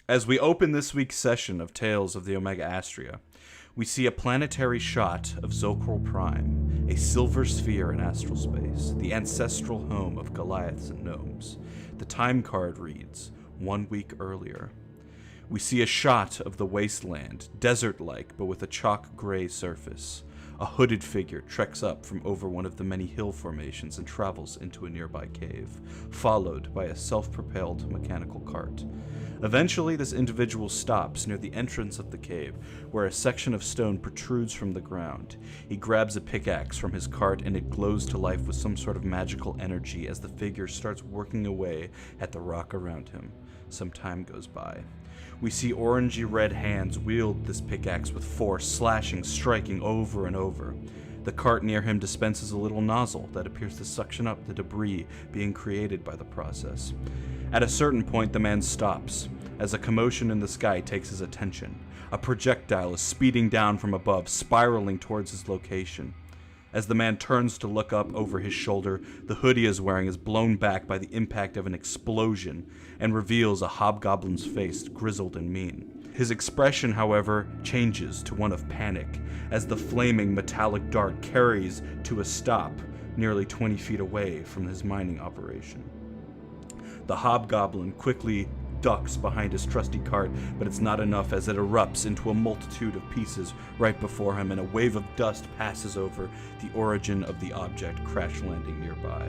As we open this week's session of Tales of the Omega Astria, we see a planetary shot of Zolk'rul Prime, a silver sphere in astral space, the ancestral home of Goliaths and gnomes. The time card reads, 1 week earlier. We see a shot of the wasteland, desert-like but with a chalk gray surface. A hooded figure treks up from over one of the many hill formations and travels into a nearby cave, followed by a self-propelled mechanical cart. Eventually, this individual stops near the entrance of the cave, where a section of stone protrudes from the ground. He grabs a pickaxe from his cart and it glows to life with some sort of magical energy as the figure starts working away at the rock around him. Some time goes by. We see orangey-red hands wield this pickaxe with force, slashing, striking over and over. The cart near him dispenses a little nozzle that appears to suction up the debris being created by the process. At a certain point, the man stops, as a commotion in the sky takes his attention. A projectile is speeding down from above, spiraling towards his location. As the man turns to look up over his shoulder, the hood he is wearing is blown back by the impact of an explosion and reveals a hobgoblin's face, grizzled and mean. His expression, however, changes to one of panic as the flaming metallic dart carries to a stop nearly 20 feet away from his mining operation. The hobgoblin quickly ducks behind his trusty cart, but it's not enough as it erupts into a multitude of pieces right before him, and a wave of dust passes over the origin of the object, crash landing nearby.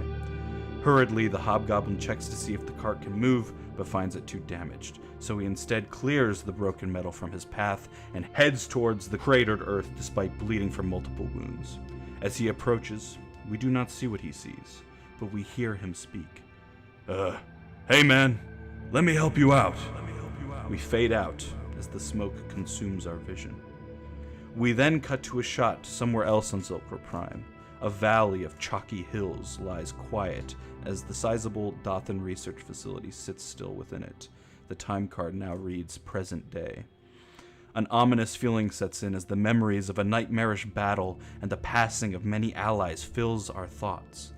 Hurriedly, the hobgoblin checks to see if the cart can move, but finds it too damaged, so he instead clears the broken metal from his path and heads towards the cratered earth despite bleeding from multiple wounds. As he approaches, we do not see what he sees, but we hear him speak. Hey man, let me help you out. We fade out as the smoke consumes our vision. We then cut to a shot somewhere else on Zolk'rul Prime. A valley of chalky hills lies quiet as the sizable Dothan research facility sits still within it. The time card now reads present day. An ominous feeling sets in as the memories of a nightmarish battle and the passing of many allies fills our thoughts.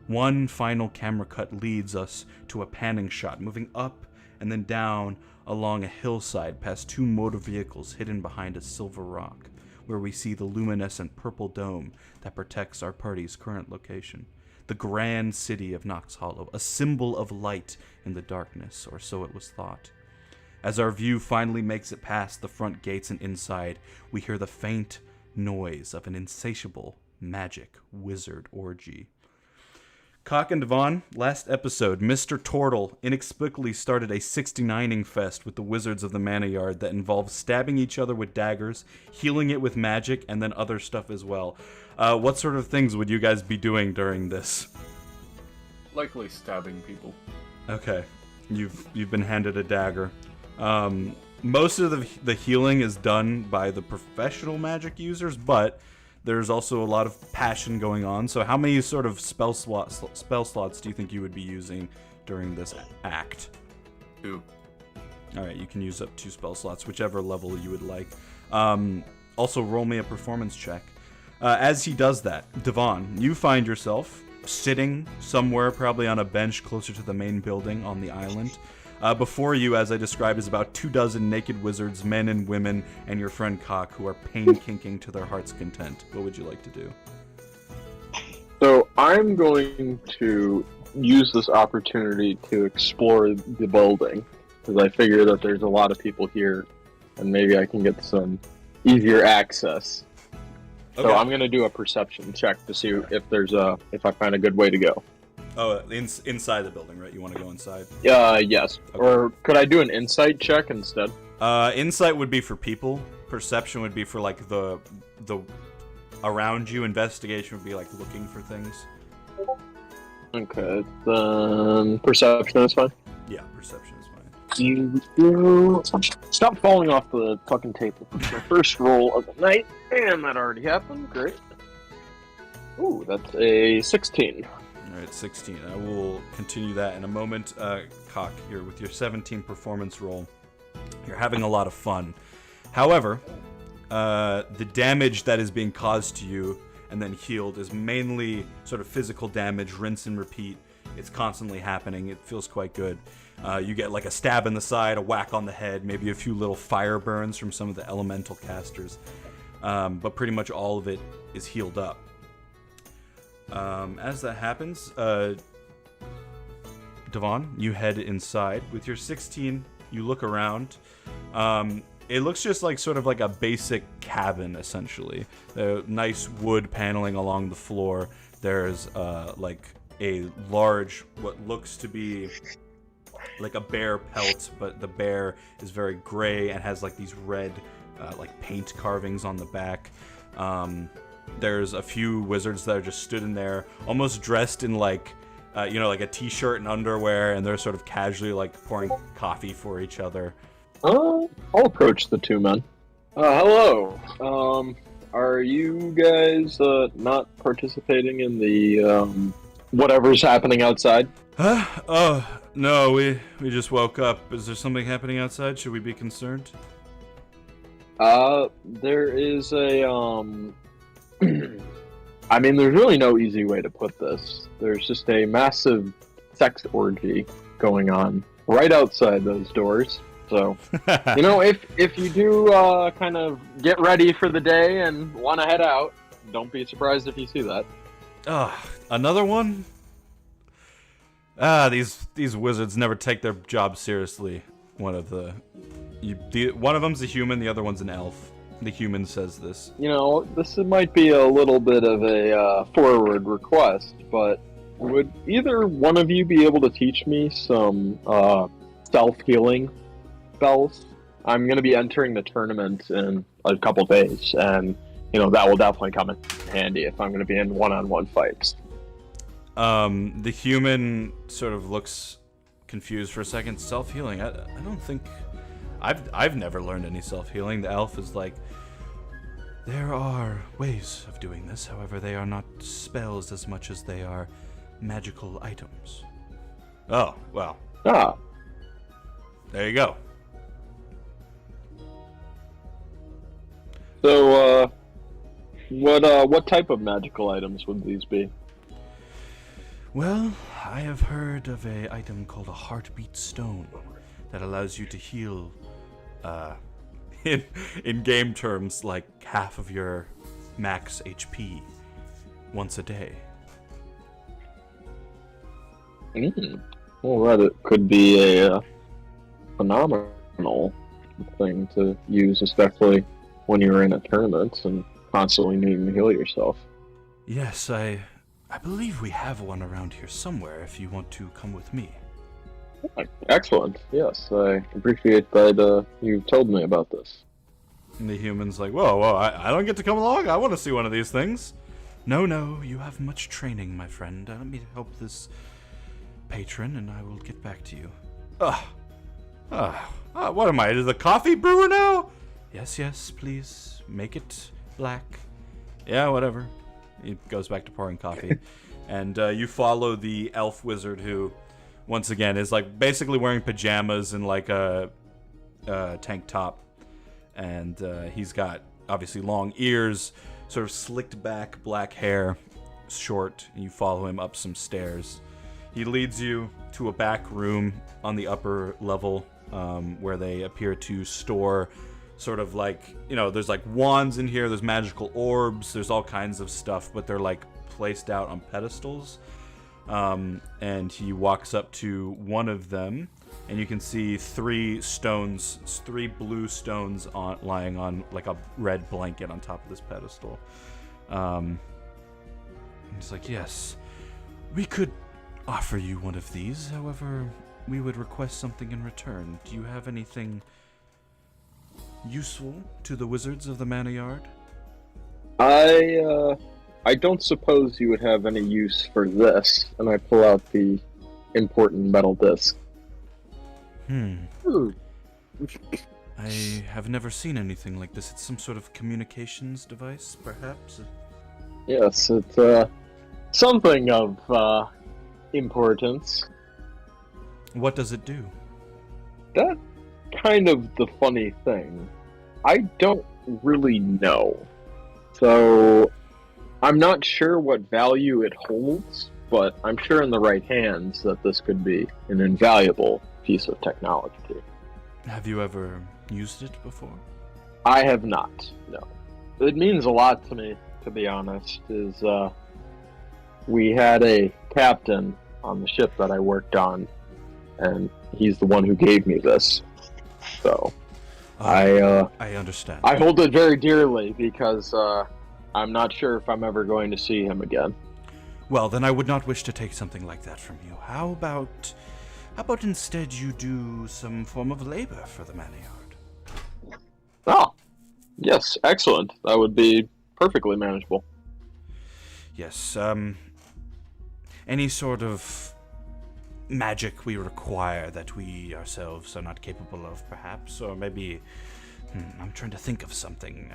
One final camera cut leads us to a panning shot, moving up and then down along a hillside past two motor vehicles hidden behind a silver rock, where we see the luminescent purple dome that protects our party's current location. The grand city of Knox Hollow, a symbol of light in the darkness, or so it was thought. As our view finally makes it past the front gates and inside, we hear the faint noise of an insatiable magic wizard orgy. Cock and Devon, last episode, Mr. Tortle inexplicably started a 69ing fest with the wizards of the Mana Yard that involved stabbing each other with daggers, healing it with magic, and then other stuff as well. What sort of things would you guys be doing during this? Likely stabbing people. Okay, you've been handed a dagger. Most of the healing is done by the professional magic users, but there's also a lot of passion going on. So how many sort of spell slots do you think you would be using during this act? 2. Alright, you can use up 2 spell slots, whichever level you would like. Also, roll me a performance check. As he does that, Devon, you find yourself sitting somewhere, probably on a bench closer to the main building on the island. Before you, as I described, is about 24 naked wizards, men and women, and your friend Cock, who are pain-kinking to their heart's content. What would you like to do? So I'm going to use this opportunity to explore the building, because I figure that there's a lot of people here, and maybe I can get some easier access. Okay. So I'm going to do a perception check to see if I find a good way to go. Oh, inside the building, right? You want to go inside? Yes. Okay. Or could I do an insight check instead? Insight would be for people. Perception would be for like the around you. Investigation would be like looking for things. Okay, then perception is fine. Yeah, perception is fine. Stop falling off the fucking table. My first roll of the night, and that already happened. Great. Ooh, that's a 16. Alright, 16. I will continue that in a moment. Cock, here with your 17 performance roll. You're having a lot of fun. However, the damage that is being caused to you and then healed is mainly sort of physical damage, rinse and repeat. It's constantly happening. It feels quite good. You get like a stab in the side, a whack on the head, maybe a few little fire burns from some of the elemental casters. But pretty much all of it is healed up. As that happens, Devon, you head inside. With your 16, you look around. It looks just like sort of like a basic cabin, essentially. Nice wood paneling along the floor. There's like a large, what looks to be like a bear pelt, but the bear is very gray and has like these red like paint carvings on the back. There's a few wizards that are just stood in there, almost dressed in like like a t-shirt and underwear, and they're sort of casually like pouring coffee for each other. I'll approach the two men. Hello. Are you guys not participating in the whatever's happening outside? Oh, no, we just woke up. Is there something happening outside? Should we be concerned? There is a I mean, there's really no easy way to put this. There's just a massive sex orgy going on right outside those doors. So, if you do kind of get ready for the day and want to head out, don't be surprised if you see that. Another one? These wizards never take their job seriously. One of them's a human, the other one's an elf. The human says this. This might be a little bit of a forward request, but would either one of you be able to teach me some self-healing spells? I'm going to be entering the tournament in a couple days, and that will definitely come in handy if I'm going to be in one-on-one fights. The human sort of looks confused for a second. Self-healing? I don't think... I've never learned any self-healing. The elf is like, there are ways of doing this, however they are not spells as much as they are magical items. Oh, well. There you go. So, what type of magical items would these be? Well, I have heard of a item called a heartbeat stone that allows you to heal, in game terms, like half of your max HP once a day. Well, that could be a phenomenal thing to use, especially when you're in a tournament and constantly needing to heal yourself. Yes, I believe we have one around here somewhere if you want to come with me. Excellent. Yes, I appreciate that you told me about this. And the human's like, whoa, I don't get to come along? I want to see one of these things. No, you have much training, my friend. Let me help this patron, and I will get back to you. What am I, the coffee brewer now? Yes, please, make it black. Yeah, whatever. He goes back to pouring coffee. And you follow the elf wizard who, once again, is like basically wearing pajamas and like a tank top. And he's got obviously long ears, sort of slicked back black hair, short, and you follow him up some stairs. He leads you to a back room on the upper level where they appear to store sort of like, there's like wands in here, there's magical orbs, there's all kinds of stuff, but they're like placed out on pedestals. And he walks up to one of them, and you can see three blue stones lying on like a red blanket on top of this pedestal. He's like, yes, we could offer you one of these, however, we would request something in return. Do you have anything useful to the wizards of the Manor Yard? I don't suppose you would have any use for this, and I pull out the important metal disc. I have never seen anything like this. It's some sort of communications device, perhaps? Yes, it's something of importance. What does it do? That's kind of the funny thing. I don't really know. So I'm not sure what value it holds, but I'm sure in the right hands that this could be an invaluable piece of technology. Have you ever used it before? I have not, no. It means a lot to me, to be honest, we had a captain on the ship that I worked on, and he's the one who gave me this. So, I understand. I hold it very dearly because I'm not sure if I'm ever going to see him again. Well, then I would not wish to take something like that from you. How about instead you do some form of labor for the Manayard? Oh, yes, excellent. That would be perfectly manageable. Yes, any sort of magic we require that we ourselves are not capable of, perhaps, or maybe, I'm trying to think of something.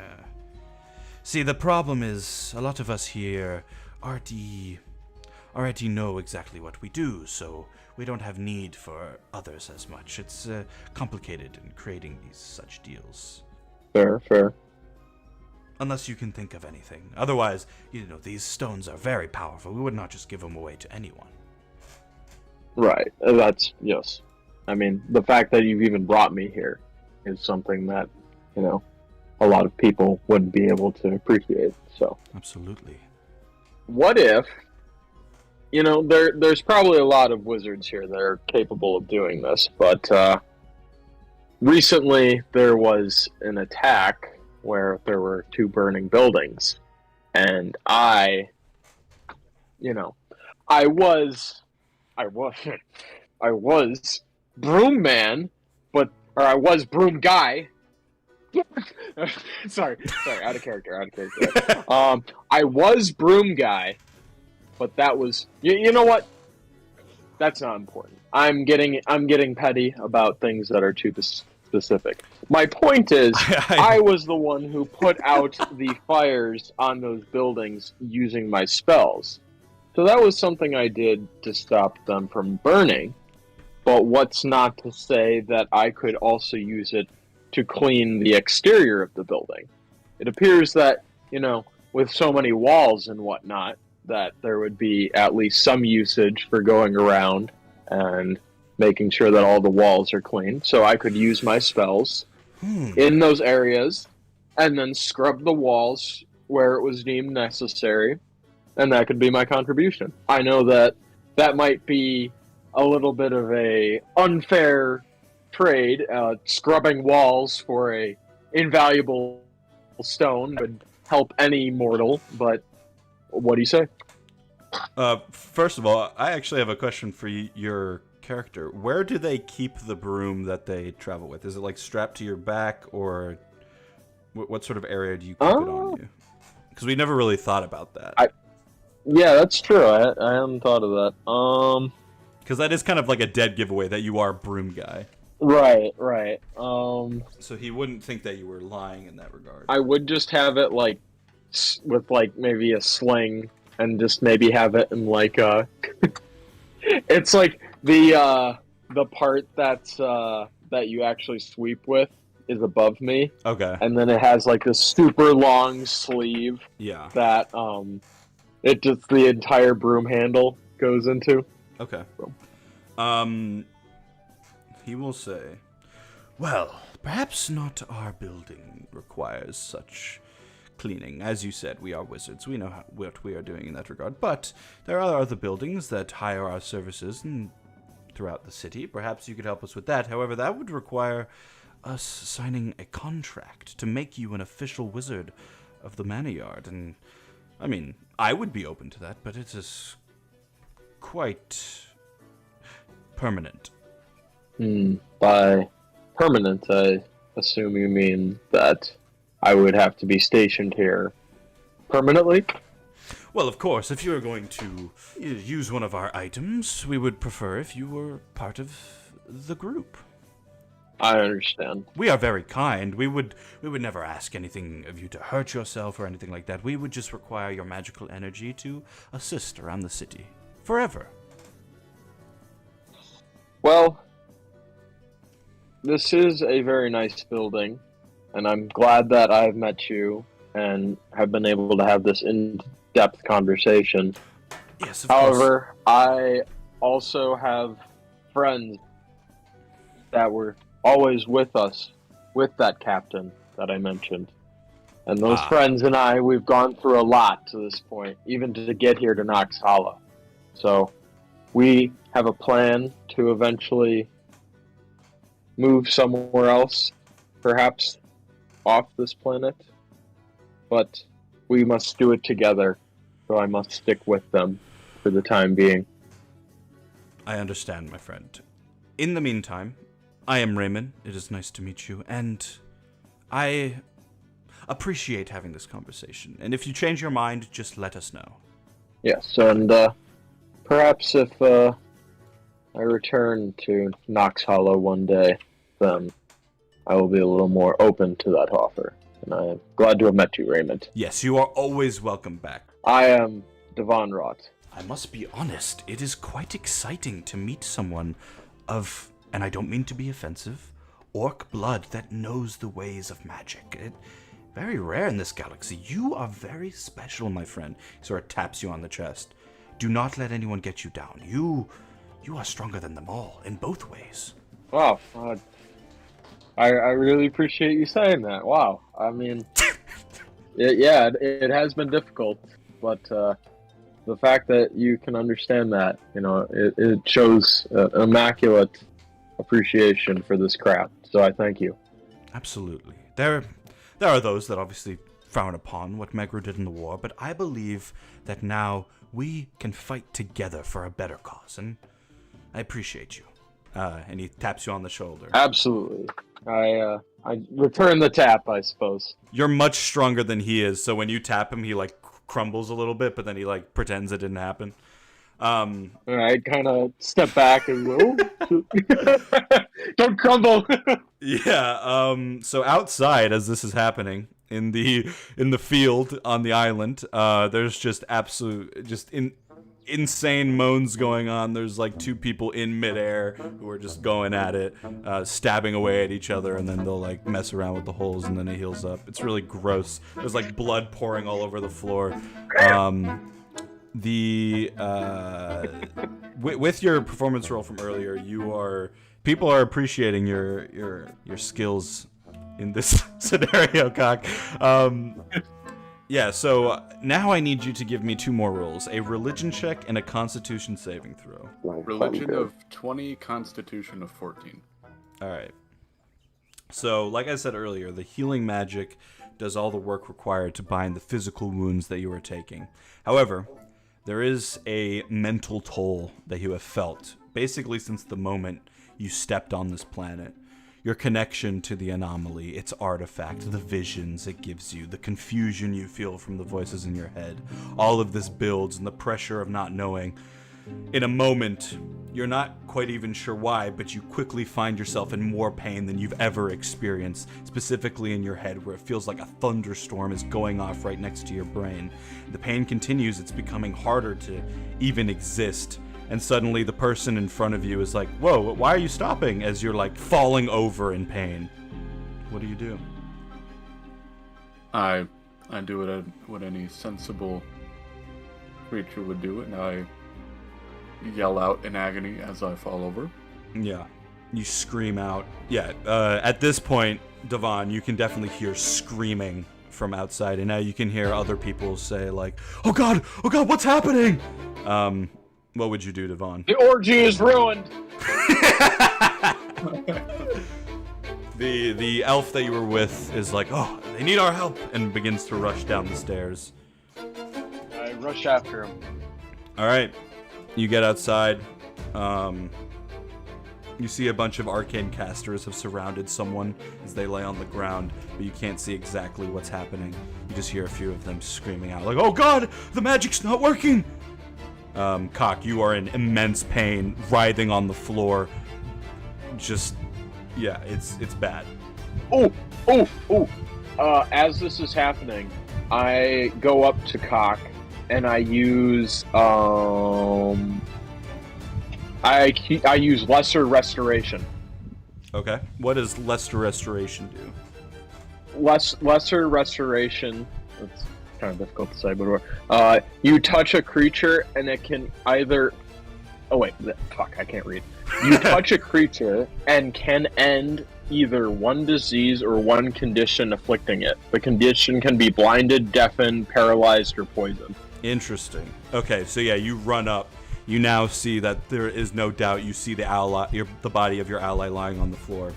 See, the problem is, a lot of us here already know exactly what we do, so we don't have need for others as much. It's complicated in creating these such deals. Fair. Unless you can think of anything. Otherwise, these stones are very powerful. We would not just give them away to anyone. Right, yes. I mean, the fact that you've even brought me here is something that, a lot of people wouldn't be able to appreciate, so. Absolutely. What if, there's probably a lot of wizards here that are capable of doing this, but recently there was an attack where there were 2 burning buildings, and I was broom man, I was broom guy. sorry, out of character. I was broom guy, but that was, you know what? That's not important. I'm getting petty about things that are too specific. My point is, I was the one who put out the fires on those buildings using my spells. So that was something I did to stop them from burning. But what's not to say that I could also use it to clean the exterior of the building? It appears that, with so many walls and whatnot, that there would be at least some usage for going around and making sure that all the walls are clean. So I could use my spells in those areas and then scrub the walls where it was deemed necessary, and that could be my contribution. I know that might be a little bit of a unfair trade, scrubbing walls for a invaluable stone would help any mortal, but what do you say? First of all, I actually have a question for your character. Where do they keep the broom that they travel with? Is it like strapped to your back, or what sort of area do you keep it on you? Because we never really thought about that. Yeah, that's true. I hadn't thought of that. Because that is kind of like a dead giveaway that you are broom guy. Right. So he wouldn't think that you were lying in that regard. I would just have it with maybe a sling, and just maybe have it in it's like the part that you actually sweep with is above me. Okay. And then it has this super long sleeve. Yeah. That it just the entire broom handle goes into. Okay. He will say, well, perhaps not our building requires such cleaning. As you said, we are wizards. We know what we are doing in that regard. But there are other buildings that hire our services throughout the city. Perhaps you could help us with that. However, that would require us signing a contract to make you an official wizard of the Manayard. And, I mean, I would be open to that, but it is quite permanent. By permanent, I assume you mean that I would have to be stationed here permanently? Well, of course, if you are going to use one of our items, we would prefer if you were part of the group. I understand. We are very kind. We would never ask anything of you to hurt yourself or anything like that. We would just require your magical energy to assist around the city. Forever. Well, this is a very nice building, and I'm glad that I've met you and have been able to have this in-depth conversation. Yes, of course. However, I also have friends that were always with us, with that captain that I mentioned. And those friends and I, we've gone through a lot to this point, even to get here to Nox Hollow. So, we have a plan to eventually move somewhere else, perhaps off this planet. But we must do it together, so I must stick with them for the time being. I understand, my friend. In the meantime, I am Raymond. It is nice to meet you, and I appreciate having this conversation. And if you change your mind, just let us know. Yes, and perhaps if I return to Nox Hollow one day, then I will be a little more open to that offer. And I am glad to have met you, Raymond. Yes, you are always welcome back. I am Devon Rot. I must be honest, it is quite exciting to meet someone of, and I don't mean to be offensive, orc blood that knows the ways of magic. Very rare in this galaxy. You are very special, my friend. He sort of taps you on the chest. Do not let anyone get you down. You are stronger than them all, in both ways. Wow, I really appreciate you saying that. Wow, I mean, it has been difficult, but the fact that you can understand that, it shows immaculate appreciation for this craft. So I thank you. Absolutely. There are those that obviously frown upon what Megru did in the war, but I believe that now we can fight together for a better cause, and I appreciate you. And he taps you on the shoulder. Absolutely. I return the tap, I suppose. You're much stronger than he is, so when you tap him, he crumbles a little bit, but then he pretends it didn't happen. I kind of step back and go, don't crumble. Yeah. So outside, as this is happening in the field on the island, there's just insane moans going on. There's two people in midair who are just going at it, stabbing away at each other, and then they'll mess around with the holes, and then it heals up. It's really gross. There's blood pouring all over the floor. With your performance roll from earlier, people are appreciating your skills in this scenario, Cock. Yeah, so now I need you to give me 2 more rolls. A religion check and a constitution saving throw. Religion of 20, constitution of 14. Alright. So, like I said earlier, the healing magic does all the work required to bind the physical wounds that you are taking. However, there is a mental toll that you have felt, basically since the moment you stepped on this planet. Your connection to the anomaly, its artifact, the visions it gives you, the confusion you feel from the voices in your head. All of this builds, and the pressure of not knowing. In a moment, you're not quite even sure why, but you quickly find yourself in more pain than you've ever experienced, specifically in your head, where it feels like a thunderstorm is going off right next to your brain. The pain continues, it's becoming harder to even exist. And suddenly the person in front of you is like, whoa, why are you stopping? As you're falling over in pain. What do you do? I do what any sensible creature would do, and I yell out in agony as I fall over. Yeah. You scream out. Yeah, at this point, Devon, you can definitely hear screaming from outside, and now you can hear other people say, oh god, what's happening? What would you do, Devon? The orgy is ruined! The elf that you were with is oh, they need our help, and begins to rush down the stairs. I rush after him. Alright, you get outside. You see a bunch of arcane casters have surrounded someone as they lay on the ground, but you can't see exactly what's happening. You just hear a few of them screaming out, oh god, the magic's not working! Cock, you are in immense pain, writhing on the floor. Yeah, it's bad. As this is happening, I go up to Cock and I use I use Lesser Restoration. Okay. What does Lesser Restoration do? Lesser Restoration. It's kind of difficult to say, but you touch a creature and it can either. Oh wait, fuck! I can't read. You touch a creature and can end either one disease or one condition afflicting it. The condition can be blinded, deafened, paralyzed, or poisoned. Interesting. Okay, so yeah, you run up. You now see that there is no doubt. You see the body of your ally lying on the floor.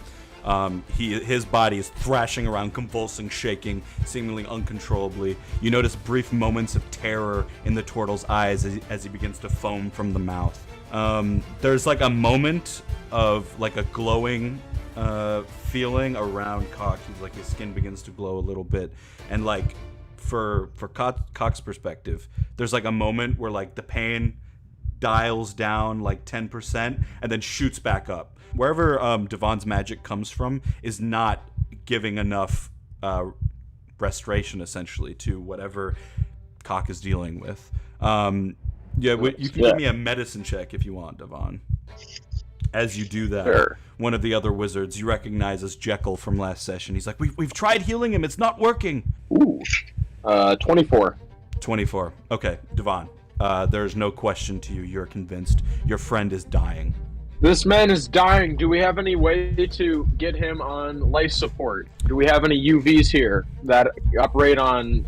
His body is thrashing around, convulsing, shaking, seemingly uncontrollably. You notice brief moments of terror in the turtle's eyes as he begins to foam from the mouth. There's like a moment of like a glowing feeling around Cox. He's like his skin begins to glow a little bit, and like for Cox's perspective, there's like a moment where like the pain dials down like 10% and then shoots back up. Wherever Devon's magic comes from is not giving enough restoration essentially to whatever Cox is dealing with. You can give me a medicine check if you want, Devon. As you do that, Sure. One of the other wizards you recognize as Jekyll from last session. He's like, we've tried healing him. It's not working. Ooh. 24. 24. Okay, Devon. There's no question to you. You're convinced your friend is dying. This man is dying. Do we have any way to get him on life support? Do we have any UVs here that operate on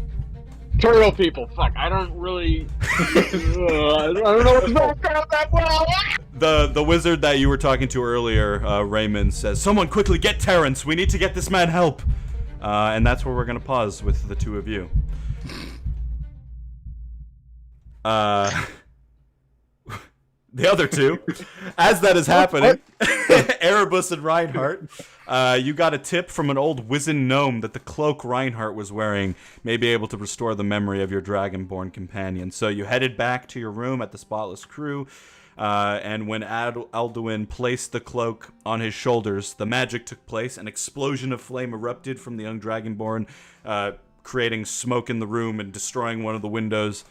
turtle people? Fuck, I don't really. I don't know what's going on that well. The wizard that you were talking to earlier, Raymond, says, "Someone quickly get Terrence. We need to get this man help." And that's where we're going to pause with the two of you. The other two, as that is happening, Erebus and Reinhardt, you got a tip from an old wizened gnome that the cloak Reinhardt was wearing may be able to restore the memory of your dragonborn companion. So you headed back to your room at the Spotless Crew, and when Alduin placed the cloak on his shoulders, the magic took place. An explosion of flame erupted from the young dragonborn, creating smoke in the room and destroying one of the windows.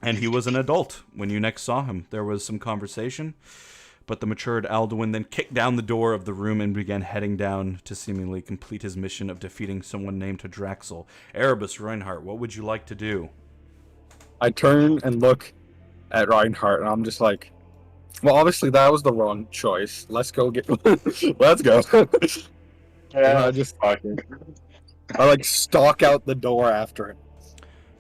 And he was an adult when you next saw him. There was some conversation, but the matured Alduin then kicked down the door of the room and began heading down to seemingly complete his mission of defeating someone named Hadraxel. Erebus, Reinhardt, what would you like to do? I turn and look at Reinhardt, and I'm just like, well, obviously that was the wrong choice. Let's go get... Let's go. Yeah, just talking. I like stalk out the door after him.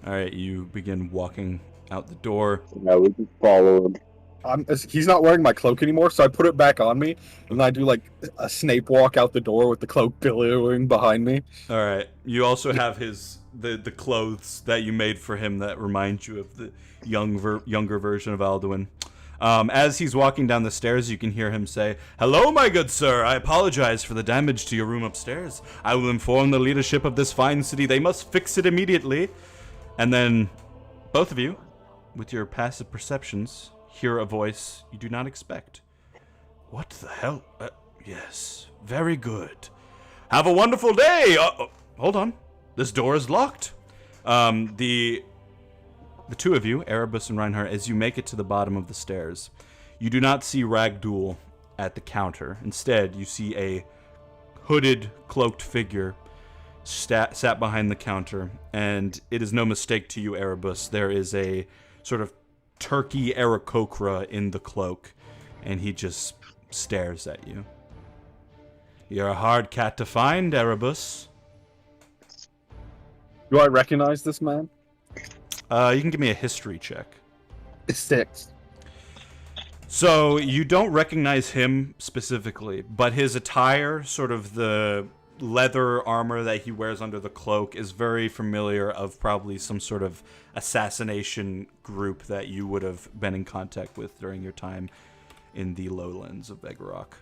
All right, you begin walking out the door. Yeah, we can follow him. He's not wearing my cloak anymore, so I put it back on me, and I do like a Snape walk out the door with the cloak billowing behind me. All right, you also have the clothes that you made for him that remind you of the younger version of Alduin. As he's walking down the stairs, you can hear him say, "Hello, my good sir. I apologize for the damage to your room upstairs. I will inform the leadership of this fine city. They must fix it immediately." And then, both of you, with your passive perceptions, hear a voice you do not expect. "What the hell? Yes, very good. Have a wonderful day." Hold on. This door is locked. The two of you, Erebus and Reinhardt, as you make it to the bottom of the stairs, you do not see Ragdool at the counter. Instead, you see a hooded, cloaked figure sat behind the counter, and it is no mistake to you, Erebus. There is a sort of turkey Aarakocra in the cloak, and he just stares at you. "You're a hard cat to find, Erebus." Do I recognize this man? You can give me a history check. 6. So, you don't recognize him specifically, but his attire, sort of the leather armor that he wears under the cloak, is very familiar of probably some sort of assassination group that you would have been in contact with during your time in the lowlands of Vegarok.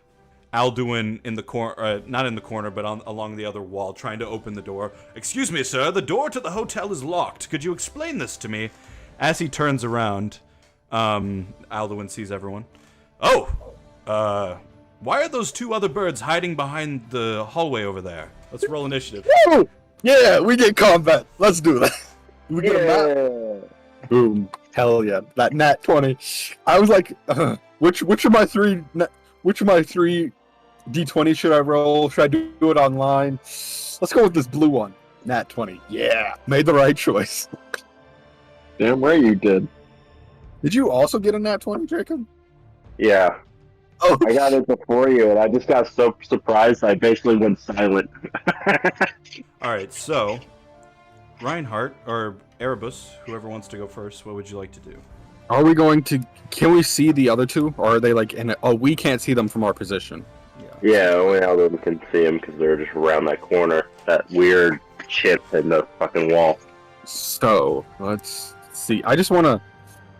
Alduin in the corner, not in the corner, but along the other wall, trying to open the door. "Excuse me, sir, the door to the hotel is locked. Could you explain this to me?" As he turns around, Alduin sees everyone. "Oh, why are those two other birds hiding behind the hallway over there? Let's roll initiative." Woo! Yeah, we get combat. Let's do that. We get a map. Boom. Hell yeah. That nat 20. I was like, which of my three D20 should I roll? Should I do it online? Let's go with this blue one. Nat 20. Yeah. Made the right choice. Damn right you did. Did you also get a nat 20, Jacob? Yeah, Oh, I got it before you, and I just got so surprised I basically went silent. All right, so Reinhardt or Erebus, whoever wants to go first, what would you like to do? Are we going to... Can we see the other two? Or are they like in... Oh, we can't see them from our position. Yeah, only how them can see him because they're just around that corner. That weird chip in the fucking wall. So, let's see. I just want to...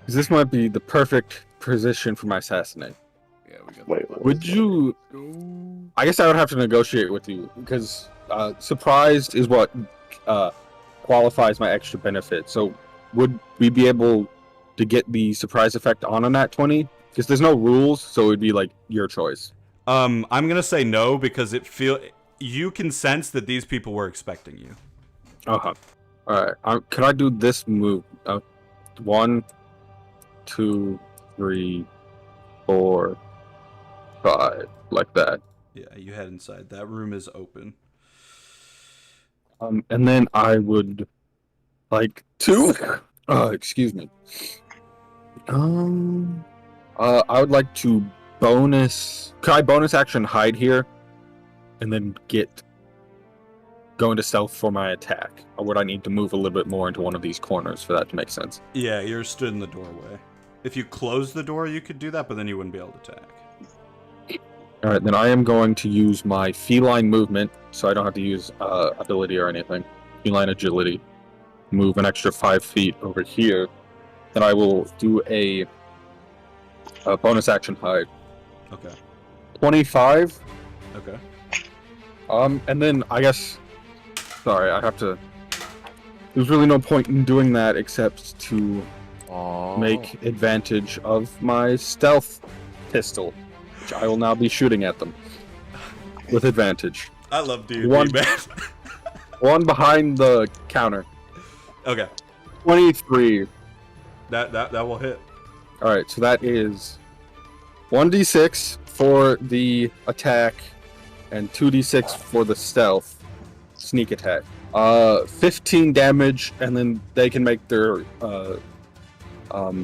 Because this might be the perfect position for my assassinate. Yeah, we got. Wait, that. Would you... I guess I would have to negotiate with you. Because surprised is what qualifies my extra benefit. So, would we be able to get the surprise effect on a nat 20? Because there's no rules, so it would be like your choice. I'm gonna say no because you can sense that these people were expecting you. Uh-huh. Alright, can I do this move? 1, 2, 3, 4, 5, like that. Yeah, you head inside. That room is open. And then I would like to... excuse me. I would like to bonus... Could I bonus action hide here? And then go into stealth for my attack? Or would I need to move a little bit more into one of these corners for that to make sense? Yeah, you're stood in the doorway. If you close the door, you could do that, but then you wouldn't be able to attack. Alright, then I am going to use my feline movement, so I don't have to use ability or anything. Feline agility. Move an extra 5 feet over here. Then I will do a bonus action hide. Okay. 25. Okay. And then I guess... Sorry, I have to... There's really no point in doing that except to make advantage of my stealth pistol, which I will now be shooting at them with advantage. I love D&D, One- man. One behind the counter. Okay. 23. That will hit. Alright, so that is 1d6 for the attack and 2d6 for the stealth sneak attack. 15 damage, and then they can make their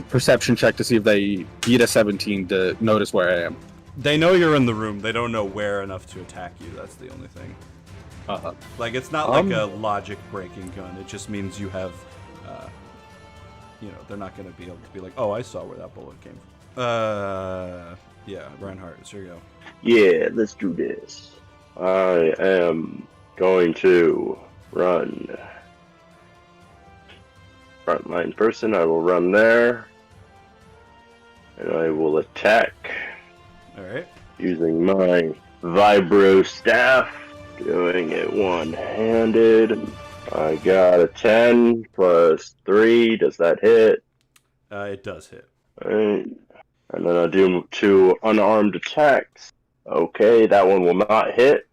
perception check to see if they beat a 17 to notice where I am. They know you're in the room. They don't know where enough to attack you. That's the only thing. Uh-huh. Like, it's not like a logic breaking gun. It just means you have, they're not going to be able to be like, oh, I saw where that bullet came from. Yeah, Reinhardt, it's your go. Yeah, let's do this. I am going to run. Frontline person, I will run there. And I will attack Alright. using my vibro staff. Doing it one-handed. I got a 10 plus 3. Does that hit? It does hit. Alright. And then I'll do 2 unarmed attacks. Okay, that one will not hit.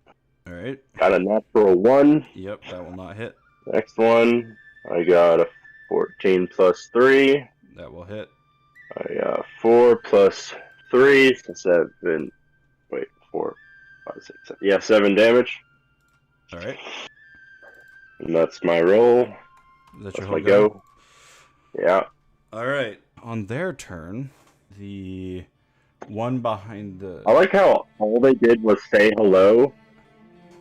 Alright. Got a natural 1. Yep, that will not hit. Next one, I got a 14 plus 3. That will hit. I got 4 plus 3, so 7. Wait, 4, 5, 6, 7. Yeah, 7 damage. Alright. And that's my roll. Is that That's your my whole go? go. Yeah. Alright. On their turn, the one behind the... I like how all they did was say hello,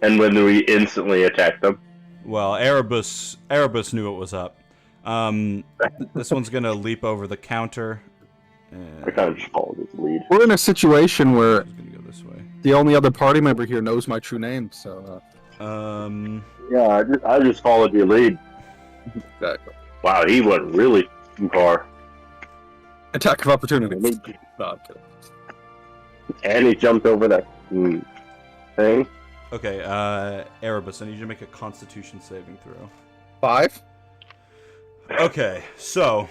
and when we instantly attacked them. Well, Erebus knew what was up. This one's gonna leap over the counter. And I kind of just followed his lead. We're in a situation where he's gonna go this way. the only other party member here knows my true name, so... Yeah, I just followed your lead. Exactly. Wow, he went really far. Attack of opportunity. No, I'm kidding. And he jumped over that thing. Okay, Erebus, I need you to make a Constitution saving throw. 5? Okay, so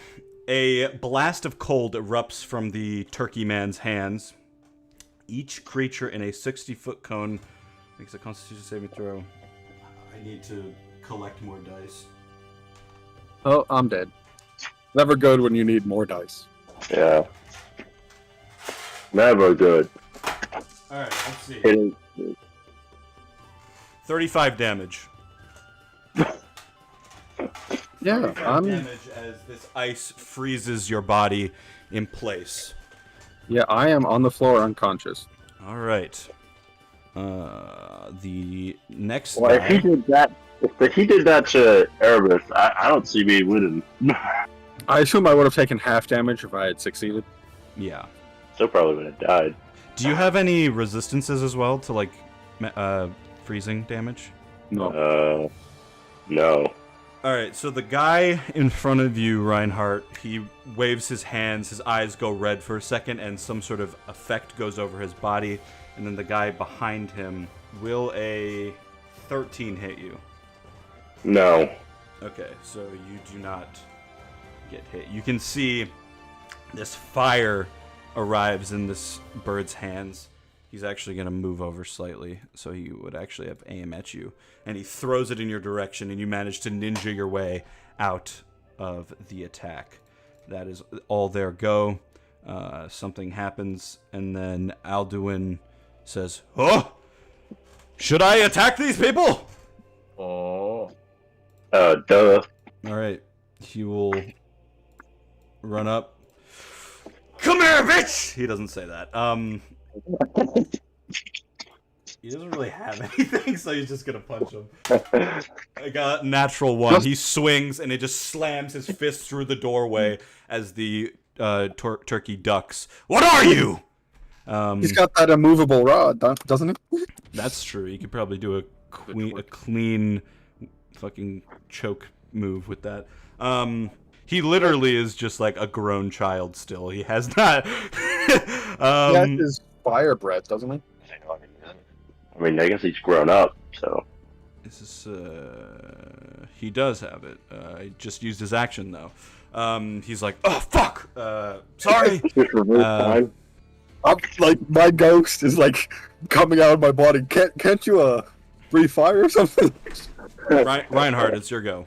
a blast of cold erupts from the turkey man's hands. Each creature in a 60-foot cone makes a Constitution saving throw. I need to collect more dice. Oh, I'm dead. Never good when you need more dice. Yeah. Never good. Alright, let's see. Hitting 35 damage. Yeah, 35 damage as this ice freezes your body in place. Yeah, I am on the floor unconscious. All right. The next Well, guy. if he did that to Erebus, I don't see me winning. I assume I would have taken half damage if I had succeeded. Yeah. Still probably would have died. Do you have any resistances as well to like freezing damage? No. No. All right, so the guy in front of you, Reinhardt, he waves his hands, his eyes go red for a second, and some sort of effect goes over his body. And then the guy behind him, will a 13 hit you? No. Okay, so you do not get hit. You can see this fire arrives in this bird's hands. He's actually going to move over slightly, so he would actually have aim at you. And he throws it in your direction, and you manage to ninja your way out of the attack. That is all their go. Something happens, and then Alduin says, "Oh! Should I attack these people?" Oh. Duh. All right. He will run up. "Come here, bitch!" He doesn't say that. He doesn't really have anything, so he's just gonna punch him. I got natural one. He swings, and it just slams his fist through the doorway as the turkey ducks. "What are you?" He's got that immovable rod, doesn't he? That's true. He could probably do a clean fucking choke move with that. He literally is just like a grown child still. He has not. He has his fire breath, doesn't he? I mean, I guess he's grown up, so. This is, he does have it. I just used his action, though. He's like, "Oh, fuck! Sorry!" I'm, like, my ghost is, like, coming out of my body. Can't you, breathe fire or something? Reinhardt, it's your go.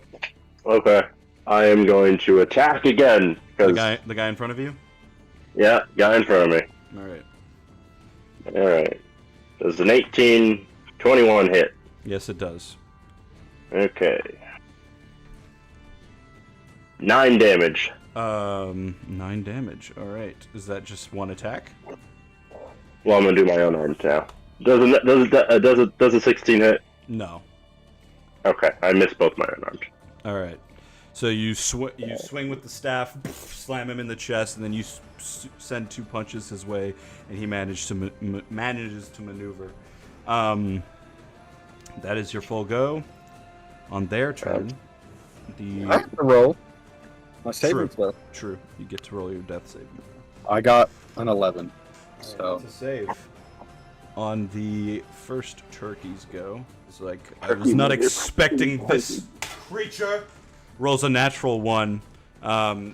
Okay. I am going to attack again. The guy in front of you? Yeah, guy in front of me. Alright. Does an 18-21 hit? Yes, it does. Okay. 9 damage. 9 damage. Alright. Is that just one attack? Well, I'm gonna do my own arms now. Does a 16 hit? No. Okay, I missed both my own arms. Alright. So you swing with the staff, slam him in the chest, and then you send 2 punches his way, and he manages to maneuver. That is your full go. On their turn, I have to roll my saving throw. True. You get to roll your death saving throw. I got an 11. So That's a save. On the first turkey's go, it's like, I was not expecting this creature. Rolls a natural 1.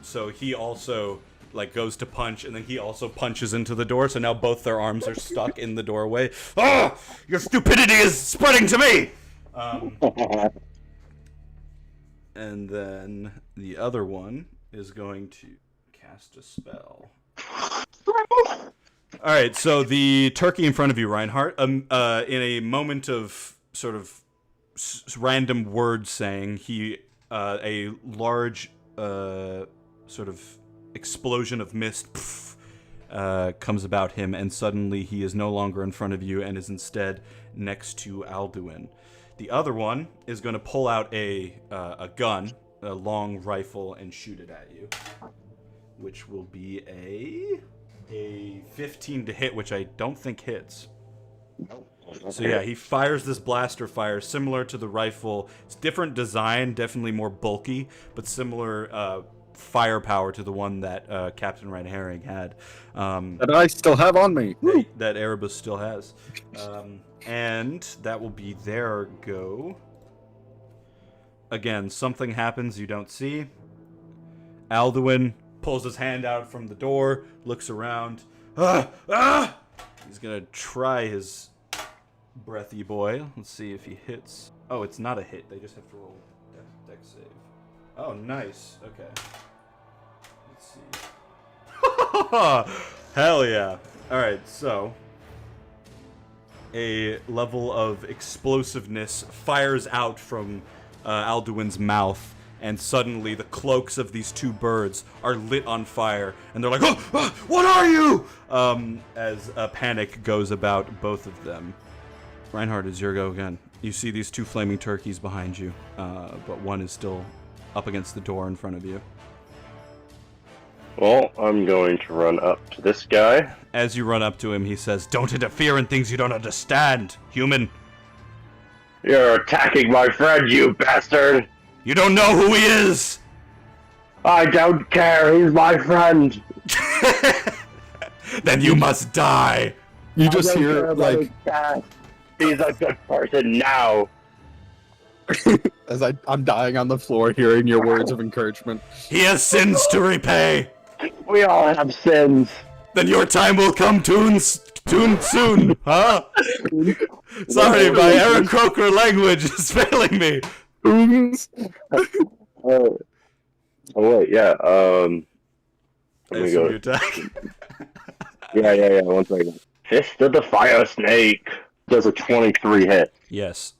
So he also like goes to punch, and then he also punches into the door. So now both their arms are stuck in the doorway. Oh, your stupidity is spreading to me. And then the other one is going to cast a spell. All right, so the turkey in front of you, Reinhardt, in a moment of sort of random word saying, a large sort of explosion of mist comes about him, and suddenly he is no longer in front of you and is instead next to Alduin. The other one is going to pull out a gun, a long rifle, and shoot it at you, which will be a 15 to hit, which I don't think hits. So yeah, he fires this blaster fire similar to the rifle. It's different design, definitely more bulky, but similar firepower to the one that Captain Red Herring had. that I still have on me. That Erebus still has. And that will be their go. Again, something happens you don't see. Alduin pulls his hand out from the door, looks around. He's gonna try his breathy boy. Let's see if he hits. Oh, it's not a hit. They just have to roll dex save. Oh, nice. Okay. Let's see. Hell yeah. Alright, so a level of explosiveness fires out from Alduin's mouth, and suddenly the cloaks of these two birds are lit on fire, and they're like, oh, what are you? As a panic goes about both of them. Reinhardt, it's your go again. You see these two flaming turkeys behind you, but one is still up against the door in front of you. Well, I'm going to run up to this guy. As you run up to him, he says, don't interfere in things you don't understand, human. You're attacking my friend, you bastard! You don't know who he is! I don't care, he's my friend! Then you must die! You just hear, like... He's a good person now! As I'm dying on the floor, hearing your words of encouragement. He has sins to repay! We all have sins! Then your time will come soon, huh? Sorry, my Aaron Croker language is failing me. Oh wait, yeah, let me go. Attack. Yeah, 1 second. Fist of the Fire Snake does a 23 hit. Yes.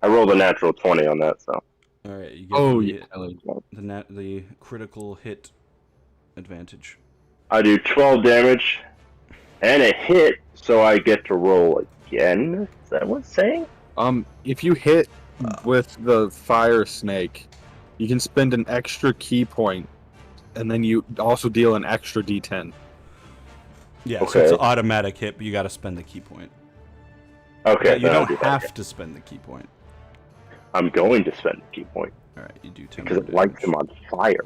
I rolled a natural 20 on that, so. Alright, you get the critical hit advantage. I do 12 damage, and a hit, so I get to roll again? Is that what it's saying? If you hit with the fire snake, you can spend an extra key point, and then you also deal an extra d10. Yeah, so Okay. it's an automatic hit, but you gotta spend the key point. Okay, But you then I'll don't do that. have to spend the key point. I'm going to spend the key point, Alright, you do 10 because more it lights damage. him on fire.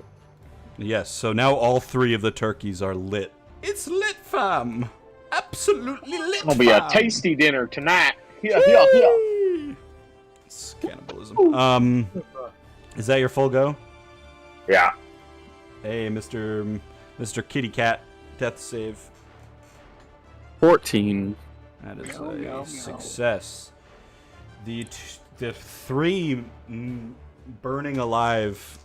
Yes, so now all 3 of the turkeys are lit. It's lit, fam! Absolutely lit, It'll be a fam! tasty dinner tonight. Yeah. It's cannibalism. Is that your full go? Yeah. Hey, Mr. Kitty Cat, death save. 14. That is a success. The 3 burning alive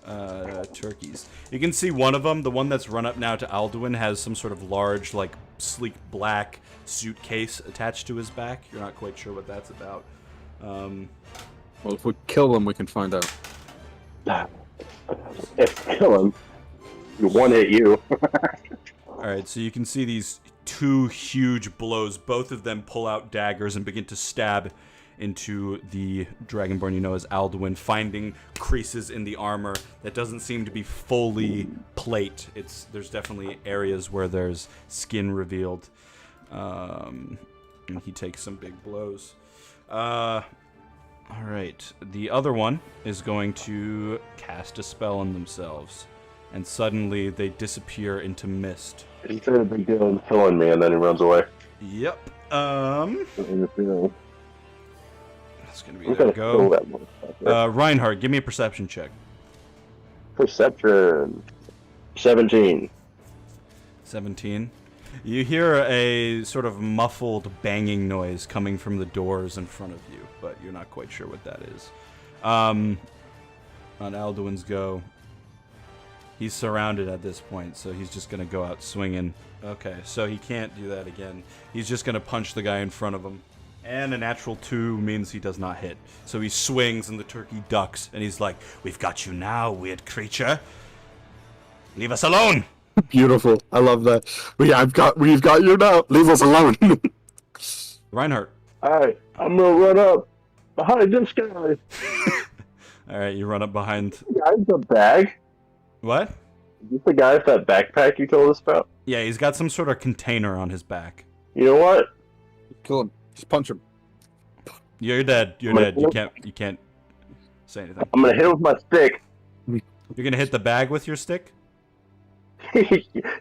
turkeys. You can see one of them, the one that's run up now to Alduin, has some sort of large, like, sleek black suitcase attached to his back. You're not quite sure what that's about. Well, if we kill them, we can find out. If kill him, you one hit you. Alright, so you can see these 2 huge blows. Both of them pull out daggers and begin to stab into the Dragonborn you know as Alduin, finding creases in the armor that doesn't seem to be fully plate. There's definitely areas where there's skin revealed. And he takes some big blows. Alright, the other one is going to cast a spell on themselves. And suddenly they disappear into mist. He's doing a big deal in killing me, and then he runs away. Yep. That's gonna be I'm their gonna kill go. that motherfucker. Reinhardt, give me a perception check. Perception. 17. 17. You hear a sort of muffled banging noise coming from the doors in front of you, but you're not quite sure what that is. On Alduin's go, he's surrounded at this point, so he's just going to go out swinging. Okay, so he can't do that again. He's just going to punch the guy in front of him. And a natural 2 means he does not hit. So he swings and the turkey ducks, and he's like, "We've got you now, weird creature. Leave us alone!" Beautiful. I love that. We've got you now. Leave us alone. Reinhardt. Alright, I'm gonna run up behind this guy. Alright, you run up behind... The guy with the bag? What? Is this the guy with that backpack you told us about? Yeah, he's got some sort of container on his back. You know what? Kill him. Just punch him. You're dead. You're dead. You can't say anything. I'm gonna hit him with my stick. You're gonna hit the bag with your stick?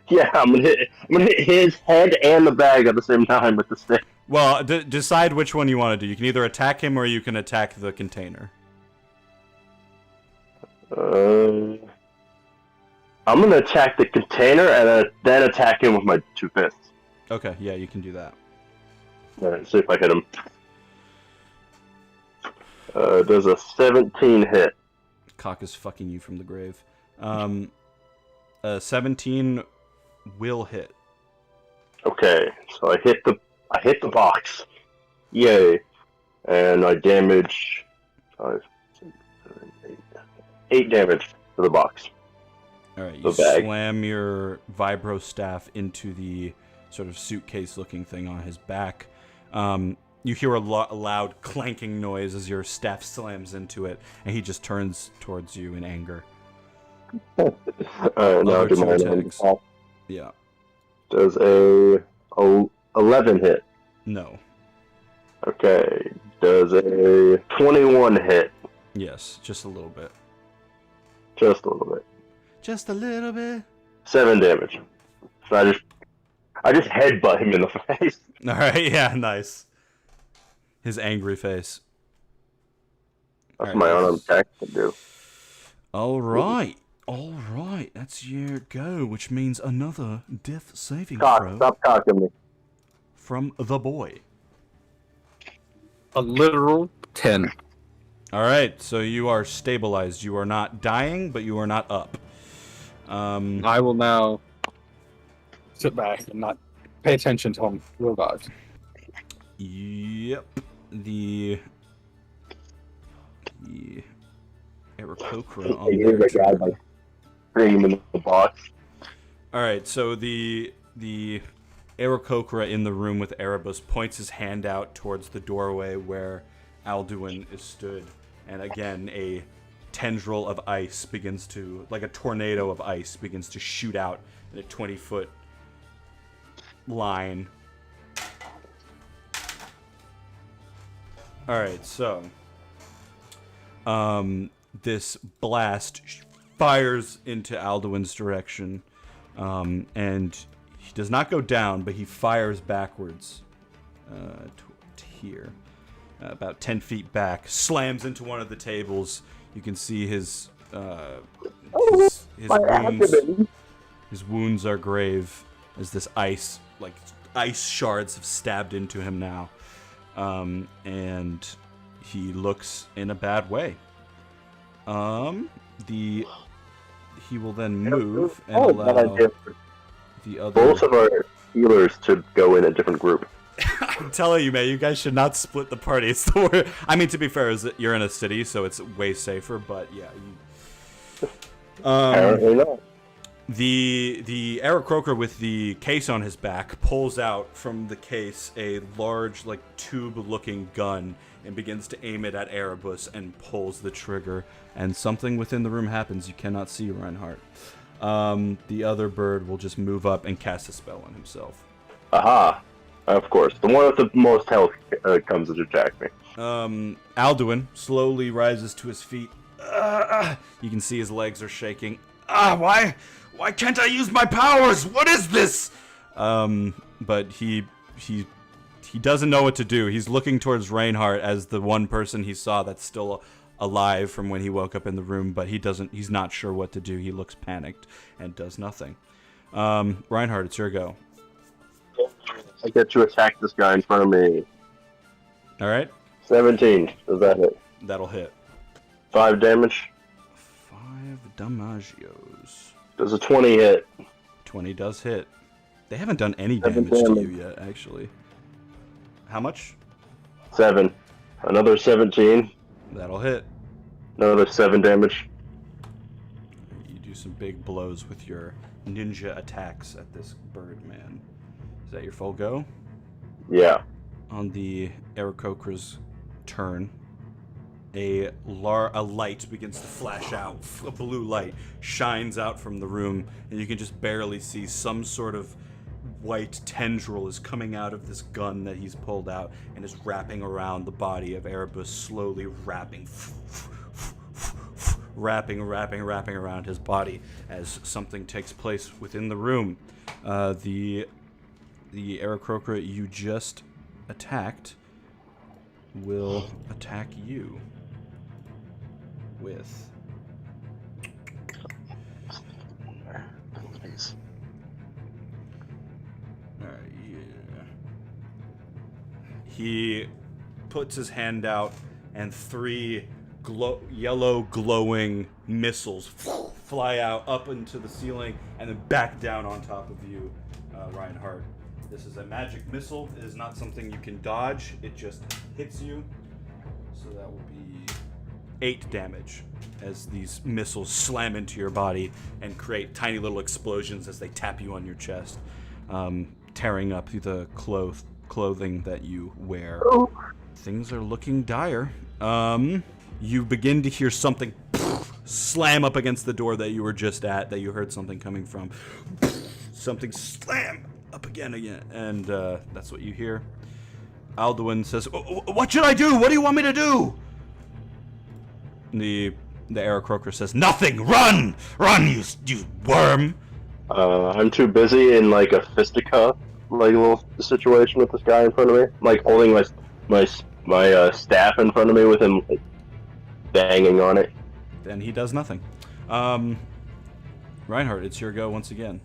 Yeah, I'm gonna hit his head and the bag at the same time with the stick. Well, decide which one you want to do. You can either attack him or you can attack the container. I'm gonna attack the container and then attack him with my 2 fists. Okay, yeah, you can do that. Alright, see if I hit him. Does a 17 hit. Cock is fucking you from the grave. 17 will hit. Okay, so I hit the box. Yay. And I damage 5, 6, 7, 8. 8 damage to the box. All right, you The bag. slam your vibro staff into the sort of suitcase-looking thing on his back. You hear a loud clanking noise as your staff slams into it, and he just turns towards you in anger. Alright, now Other do two my attacks. attack. Yeah. Does a 11 hit? No. Okay. Does a 21 hit? Yes, just a little bit. Just a little bit. Just a little bit. 7 damage. So I just headbutt him in the face. All right, yeah, nice. His angry face. That's Alright, my this unarmed is- attack to do. All right. That's your go, which means another death saving Cock, throw stop cocking me. from the boy. A literal 10. All right, so you are stabilized. You are not dying, but you are not up. I will now sit back and not pay attention to him revived. Yep. The Aarakocra on Here's there. the guy, like, bring him in the box. All right, so the Aarakocra in the room with Erebus points his hand out towards the doorway where Alduin is stood, and again a tendril of ice begins to, like a tornado of ice, begins to shoot out in a 20-foot line. All right, so this blast fires into Alduin's direction, and he does not go down, but he fires backwards to here, about 10 feet back, slams into one of the tables. You can see his wounds. His wounds are grave as this ice shards have stabbed into him now, and he looks in a bad way. He will then move and allow the other. Both of our healers to go in a different group. I'm telling you, man, you guys should not split the party. It's the word. I mean, to be fair, you're in a city, so it's way safer. But yeah, Apparently not. the Aarakocra with the case on his back pulls out from the case a large, like, tube-looking gun and begins to aim it at Erebus and pulls the trigger. And something within the room happens you cannot see, Reinhardt. The other bird will just move up and cast a spell on himself. Aha. Of course. The one with the most health comes to attack me. Alduin slowly rises to his feet. You can see his legs are shaking. Why can't I use my powers? What is this? But he doesn't know what to do. He's looking towards Reinhardt as the one person he saw that's still alive from when he woke up in the room, but he's not sure what to do. He looks panicked and does nothing. Reinhardt, it's your go. I get to attack this guy in front of me. All right, 17. Does that hit? that'll hit. 5 damage. 5 damagios. Does a 20 hit? 20 does hit. They haven't done any 7 damage to damage. you yet, actually. How much? 7. Another 17. That'll hit. Another 7 damage. You do some big blows with your ninja attacks at this bird, man. Is that your full go? Yeah. On the Aarakocra's turn, a light begins to flash out. A blue light shines out from the room, and you can just barely see some sort of white tendril is coming out of this gun that he's pulled out and is wrapping around the body of Erebus, slowly wrapping around his body as something takes place within the room. The Aarakocra you just attacked will attack you with He puts his hand out, and 3 yellow glowing missiles fly out up into the ceiling and then back down on top of you, Reinhardt. This is a magic missile. It is not something you can dodge. It just hits you. So that will be 8 damage as these missiles slam into your body and create tiny little explosions as they tap you on your chest, tearing up the clothing that you wear. Things are looking dire. You begin to hear something slam up against the door that you were just at, that you heard something coming from. Something slam up again, and that's what you hear. Alduin says, "What should I do? What do you want me to do?" The Aarakocra says, "Nothing! Run! Run, you worm!" I'm too busy in like a fisticuff, like a little situation with this guy in front of me, like holding my staff in front of me with him like, banging on it. Then he does nothing. Reinhardt, it's your go once again.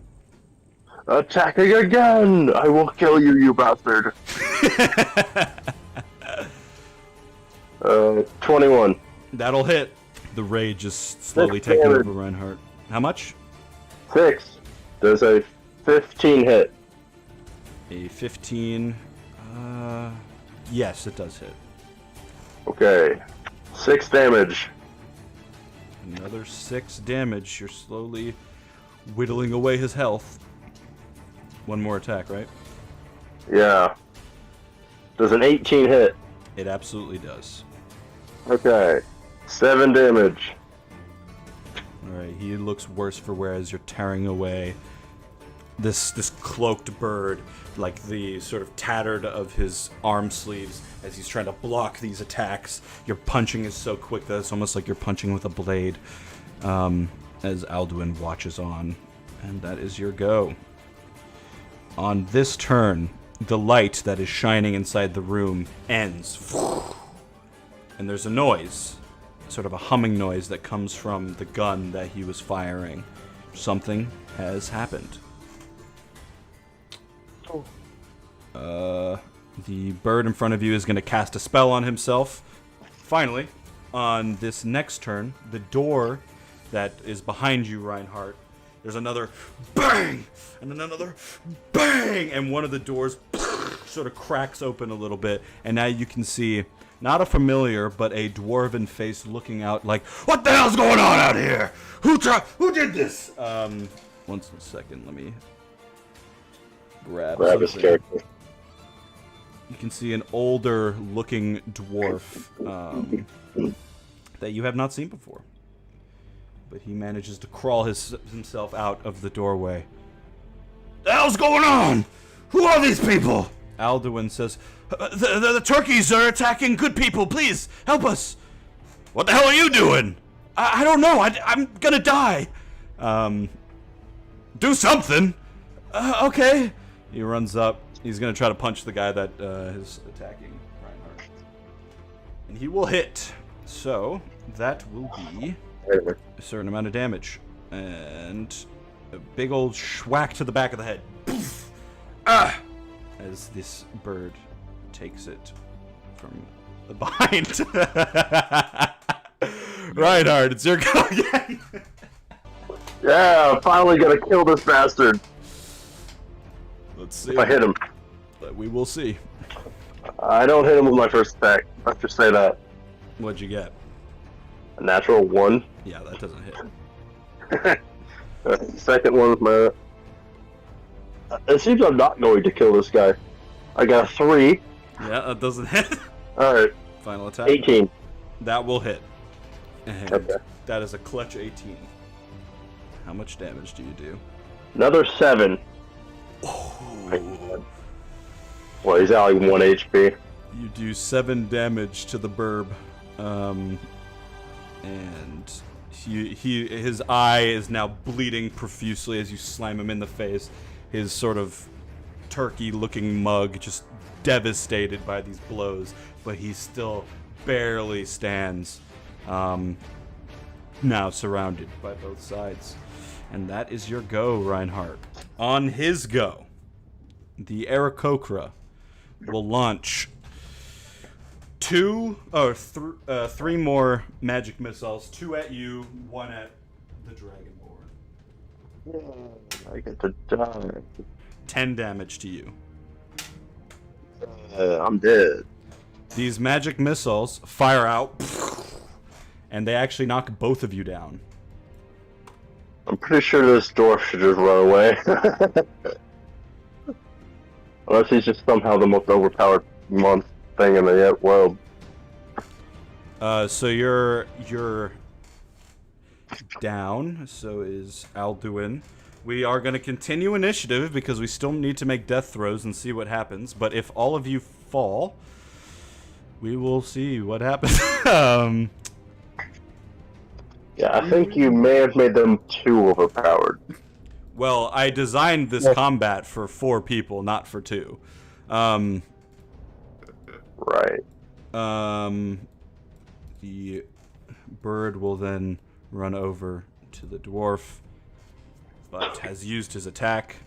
Attacking again! I will kill you, you bastard. 21. That'll hit. The rage is slowly taking over Reinhardt. How much? 6. Does a 15 hit? A 15. Yes, it does hit. Okay. 6 damage. Another 6 damage. You're slowly whittling away his health. One more attack, right? Yeah. Does an 18 hit? It absolutely does. Okay. 7 damage. Alright, he looks worse for wear as you're tearing away this cloaked bird, like the sort of tattered of his arm sleeves as he's trying to block these attacks. Your punching is so quick that it's almost like you're punching with a blade, as Alduin watches on. And that is your go. On this turn, the light that is shining inside the room ends. And there's a noise, sort of a humming noise that comes from the gun that he was firing. Something has happened. The bird in front of you is going to cast a spell on himself. Finally, on this next turn, the door that is behind you, Reinhardt, there's another bang, and then another bang, and one of the doors sort of cracks open a little bit, and now you can see not a familiar, but a dwarven face looking out like, "What the hell's going on out here? Who did this?" One second, let me grab his something. character. You can see an older looking dwarf that you have not seen before. But he manages to crawl himself out of the doorway. "The hell's going on? Who are these people?" Alduin says, the turkeys are attacking good people. Please, help us." "What the hell are you doing?" I don't know. I'm gonna die." "Do something." Okay." He runs up. He's gonna try to punch the guy that is attacking Reinhardt. And he will hit. So, that will be a certain amount of damage. And a big old schwack to the back of the head. Poof! Ah! As this bird takes it from the behind. Reinhardt, it's your go again. Yeah, I'm finally gonna kill this bastard. Let's see. If I hit him. We will see. I don't hit him with my first attack. Let's just say that. What'd you get? A natural 1. Yeah, that doesn't hit. Second one with my... It seems I'm not going to kill this guy. I got a 3. Yeah, that doesn't hit. Alright. Final attack. 18. That will hit. And Okay. that is a clutch 18. How much damage do you do? Another 7. Well, he's at like 1 HP. You do 7 damage to the burb. And his eye is now bleeding profusely as you slam him in the face. His sort of turkey-looking mug just devastated by these blows, but he still barely stands. Now surrounded by both sides. And that is your go, Reinhardt. On his go, the Aarakocra will launch 3 more magic missiles, 2 at you, 1 at the Dragonborn. I get to die. 10 damage to you. I'm dead. These magic missiles fire out and they actually knock both of you down. I'm pretty sure this dwarf should just run away. Unless he's just somehow the most overpowered thing in the world. So you're down. So is Alduin. We are going to continue initiative because we still need to make death throws and see what happens. But if all of you fall, we will see what happens. Yeah, I think you may have made them too overpowered. Well, I designed this combat for 4 people, not for 2. Right. The bird will then run over to the dwarf, but has used his attack.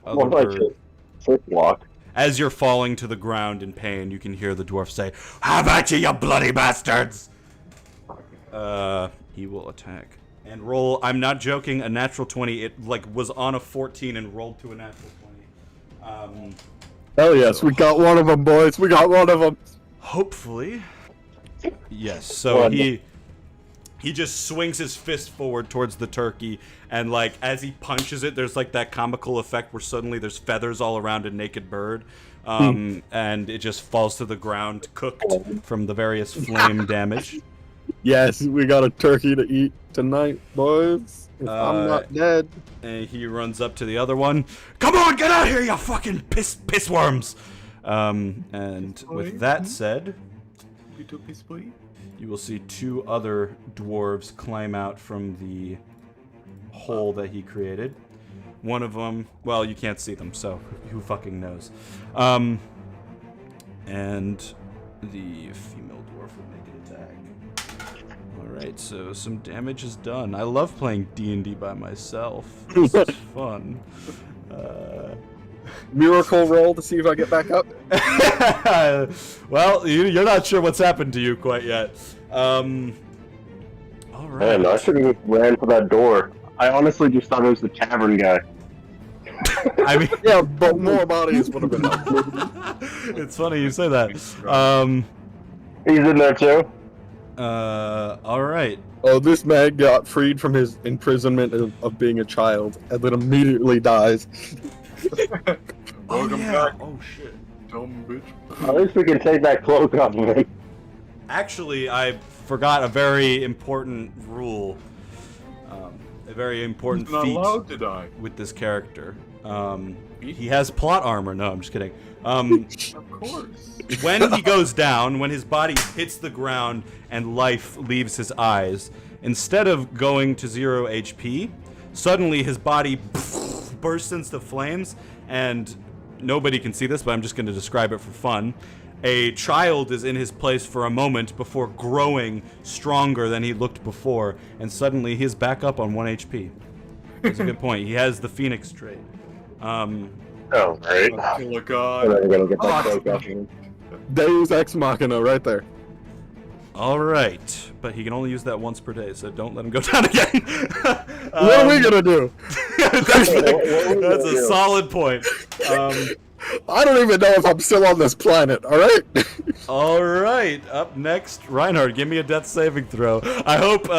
Other More like bird. a flip walk. As you're falling to the ground in pain, you can hear the dwarf say, "How about you bloody bastards?" He will attack. And roll, I'm not joking, a natural 20. It, was on a 14 and rolled to a natural 20. Hell yes, we got one of them, boys. We got one of them. Hopefully. Yes, so he just swings his fist forward towards the turkey, and, as he punches it, there's, that comical effect where suddenly there's feathers all around a naked bird. And it just falls to the ground, cooked from the various flame damage. Yes, we got a turkey to eat tonight, boys. If I'm not dead. And he runs up to the other one. Come on, get out here, you fucking piss worms! And with that said, you will see 2 other dwarves climb out from the hole that he created. One of them, well, you can't see them, so who fucking knows? And the female dwarf will make an attack. Alright, so some damage is done. I love playing D&D by myself. This is fun. Miracle roll to see if I get back up. Well, you're not sure what's happened to you quite yet. Alright. Man, I should have ran for that door. I honestly just thought it was the tavern guy. I mean, Yeah, but more bodies would have been helpful. it's funny you say that. He's in there too. Alright. Oh, this man got freed from his imprisonment of being a child and then immediately dies. Welcome yeah. back, Oh shit. dumb bitch. At least we can take that cloak off of him. Actually, I forgot a very important rule. A very important He's not feat allowed to die. with this character. He has plot armor. No, I'm just kidding. Of course. When he goes down, when his body hits the ground and life leaves his eyes, instead of going to 0 HP, suddenly his body bursts into flames, and nobody can see this, but I'm just going to describe it for fun. A child is in his place for a moment before growing stronger than he looked before, and suddenly he's back up on 1 HP. That's a good point. He has the Phoenix trait. Oh, right. Kill a god. I'm never gonna get that cloak off of him. Deus Ex Machina right there. All right, but he can only use that once per day, so don't let him go down again. What are we gonna do? That's a solid point. I don't even know if I'm still on this planet, alright? All right, up next, Reinhardt, give me a death saving throw. I hope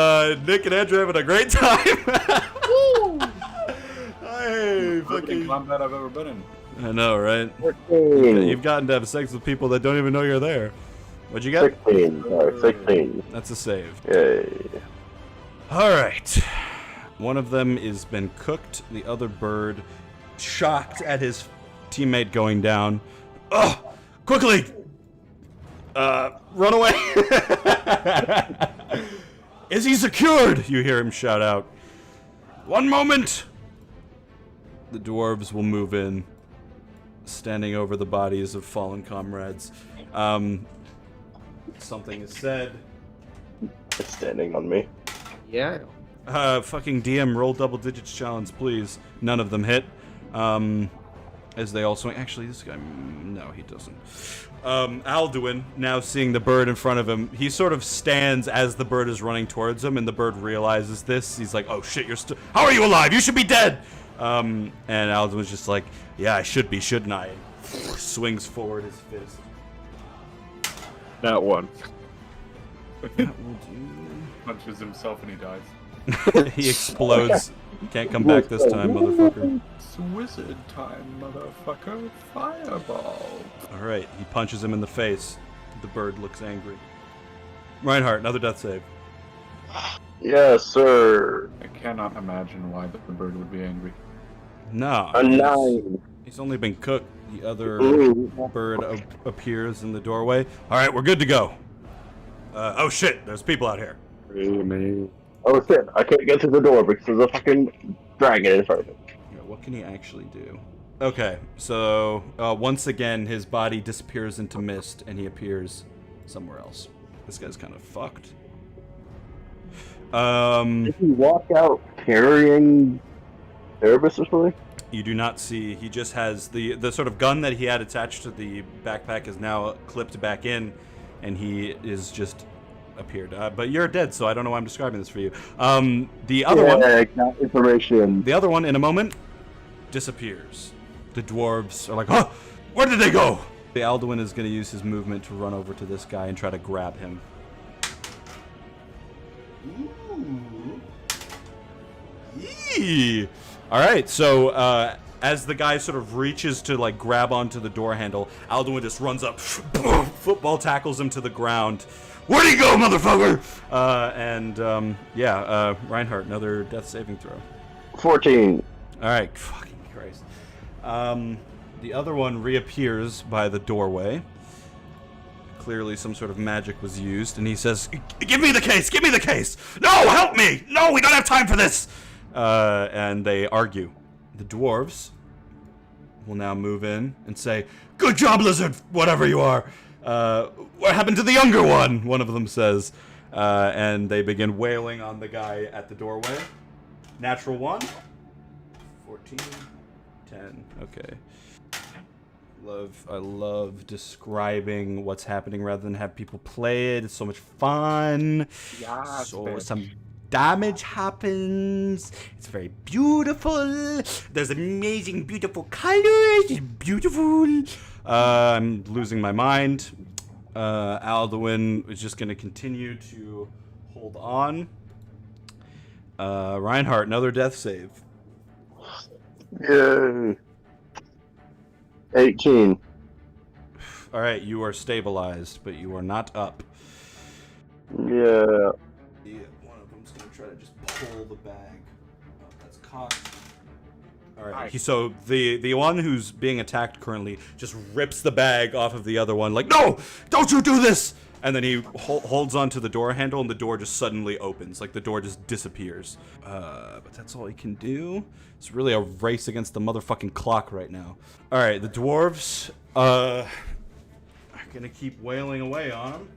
Nick and Andrew are having a great time. Hey, Fucking fucking... combat I've ever been in. I know, right? 16. You've gotten to have sex with people that don't even know you're there. What'd you get? 16. Sorry, 16. That's a save. Yay. All right. One of them has been cooked. The other bird, shocked at his teammate going down. Ugh! Quickly! Run away! Is he secured? You hear him shout out. One moment! The dwarves will move in, standing over the bodies of fallen comrades. Something is said. It's standing on me. Yeah. Fucking DM, roll double digits challenge, please. None of them hit. As they all swing. Actually, this guy, no, he doesn't. Alduin, now seeing the bird in front of him, he sort of stands as the bird is running towards him, and the bird realizes this. He's like, oh shit, you're still. How are you alive? You should be dead! And Alduin's just like, yeah, I should be, shouldn't I? Swings forward his fist. That one. That will do punches himself and he dies. He explodes. Can't come back this time, motherfucker. It's wizard time, motherfucker. Fireball. All right, he punches him in the face. The bird looks angry. Reinhardt, another death save. Yes, sir. I cannot imagine why the bird would be angry. No. A 9. He's only been cooked. The other Ooh. bird appears in the doorway. All right, we're good to go. Oh shit, there's people out here. Oh shit, I can't get through the door because there's a fucking dragon in front of me. Yeah, what can he actually do? Okay, so once again, his body disappears into mist and he appears somewhere else. This guy's kind of fucked. Did he walk out carrying Erebus or something? You do not see. He just has the sort of gun that he had attached to the backpack is now clipped back in, and he is just appeared. But you're dead, so I don't know why I'm describing this for you. The other one. Got information. The other one, in a moment, disappears. The dwarves are like, huh? Where did they go? The Alduin is going to use his movement to run over to this guy and try to grab him. Ooh. Yee. All right, so as the guy sort of reaches to like grab onto the door handle, Alduin just runs up, football tackles him to the ground. Where'd he go, motherfucker? Reinhardt, another death saving throw. 14. All right, fucking Christ. The other one reappears by the doorway. Clearly some sort of magic was used, and he says, give me the case! Give me the case! No, help me! No, we don't have time for this! And they argue. The dwarves will now move in and say, good job, lizard, whatever you are! What happened to the younger one? One of them says. And they begin wailing on the guy at the doorway. Natural 1. 14. 10. Okay. I love describing what's happening rather than have people play it. It's so much fun. Yes, So bitch. some damage happens. It's very beautiful. There's amazing, beautiful colors. It's beautiful. I'm losing my mind. Alduin is just going to continue to hold on. Reinhardt, another death save. Yay. 18. All right, you are stabilized, but you are not up. Yeah. One of them's going to try to just pull the bag. Oh, that's cocked. All right. So the one who's being attacked currently just rips the bag off of the other one, like, no, don't you do this! And then he holds onto the door handle, and the door just suddenly opens. Like, the door just disappears. But that's all he can do. It's really a race against the motherfucking clock right now. All right, the dwarves are going to keep wailing away on him.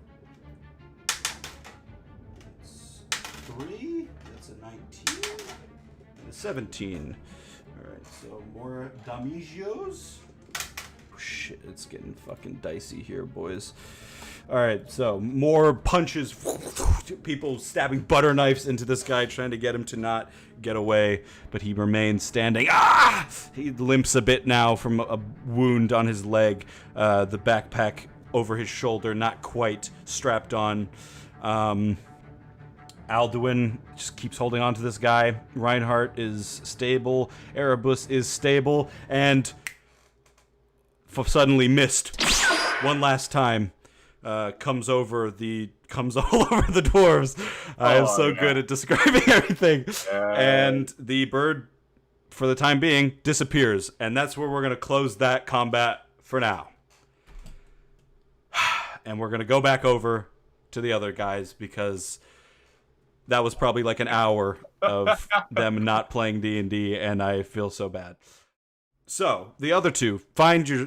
That's 3. That's a 19. And a 17. All right, so more damigios. Oh, shit, it's getting fucking dicey here, boys. All right, so more punches, people stabbing butter knives into this guy, trying to get him to not get away, but he remains standing. Ah! He limps a bit now from a wound on his leg, the backpack over his shoulder, not quite strapped on. Alduin just keeps holding on to this guy. Reinhardt is stable. Erebus is stable, and suddenly missed one last time. Comes all over the dwarves. I am so good at describing everything. And the bird, for the time being, disappears. And that's where we're going to close that combat for now. And we're going to go back over to the other guys because that was probably like an hour of them not playing D&D, and I feel so bad. So, the other two,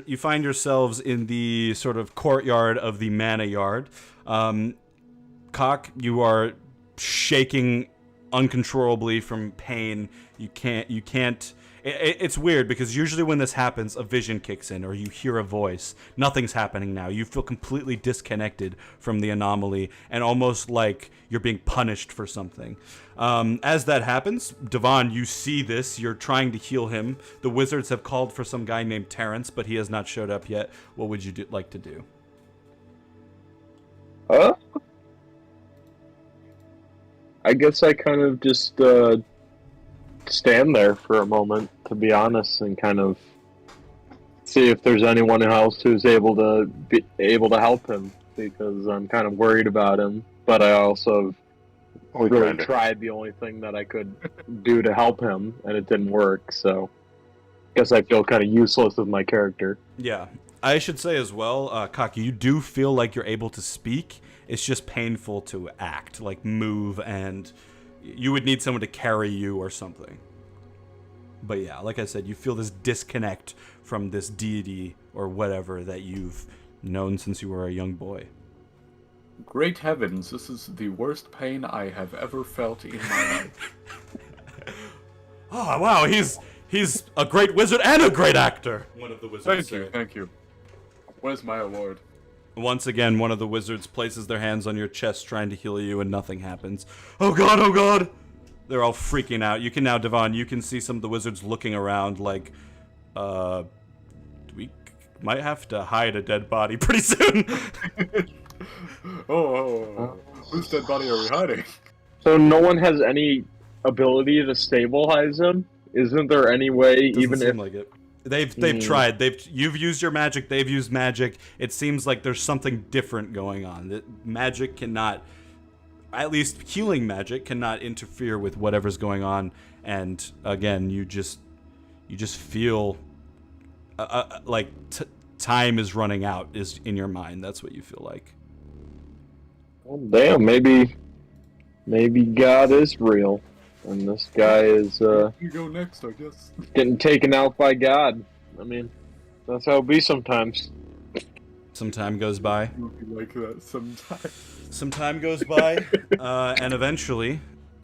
you find yourselves in the sort of courtyard of the Mana Yard. Cock, you are shaking uncontrollably from pain. You can't. It's weird because usually when this happens, a vision kicks in or you hear a voice. Nothing's happening now. You feel completely disconnected from the anomaly and almost like you're being punished for something. As that happens, Devon, you see this. You're trying to heal him. The wizards have called for some guy named Terrence, but he has not showed up yet. What would you like to do? Huh? I guess I kind of just stand there for a moment, to be honest, and kind of see if there's anyone else who's able to help him, because I'm kind of worried about him. But I also really tried the only thing that I could do to help him, and it didn't work. So, I guess I feel kind of useless with my character. Yeah, I should say as well, Kaki, you do feel like you're able to speak. It's just painful to act, like move, and you would need someone to carry you or something. But yeah, like I said, you feel this disconnect from this deity or whatever that you've known since you were a young boy. Great heavens, this is the worst pain I have ever felt in my life. Oh, wow, he's a great wizard and a great actor, one of the wizards said. Thank you. Where's my award? Once again, one of the wizards places their hands on your chest trying to heal you, and nothing happens. Oh god, oh god! They're all freaking out. You can now, Devon, you can see some of the wizards looking around like, we might have to hide a dead body pretty soon. Whose dead body are we hiding? So no one has any ability to stabilize him? Isn't there any way, Doesn't even seem if... like it. They've tried. You've used your magic. They've used magic. It seems like there's something different going on. That magic cannot, at least healing magic, cannot interfere with whatever's going on. And again, you just feel like time is running out. Is in your mind. That's what you feel like. Well, damn, maybe God is real, and this guy is You go next, I guess. getting taken out by God. I mean, that's how it be sometimes. Some time goes by. It would be like that sometimes. Some time goes by, and eventually,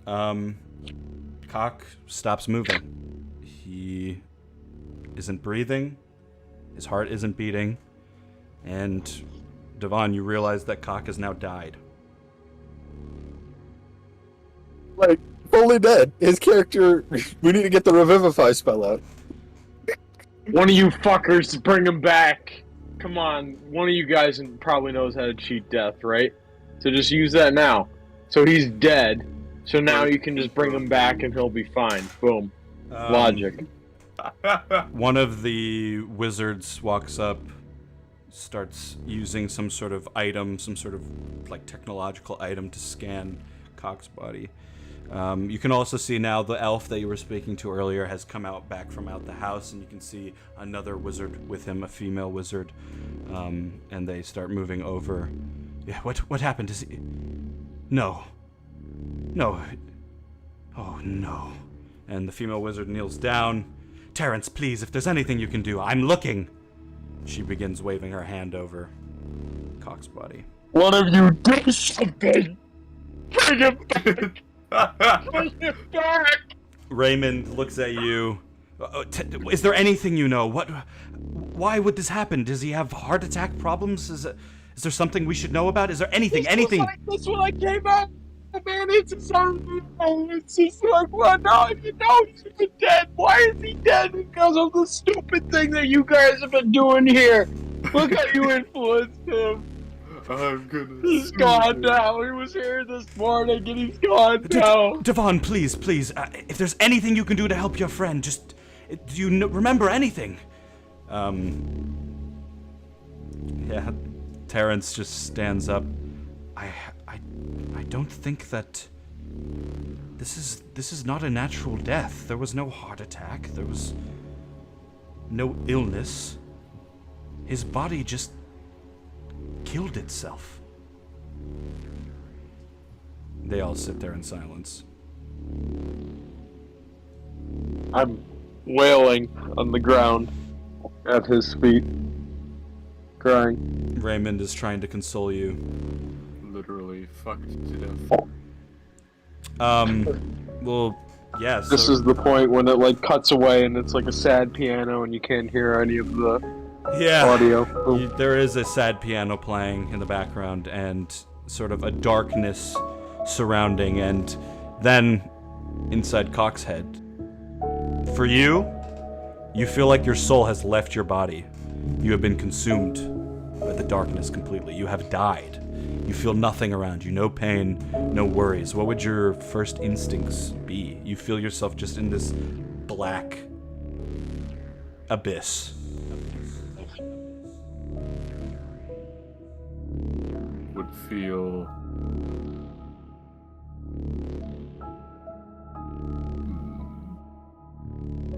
Cock stops moving. He isn't breathing. His heart isn't beating, and Devon, you realize that Cock has now died. Like, fully dead. His character, we need to get the revivify spell out. One of you fuckers, bring him back. Come on, one of you guys probably knows how to cheat death, right? So just use that now. So he's dead. So now you can just bring him back and he'll be fine. Boom. Logic. One of the wizards walks up, starts using some sort of item, some sort of like technological item to scan Cock's body. You can also see now the elf that you were speaking to earlier has come out back from out the house, and you can see another wizard with him, a female wizard, and they start moving over. Yeah, what happened? Is he... No. Oh no. And the female wizard kneels down. Terrence, please, if there's anything you can do, I'm looking. She begins waving her hand over Cock's body. One of you do something! Bring him back! Bring him back! Raymond looks at you. Is there anything you know? Why would this happen? Does he have heart attack problems? Is there something we should know about? Is there anything? That's what I came out. Man, it's just like, well, no, you know he's dead. Why is he dead? Because of the stupid thing that you guys have been doing here. Look how you influenced him. I'm gonna. He's gone now. He was here this morning and he's gone now. Devon, please, if there's anything you can do to help your friend, just, do you remember anything? Yeah, Terrence just stands up. I don't think that this is not a natural death. There was no heart attack. There was no illness. His body just killed itself. They all sit there in silence. I'm wailing on the ground at his feet, crying. Raymond is trying to console you. Literally fucked to death. Well, yeah, This is the point when it like cuts away and it's like a sad piano and you can't hear any of the audio. There is a sad piano playing in the background and sort of a darkness surrounding, and then inside Cock's head, for you feel like your soul has left your body. You have been consumed by the darkness completely. You have died. You feel nothing around you, no pain, no worries. What would your first instincts be? You feel yourself just in this black abyss. Would feel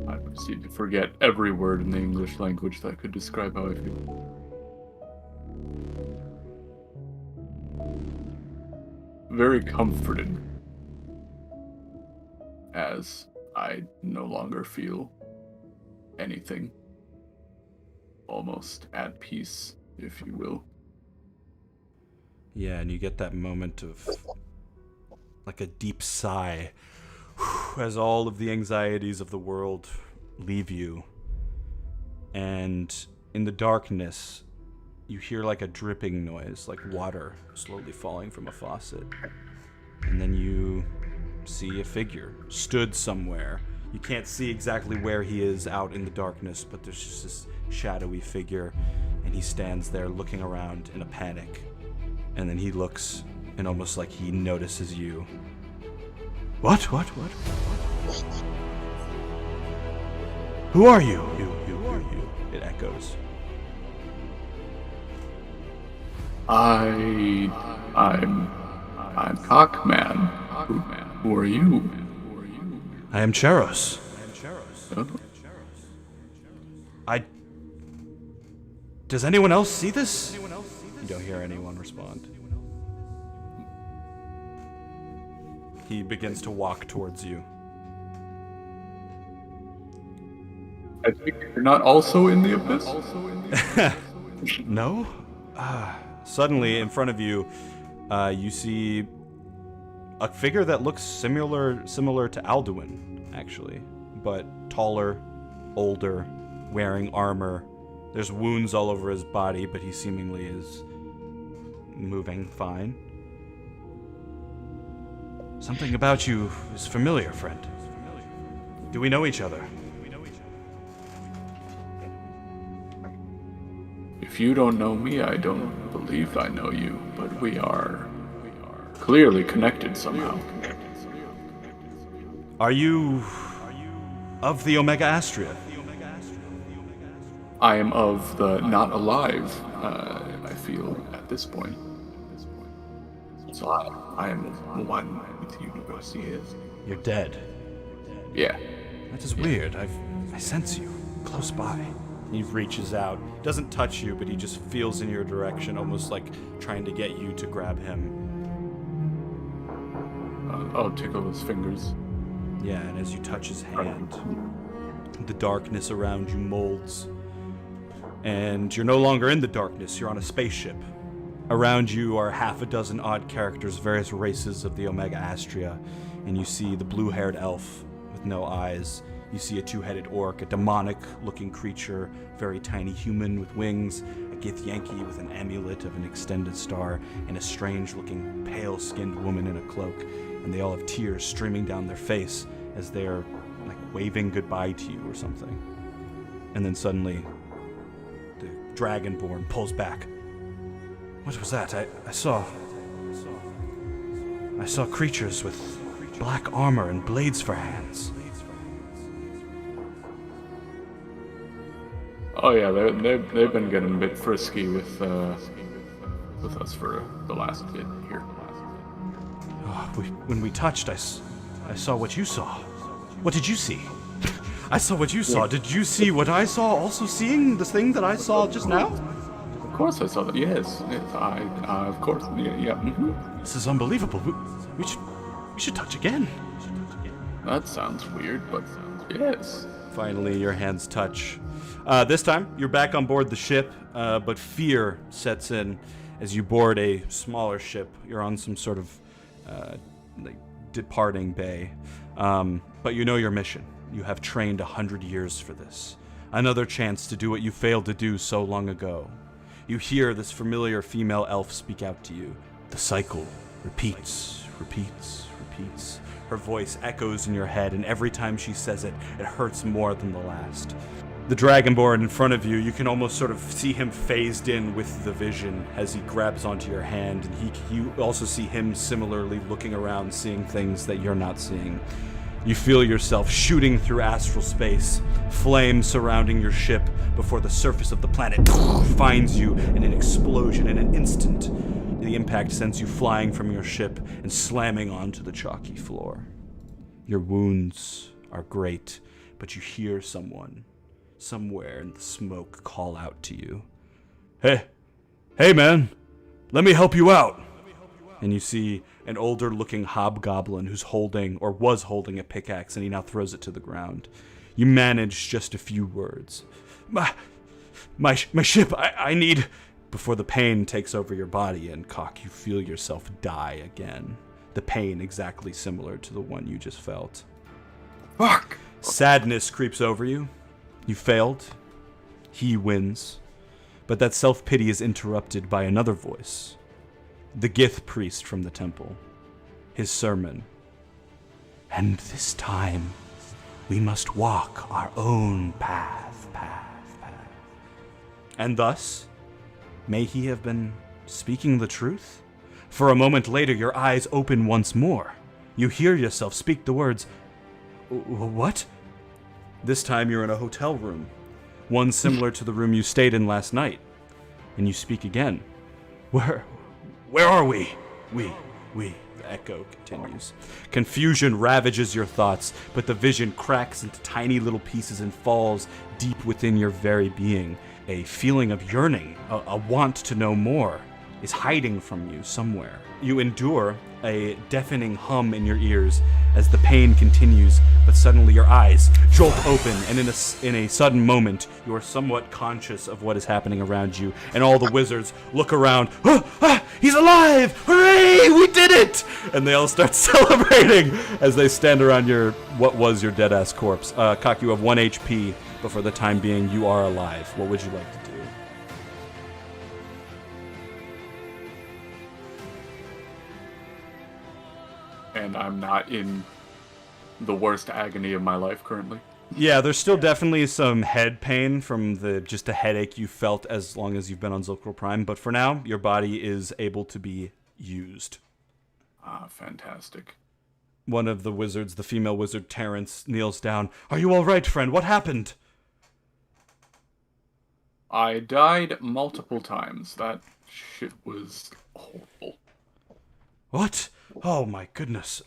I seem to forget every word in the English language that could describe how I feel. Very comforted, as I no longer feel anything. Almost at peace, if you will. Yeah, and you get that moment of like a deep sigh as all of the anxieties of the world leave you. And in the darkness, you hear like a dripping noise, like water slowly falling from a faucet. And then you see a figure stood somewhere. You can't see exactly where he is out in the darkness, but there's just this shadowy figure, and he stands there looking around in a panic. And then he looks, and almost like he notices you. What? Who are you? You. It echoes. I'm Cockman. Who are you? I am Cheros. Oh. Does anyone else see this? You don't hear anyone respond. He begins to walk towards you. I think you're not also in the abyss? No? Suddenly, in front of you, you see a figure that looks similar to Alduin, actually, but taller, older, wearing armor. There's wounds all over his body, but he seemingly is moving fine. Something about you is familiar, friend. Do we know each other? If you don't know me, I don't believe I know you, but we are clearly connected somehow. Are you of the Omega Astria? I am of the not alive, I feel, at this point. So I am one with the universe, he is. You're dead. Yeah. That is weird. I sense you close by. He reaches out, doesn't touch you, but he just feels in your direction, almost like trying to get you to grab him. I'll tickle his fingers. Yeah, and as you touch his hand, the darkness around you molds. And you're no longer in the darkness, you're on a spaceship. Around you are half a dozen odd characters, various races of the Omega Astria, and you see the blue-haired elf with no eyes. You see a two-headed orc, a demonic-looking creature, very tiny human with wings, a Githyanki with an amulet of an extended star, and a strange-looking, pale-skinned woman in a cloak. And they all have tears streaming down their face as they're, like, waving goodbye to you or something. And then suddenly, the Dragonborn pulls back. What was that? I saw creatures with black armor and blades for hands. Oh yeah, they've been getting a bit frisky with us for the last bit here. When we touched, I saw what you saw. What did you see? I saw what you saw. Did you see what I saw? Also seeing the thing that I saw just now? Of course I saw that. Yes, I of course. Yeah. Mm-hmm. This is unbelievable. We should touch again. That sounds weird, but yes. Finally, your hands touch. This time, you're back on board the ship, but fear sets in as you board a smaller ship. You're on some sort of departing bay. But you know your mission. You have trained 100 years for this. Another chance to do what you failed to do so long ago. You hear this familiar female elf speak out to you. The cycle repeats. Her voice echoes in your head, and every time she says it, it hurts more than the last. The Dragonborn in front of you, you can almost sort of see him phased in with the vision as he grabs onto your hand, and you also see him similarly looking around, seeing things that you're not seeing. You feel yourself shooting through astral space, flames surrounding your ship before the surface of the planet finds you in an explosion in an instant. The impact sends you flying from your ship and slamming onto the chalky floor. Your wounds are great, but you hear someone somewhere in the smoke call out to you. Hey man, let me help you out. And you see an older looking hobgoblin who's holding, or was holding, a pickaxe, and he now throws it to the ground. You manage just a few words. My ship, I need... Before the pain takes over your body, and you feel yourself die again. The pain exactly similar to the one you just felt. Fuck! Sadness creeps over you. You failed. He wins. But that self-pity is interrupted by another voice. The Gith priest from the temple. His sermon. And this time, we must walk our own path. And thus, may he have been speaking the truth? For a moment later, your eyes open once more. You hear yourself speak the words, "What?" This time you're in a hotel room, one similar to the room you stayed in last night. And you speak again. Where are we? We. The echo continues. Confusion ravages your thoughts, but the vision cracks into tiny little pieces and falls deep within your very being. A feeling of yearning, a want to know more, is hiding from you somewhere. You endure a deafening hum in your ears as the pain continues, but suddenly your eyes jolt open, and in a sudden moment, you are somewhat conscious of what is happening around you, and all the wizards look around. He's alive! Hooray! We did it! And they all start celebrating as they stand around what was your dead-ass corpse. Cock, you have 1 HP, but for the time being, you are alive. What would you like to do? And I'm not in the worst agony of my life currently. Yeah, there's still definitely some head pain from just a headache you felt as long as you've been on Zulkrul Prime, but for now, your body is able to be used. Ah, fantastic. One of the wizards, the female wizard Terrence, kneels down. Are you all right, friend? What happened? I died multiple times. That shit was horrible. What? Oh my goodness.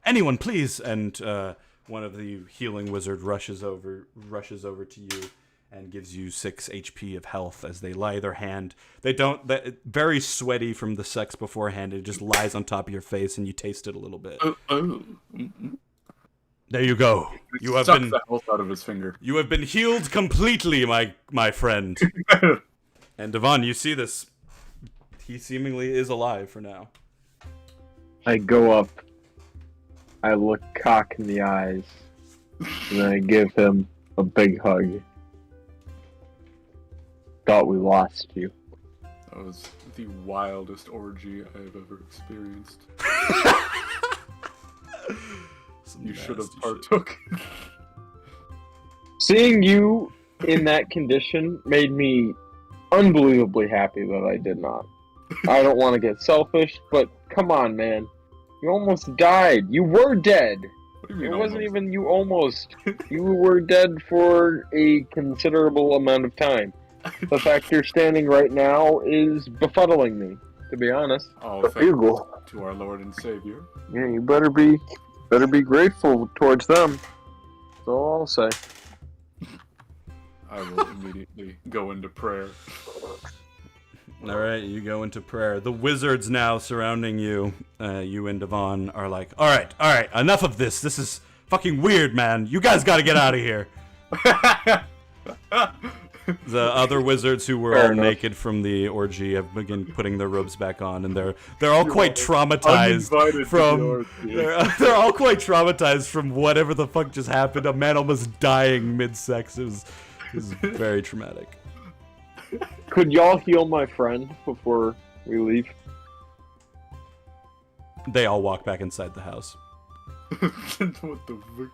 Anyone, please. And one of the healing wizard rushes over to you and gives you 6 HP of health as they lay their hand. Very sweaty from the sex beforehand. It just lies on top of your face and you taste it a little bit. There you go. You have been the health out of his finger. You have been healed completely, my friend. And Devon, you see this. He seemingly is alive for now. I go up, I look Cock in the eyes, and then I give him a big hug. Thought we lost you. That was the wildest orgy I have ever experienced. You should have partook. Seeing you in that condition made me unbelievably happy that I did not. I don't want to get selfish, but come on, man. You almost died. You were dead. What do you mean It wasn't almost? even you almost. You were dead for a considerable amount of time. The fact you're standing right now is befuddling me, to be honest. Oh, But thank Bugle. to our Lord and Savior. Yeah, you better be grateful towards them. That's all I'll say. I will immediately go into prayer. All right, you go into prayer. The wizards now surrounding you, you and Devon, are like, all right, enough of this. This is fucking weird, man. You guys got to get out of here. The other wizards who were Fair all enough. naked from the orgy have begun putting their robes back on, and they're all quite traumatized Uninvited from. to the orgy. They're all quite traumatized from whatever the fuck just happened. A man almost dying mid-sex. It was very traumatic. Could y'all heal my friend before we leave? They all walk back inside the house. What the fuck?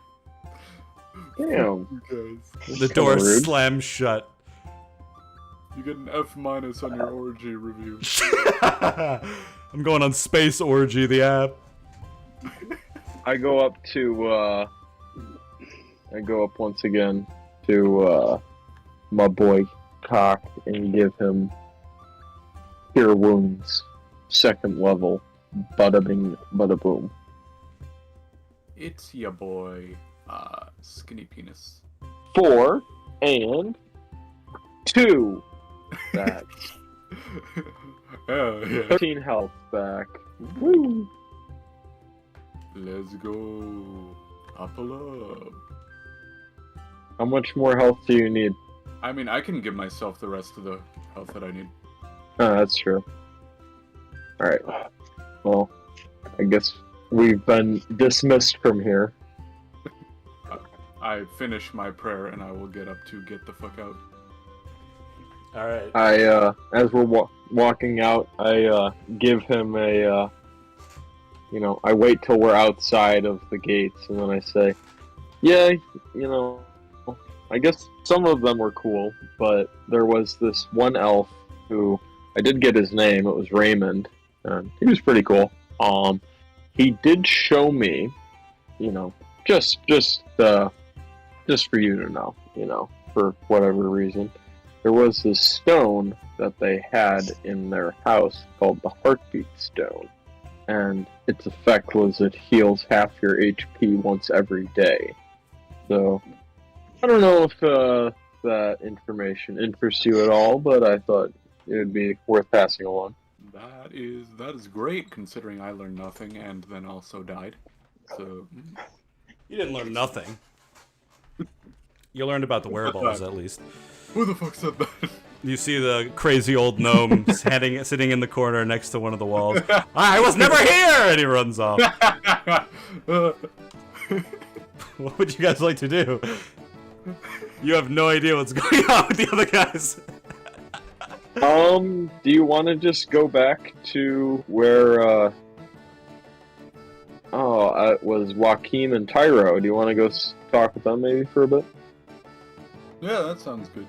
Damn. You guys. The door kinda rude. slams shut. You get an F- on your orgy review. I'm going on Space Orgy, the app. I go up once again to my boy Cock and give him Cure Wounds, 2nd level, bada bing, bada boom. It's ya boy, Skinny Penis. 4 and 2 back. Oh, yeah. 13 health back. Woo! Let's go. Apple up. How much more health do you need? I mean, I can give myself the rest of the health that I need. Oh, that's true. Alright. Well, I guess we've been dismissed from here. I finish my prayer and I will get up to get the fuck out. All right. As we're walking out, I give him a, I wait till we're outside of the gates, and then I say, yeah, I guess some of them were cool, but there was this one elf who, I did get his name, it was Raymond, and he was pretty cool. He did show me, just for you to know, for whatever reason, there was this stone that they had in their house called the Heartbeat Stone, and its effect was it heals half your HP once every day. So, I don't know if that information interests you at all, but I thought it would be worth passing along. That is great, considering I learned nothing and then also died. So, You didn't learn nothing. You learned about the wereballs, at least. who the fuck said that? You see the crazy old gnome sitting in the corner next to one of the walls. I was never here! And he runs off. What would you guys like to do? You have no idea what's going on with the other guys. Do you want to just go back to where, it was Joaquin and Tyro. Do you want to go talk with them maybe for a bit? Yeah, that sounds good.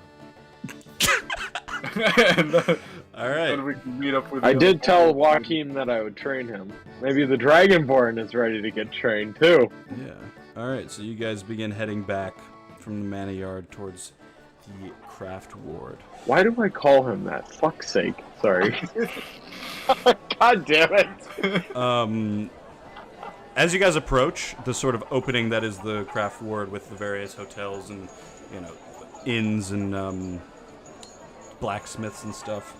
All right. And we can meet up with. I the did other tell players. Joaquin that I would train him. Maybe the Dragonborn is ready to get trained too. Yeah. All right. So you guys begin heading back from the Mana Yard towards the craft ward. Why do I call him that? Fuck's sake. Sorry. God damn it. As you guys approach the sort of opening that is the craft ward with the various hotels and, inns and blacksmiths and stuff,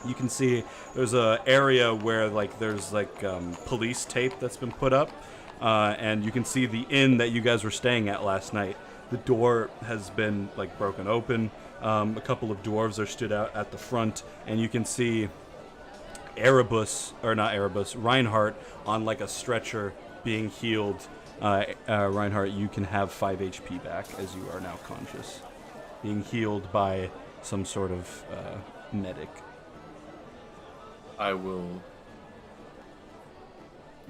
you can see there's a area where there's police tape that's been put up, and you can see the inn that you guys were staying at last night. The door has been broken open. A couple of dwarves are stood out at the front, and you can see Reinhardt on a stretcher being healed. Reinhardt, you can have 5 HP back as you are now conscious, being healed by some sort of medic. I will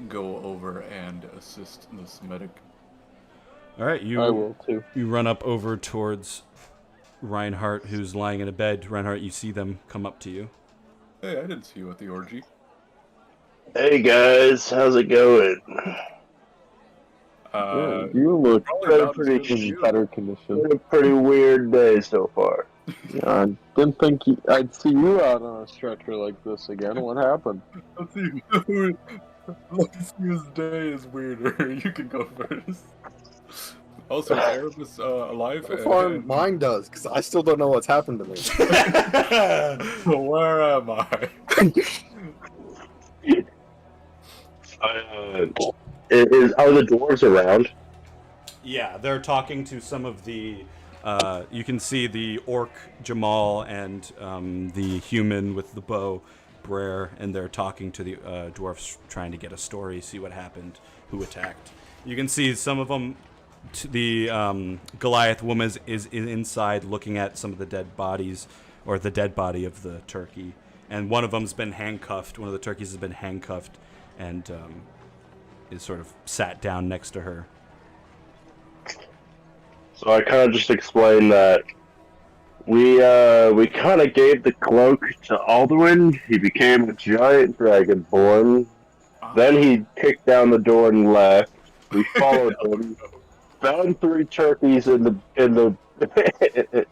go over and assist this medic. All right, I will too. You run up over towards Reinhardt, who's lying in a bed. Reinhardt, you see them come up to you. Hey, I didn't see you at the orgy. Hey guys, how's it going? You look probably about pretty as good as in you. better condition. Been a pretty weird day so far. Yeah, I didn't think I'd see you out on a stretcher like this again. What happened? Let's see. Let's see whose day is weirder. You can go first. Also, is Erebus alive? So far, mine does, because I still don't know what's happened to me. Where am I? Are the dwarves around? Yeah, they're talking to some of the. You can see the orc Jamal and the human with the bow, Brer, and they're talking to the dwarfs, trying to get a story, see what happened, who attacked. You can see some of them. The Goliath woman is inside looking at some of the dead bodies, or the dead body of the turkey, and one of them's been handcuffed. One of the turkeys has been handcuffed, and is sort of sat down next to her. So I kind of just explained that we kind of gave the cloak to Alduin. He became a giant dragonborn. Then he kicked down the door and left. We followed him, found 3 turkeys in the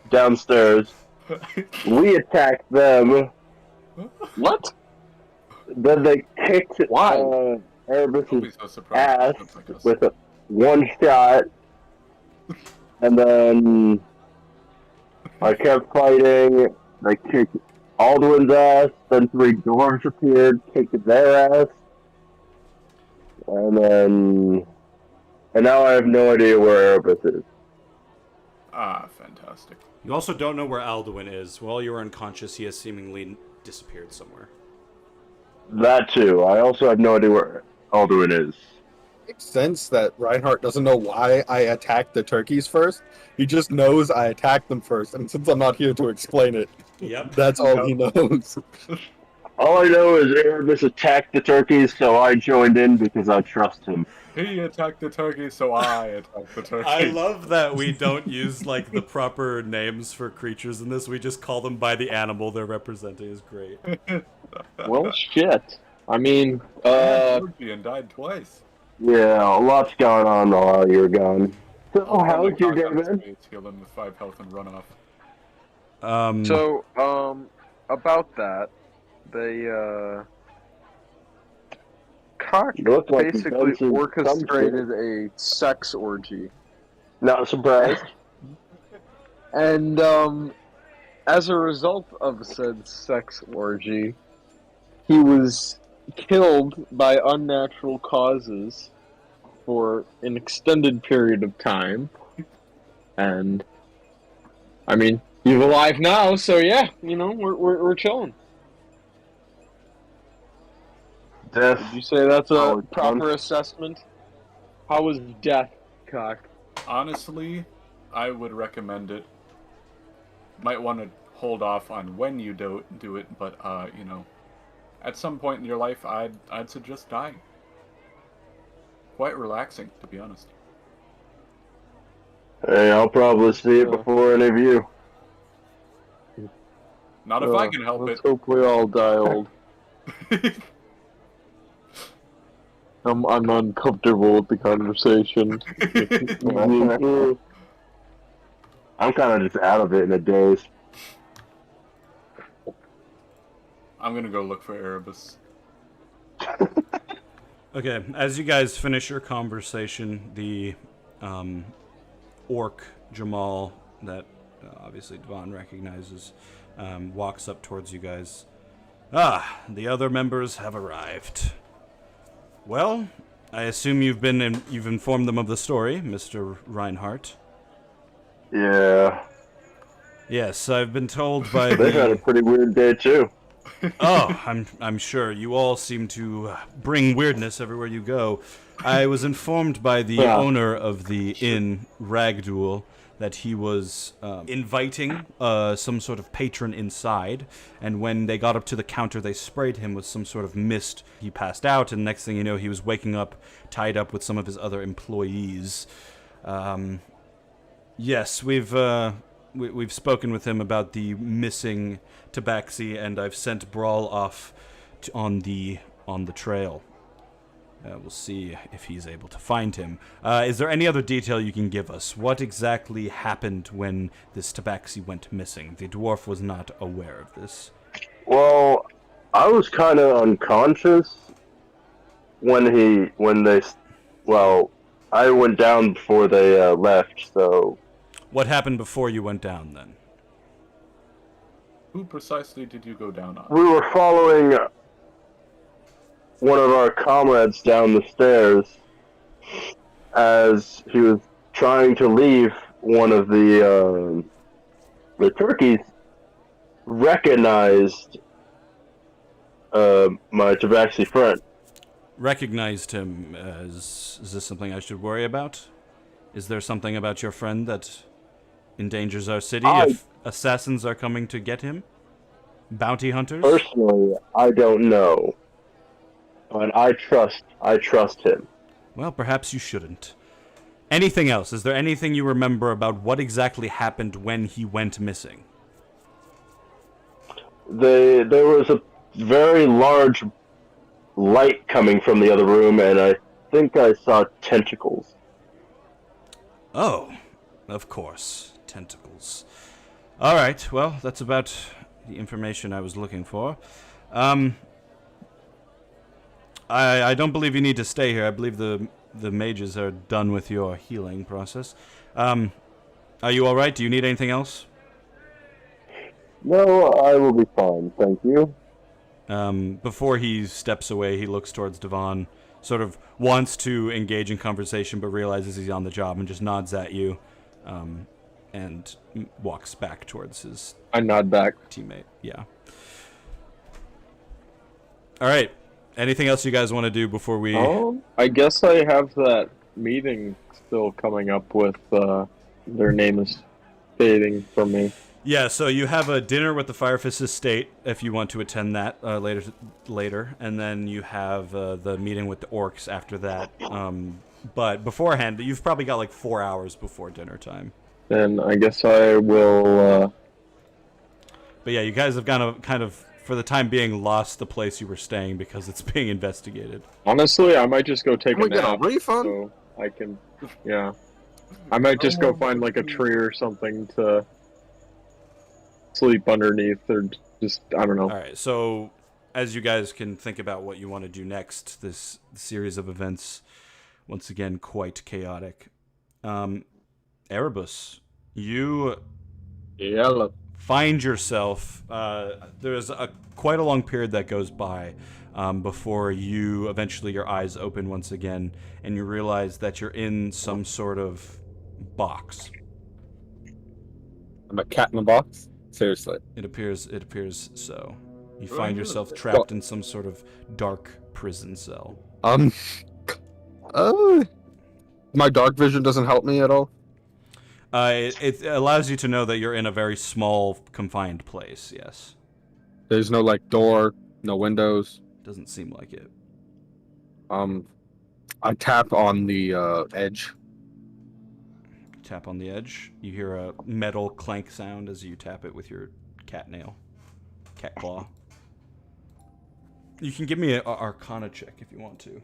downstairs. We attacked them. What? Then they kicked Don't Erebus's be so surprised. ass Looks like us. with one shot, and then I kept fighting. I kicked Alduin's ass. Then 3 dwarves appeared, kicked their ass, and now I have no idea where Erebus is. Ah, fantastic. You also don't know where Alduin is. While you were unconscious, he has seemingly disappeared somewhere. That too. I also have no idea where Alduin is. Makes sense that Reinhardt doesn't know why I attacked the turkeys first. He just knows I attacked them first, and since I'm not here to explain it, Yep. that's all he knows. All I know is Erebus attacked the turkeys, so I joined in because I trust him. He attacked the turkey, so I attacked the turkey. I love that we don't use like the proper names for creatures in this. We just call them by the animal they're representing. Is great. Well, shit. I mean, Turkey and died twice. Yeah, a lot's going on while you're gone. So, how's your day been? Heal him with 5 health and run off. so, about that, they, Cock You look like you've basically done some orchestrated a sex orgy. Not surprised. And, as a result of said sex orgy, he was killed by unnatural causes for an extended period of time. And, I mean, he's alive now, so yeah, you know, we're chilling. Death. Did you say that's a Oh, proper assessment? How was death, Cock? Honestly, I would recommend it. Might want to hold off on when you do it, but you know, at some point in your life, I'd suggest dying. Quite relaxing, to be honest. Hey, I'll probably see it before any of you. Not if I can help Let's it. hope we all die old. I'm uncomfortable with the conversation. I'm kind of just out of it in a daze. I'm gonna go look for Erebus. Okay, as you guys finish your conversation, the orc Jamal that obviously Devon recognizes walks up towards you guys. Ah, the other members have arrived. Well, I assume you've informed them of the story, Mr. Reinhardt. Yeah. Yes, I've been told by They've had a pretty weird day too. Oh, I'm sure. You all seem to bring weirdness everywhere you go. I was informed by the owner of the inn, Ragdool, that he was inviting some sort of patron inside, and when they got up to the counter, they sprayed him with some sort of mist. He passed out, and next thing you know, he was waking up, tied up with some of his other employees. Yes, we've spoken with him about the missing Tabaxi, and I've sent Brawl off on the trail. We'll see if he's able to find him. Is there any other detail you can give us? What exactly happened when this Tabaxi went missing? The dwarf was not aware of this. Well, I was kind of unconscious when I went down before they left, so... What happened before you went down, then? Who precisely did you go down on? We were following one of our comrades down the stairs as he was trying to leave. One of the turkeys recognized my Tabaxi friend. Recognized him as... Is this something I should worry about? Is there something about your friend that endangers our city if assassins are coming to get him? Bounty hunters? Personally, I don't know. But I trust him. Well, perhaps you shouldn't. Anything else? Is there anything you remember about what exactly happened when he went missing? There was a very large light coming from the other room, and I think I saw tentacles. Oh, of course. Tentacles. All right, well, that's about the information I was looking for. I don't believe you need to stay here. I believe the mages are done with your healing process. Are you all right? Do you need anything else? No, I will be fine, thank you. Before he steps away, he looks towards Devon, sort of wants to engage in conversation, but realizes he's on the job and just nods at you, and walks back towards his I nod back. teammate. Yeah. All right. Anything else you guys want to do before we... I guess I have that meeting still coming up with, their name is fading from me. Yeah, so you have a dinner with the Firefist Estate if you want to attend that later, and then you have the meeting with the orcs after that. But beforehand, you've probably got like 4 hours before dinner time. Then I guess I will, But yeah, you guys have kind of, for the time being, lost the place you were staying because it's being investigated. honestly, I might just go take Can we a get a nap. refund? So I can, yeah. I might just go find like a tree or something to sleep underneath, or just, I don't know. All right, so as you guys can think about what you want to do next, this series of events, once again, quite chaotic. Erebus, you find yourself, there's quite a long period that goes by before you eventually your eyes open once again and you realize that you're in some sort of box. I'm a cat in a box? Seriously. It appears so. You find yourself trapped in some sort of dark prison cell. My dark vision doesn't help me at all? It allows you to know that you're in a very small, confined place, yes. There's no, like, door, no windows. Doesn't seem like it. I tap on the edge. Tap on the edge. You hear a metal clank sound as you tap it with your cat claw. You can give me an Arcana check if you want to.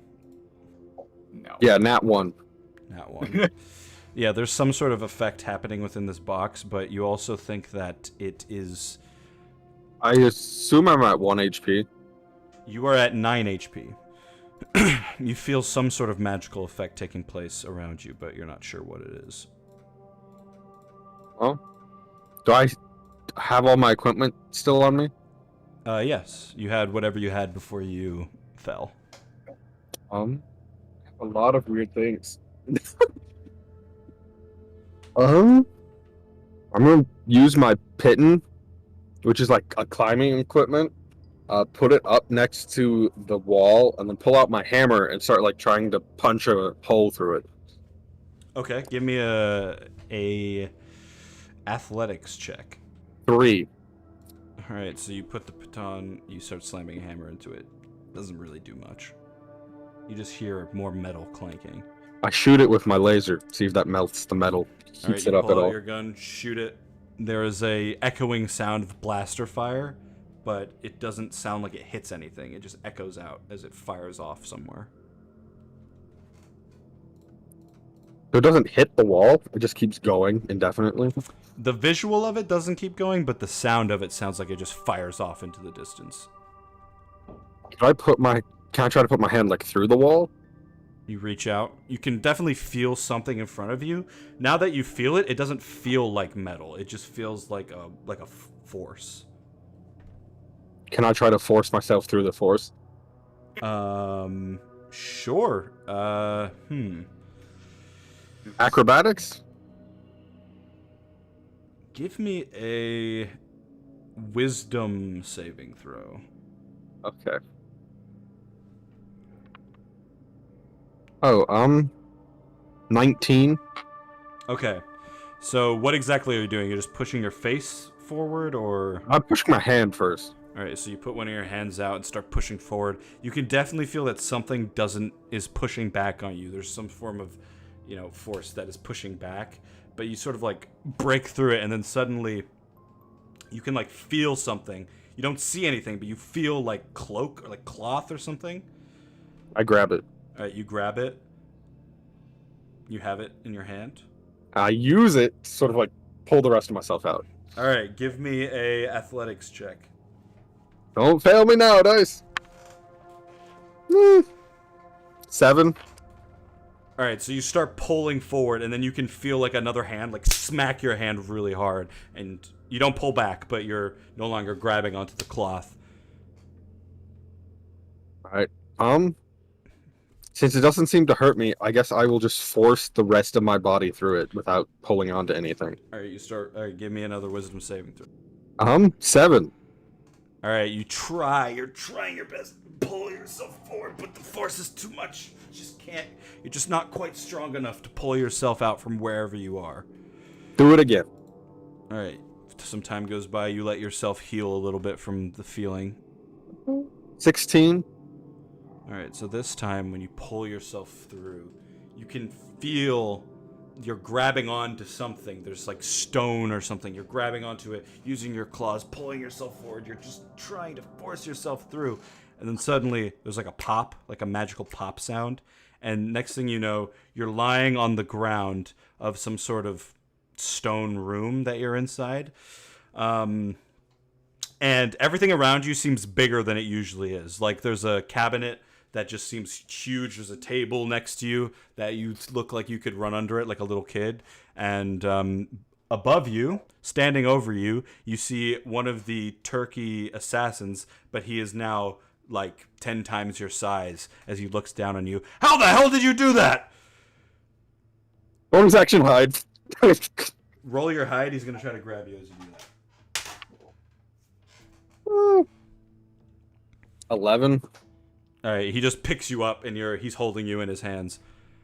No. Yeah, nat 1. That one. Yeah, there's some sort of effect happening within this box, but you also think that it is... I assume I'm at 1 HP. You are at 9 HP. You feel some sort of magical effect taking place around you, but you're not sure what it is. Well, do I have all my equipment still on me? Yes. You had whatever you had before you fell. A lot of weird things. I'm gonna use my piton, which is like a climbing equipment, put it up next to the wall, and then pull out my hammer and start like trying to punch a hole through it. Okay, give me a athletics check. 3. All right, so you put the baton, you start slamming a hammer into it. Doesn't really do much. You just hear more metal clanking. I shoot it with my laser, see if that melts the metal, All right, keeps you it up pull at out all. your gun, shoot it. There is a echoing sound of blaster fire, but it doesn't sound like it hits anything. It just echoes out as it fires off somewhere. So it doesn't hit the wall, it just keeps going indefinitely. The visual of it doesn't keep going, but the sound of it sounds like it just fires off into the distance. Can I try to put my hand like through the wall? You reach out. You can definitely feel something in front of you. Now that you feel it, it doesn't feel like metal. It just feels like a force. Can I try to force myself through the force? Sure. Acrobatics? Give me a wisdom saving throw. Okay. Oh, 19. Okay. So what exactly are you doing? You're just pushing your face forward, or... I'm pushing my hand first. Alright, so you put one of your hands out and start pushing forward. You can definitely feel that something is pushing back on you. There's some form of, force that is pushing back, but you sort of like break through it, and then suddenly you can like feel something. You don't see anything, but you feel like cloak or like cloth or something. I grab it. All right, you grab it. You have it in your hand. I use it to sort of like pull the rest of myself out. All right, give me a athletics check. Don't fail me now, dice. 7. All right, so you start pulling forward, and then you can feel like another hand like smack your hand really hard, and you don't pull back, but you're no longer grabbing onto the cloth. All right. Since it doesn't seem to hurt me, I guess I will just force the rest of my body through it without pulling onto anything. All right, you start. All right, give me another wisdom saving throw. 7. All right, you try. You're trying your best to pull yourself forward, but the force is too much. You just can't. You're just not quite strong enough to pull yourself out from wherever you are. Do it again. All right. Some time goes by. You let yourself heal a little bit from the feeling. 16. All right. So this time, when you pull yourself through, you can feel you're grabbing onto something. There's like stone or something. You're grabbing onto it, using your claws, pulling yourself forward. You're just trying to force yourself through. And then suddenly there's like a pop, like a magical pop sound. And next thing you know, you're lying on the ground of some sort of stone room that you're inside. And everything around you seems bigger than it usually is. Like there's a cabinet that just seems huge. There's a table next to you that you look like you could run under it like a little kid. And above you, standing over you, you see one of the turkey assassins, but he is now like 10 times your size as he looks down on you. How the hell did you do that? Bonus action hide. Roll your hide. He's going to try to grab you as you do that. 11. All right, he just picks you up, and he's holding you in his hands.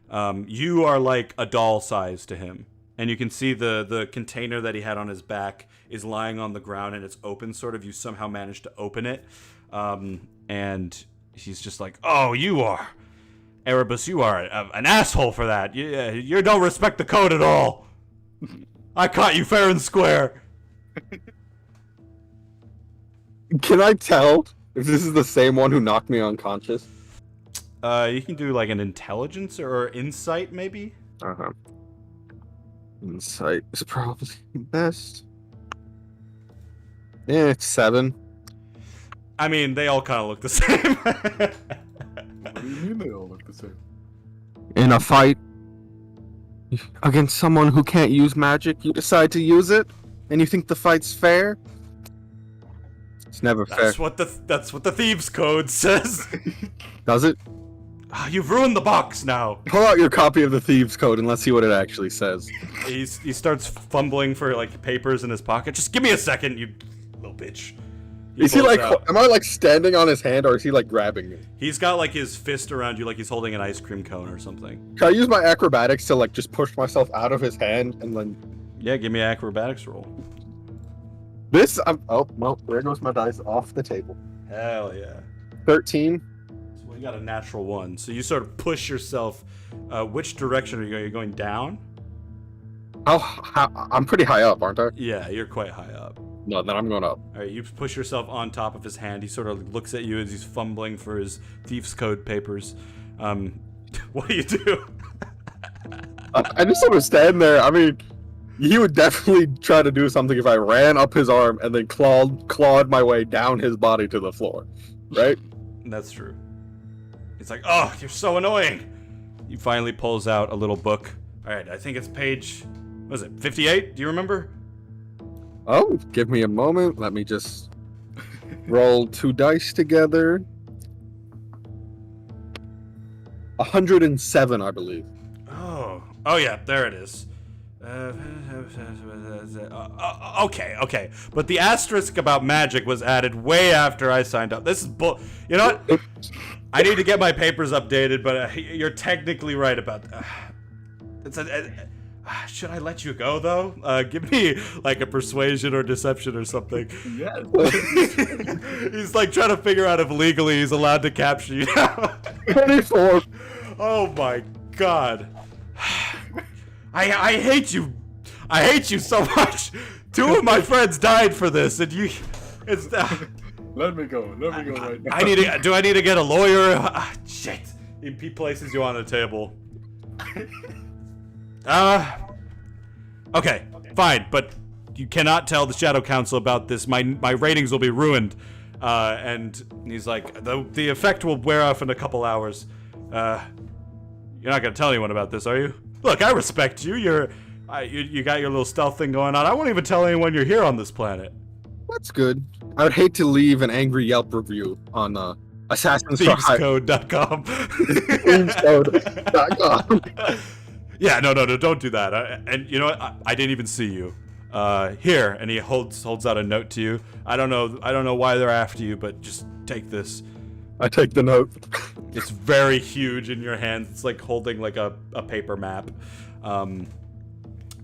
You are like a doll size to him, and you can see the container that he had on his back is lying on the ground, and it's open. Sort of, you somehow managed to open it, and he's just like, "Oh, you are, Erebus. You are an asshole for that. You don't respect the code at all. I caught you fair and square." Can I tell if this is the same one who knocked me unconscious? You can do like an intelligence or insight, maybe. Insight is probably best. Yeah, it's 7. I mean, they all kind of look the same. What do you mean they all look the same? In a fight against someone who can't use magic, you decide to use it, and you think the fight's fair? It's never fair. That's what the thieves' code says. Does it? You've ruined the box now. Pull out your copy of the thieves' code and let's see what it actually says. He starts fumbling for like papers in his pocket. Just give me a second, you little bitch. Is he pulls like? out- Am I like standing on his hand, or is he like grabbing me? He's got like his fist around you, like he's holding an ice cream cone or something. Can I use my acrobatics to like just push myself out of his hand and then? Yeah, give me an acrobatics roll. This. Oh well, there goes my dice off the table. Hell yeah. 13. So you got a natural 1. So you sort of push yourself. Which direction are you going? You're going down? I'm pretty high up, aren't I? Yeah, you're quite high up. No, then I'm going up. All right, you push yourself on top of his hand. He sort of looks at you as he's fumbling for his thieves' code papers. What do you do? I just sort of stand there. I mean, he would definitely try to do something if I ran up his arm and then clawed my way down his body to the floor, right? That's true. He's like, "Oh, you're so annoying." He finally pulls out a little book. All right, I think it's page, what is it, 58? Do you remember? Oh, give me a moment. Let me just roll 2 dice together. 107, I believe. Oh yeah, there it is. Okay. But the asterisk about magic was added way after I signed up. This is You know what? I need to get my papers updated, but you're technically right about that. Should I let you go, though? Give me, like, a persuasion or deception or something. Yes. He's, like, trying to figure out if legally he's allowed to capture you now. 24. Oh, my God. I hate you. I hate you so much. 2 of my friends died for this, and you. It's. Let me go. Let me go right now. Do I need to get a lawyer? Shit. He places you on a table. Okay, fine, but you cannot tell the Shadow Council about this. My ratings will be ruined. And he's like, the effect will wear off in a couple hours. You're not gonna tell anyone about this, are you? Look, I respect you. You got your little stealth thing going on. I won't even tell anyone you're here on this planet. That's good. I would hate to leave an angry Yelp review on Assassin's Creed. Thievescode.com. Thievescode.com. Yeah, no, don't do that. And you know what? I didn't even see you. Here, and he holds out a note to you. I don't know why they're after you, but just take this. I take the note. It's very huge in your hands. It's like holding like a paper map.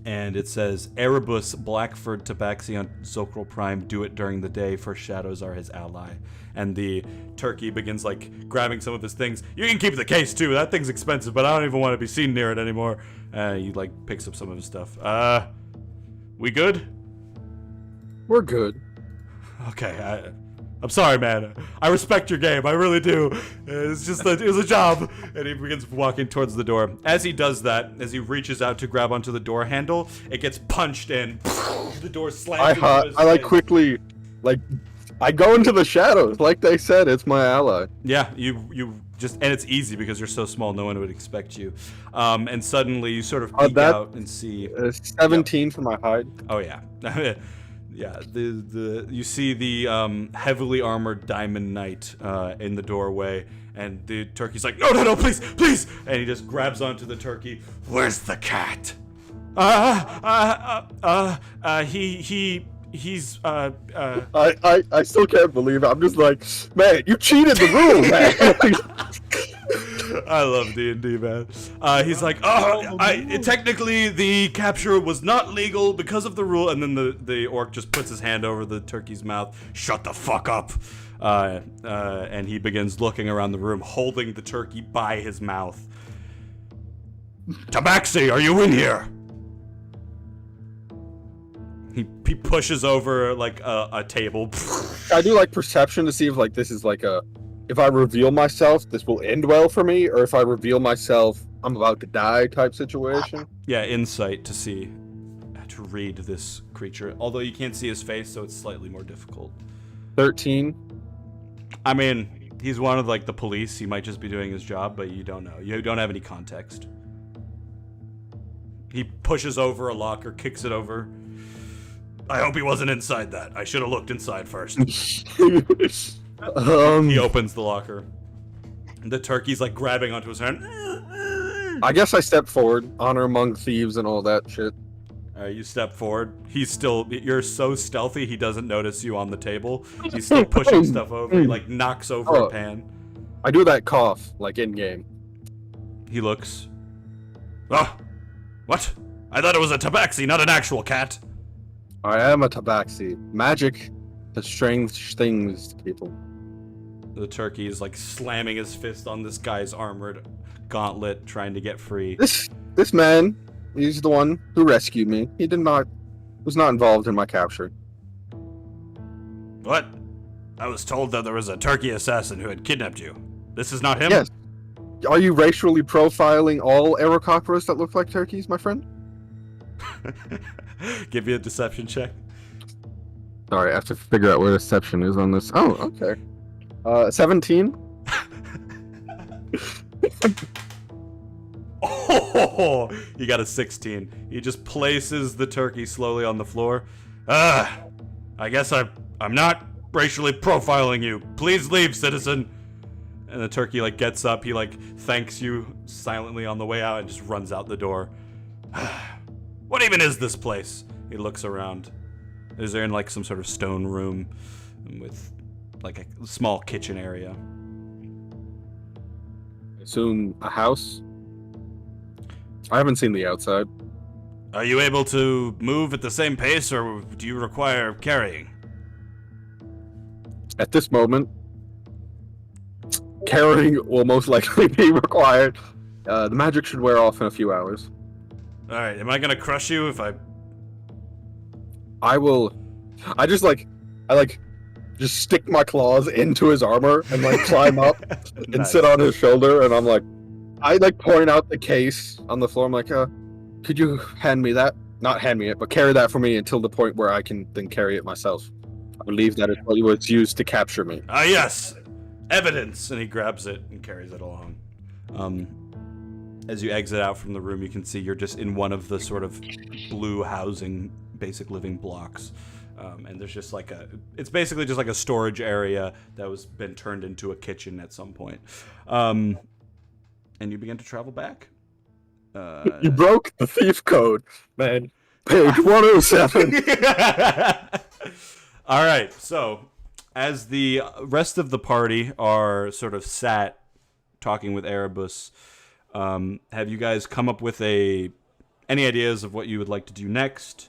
And it says, Erebus, Blackford, Tabaxi, on Zocral Prime, do it during the day, for shadows are his ally. And the turkey begins like grabbing some of his things. You can keep the case too, that thing's expensive, but I don't even want to be seen near it anymore. He like picks up some of his stuff. We good? We're good. Okay, I'm sorry, man. I respect your game. I really do. It's just it was a job. And he begins walking towards the door. As he does that, as he reaches out to grab onto the door handle, it gets punched in. The door slams into his I like face. quickly, like, I go into the shadows. Like they said, it's my ally. Yeah, you just, and it's easy because you're so small, no one would expect you. And suddenly you sort of peek out and see 17 for my hide. Oh yeah. Yeah, you see the heavily armored Diamond Knight in the doorway, and the turkey's like, no, please, and he just grabs onto the turkey. Where's the cat? He's I still can't believe it. I'm just like, man, you cheated the rule, man. I love D&D, man. He's like, technically the capture was not legal because of the rule, and then the orc just puts his hand over the turkey's mouth. Shut the fuck up. And he begins looking around the room, holding the turkey by his mouth. Tabaxi, are you in here? He pushes over like a table. I do like perception to see if like this is like if I reveal myself, this will end well for me, or if I reveal myself, I'm about to die type situation. Yeah, insight to see, to read this creature. Although you can't see his face, so it's slightly more difficult. 13. I mean, he's one of like the police. He might just be doing his job, but you don't know. You don't have any context. He pushes over a locker, kicks it over. I hope he wasn't inside that. I should have looked inside first. He opens the locker. The turkey's like grabbing onto his hand. I guess I step forward, honor among thieves and all that shit. You step forward. You're so stealthy, he doesn't notice you on the table. He's still pushing stuff over. He like knocks over a pan. I do that cough, like in game. He looks. Oh, what? I thought it was a tabaxi, not an actual cat. I am a tabaxi. Magic does strange things to people. The turkey is like slamming his fist on this guy's armored gauntlet, trying to get free. This man, he's the one who rescued me. He was not involved in my capture. What? I was told that there was a turkey assassin who had kidnapped you. This is not him? Yes. Are you racially profiling all Aerocopteras that look like turkeys, my friend? Give you a deception check. Sorry, I have to figure out where deception is on this. Oh, okay. 17. Oh, you got a 16. He just places the turkey slowly on the floor. I guess I'm not racially profiling you. Please leave, citizen. And the turkey like gets up. He like thanks you silently on the way out and just runs out the door. What even is this place? He looks around. Is there in like some sort of stone room with like a small kitchen area? Assume a house. I haven't seen the outside. Are you able to move at the same pace, or do you require carrying? At this moment, carrying will most likely be required. The magic should wear off in a few hours. All right, am I gonna crush you if I? I will. I just just stick my claws into his armor and like climb up and sit on his shoulder, and I'm like, I like point out the case on the floor. I'm like, could you hand me that? Not hand me it, but carry that for me until the point where I can then carry it myself. I believe that is what was used to capture me. Ah, yes, evidence. And he grabs it and carries it along. As you exit out from the room, you can see you're just in one of the sort of blue housing, basic living blocks. And there's just like it's basically just like a storage area that was been turned into a kitchen at some point. And you begin to travel back. You broke the thief code, man. Page 107. All right, so as the rest of the party are sort of sat talking with Erebus, have you guys come up with any ideas of what you would like to do next?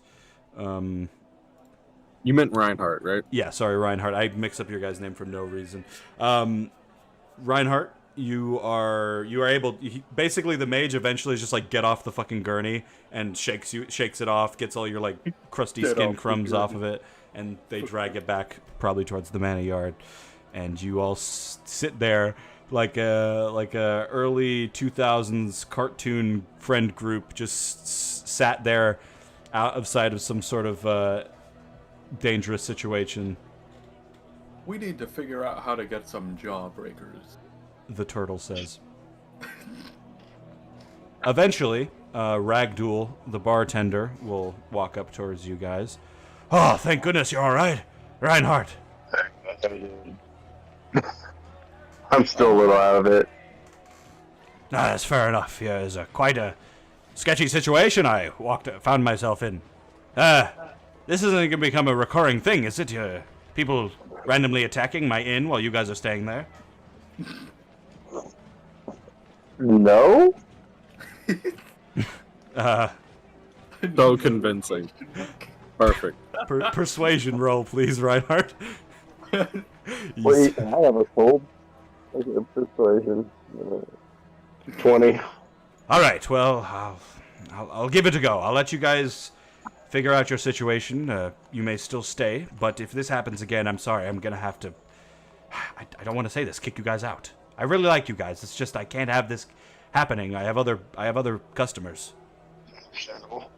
You meant Reinhardt, right? Yeah, sorry, Reinhardt. I mix up your guy's name for no reason. Reinhardt, you are able. Basically, the mage eventually is just like get off the fucking gurney and shakes it off, gets all your like crusty skin crumbs off of it, and they drag it back probably towards the manor yard, and you all sit there like a early 2000s cartoon friend group, just sat there out of sight of some sort of dangerous situation. We need to figure out how to get some jawbreakers. The turtle says. Eventually, Ragdool, the bartender, will walk up towards you guys. Oh, thank goodness you're all right, Reinhardt. I'm still a little out of it. Nah, that's fair enough. Yeah, it's quite a sketchy situation I found myself in. This isn't going to become a recurring thing, is it? People randomly attacking my inn while you guys are staying there? No? So convincing. Perfect. Persuasion roll, please, Reinhardt. Wait, I have a cold. Okay, persuasion. 20. All right, well, I'll give it a go. I'll let you guys figure out your situation. You may still stay, but if this happens again, I'm sorry. I'm gonna have to. I don't want to say this. Kick you guys out. I really like you guys. It's just I can't have this happening. I have other customers. All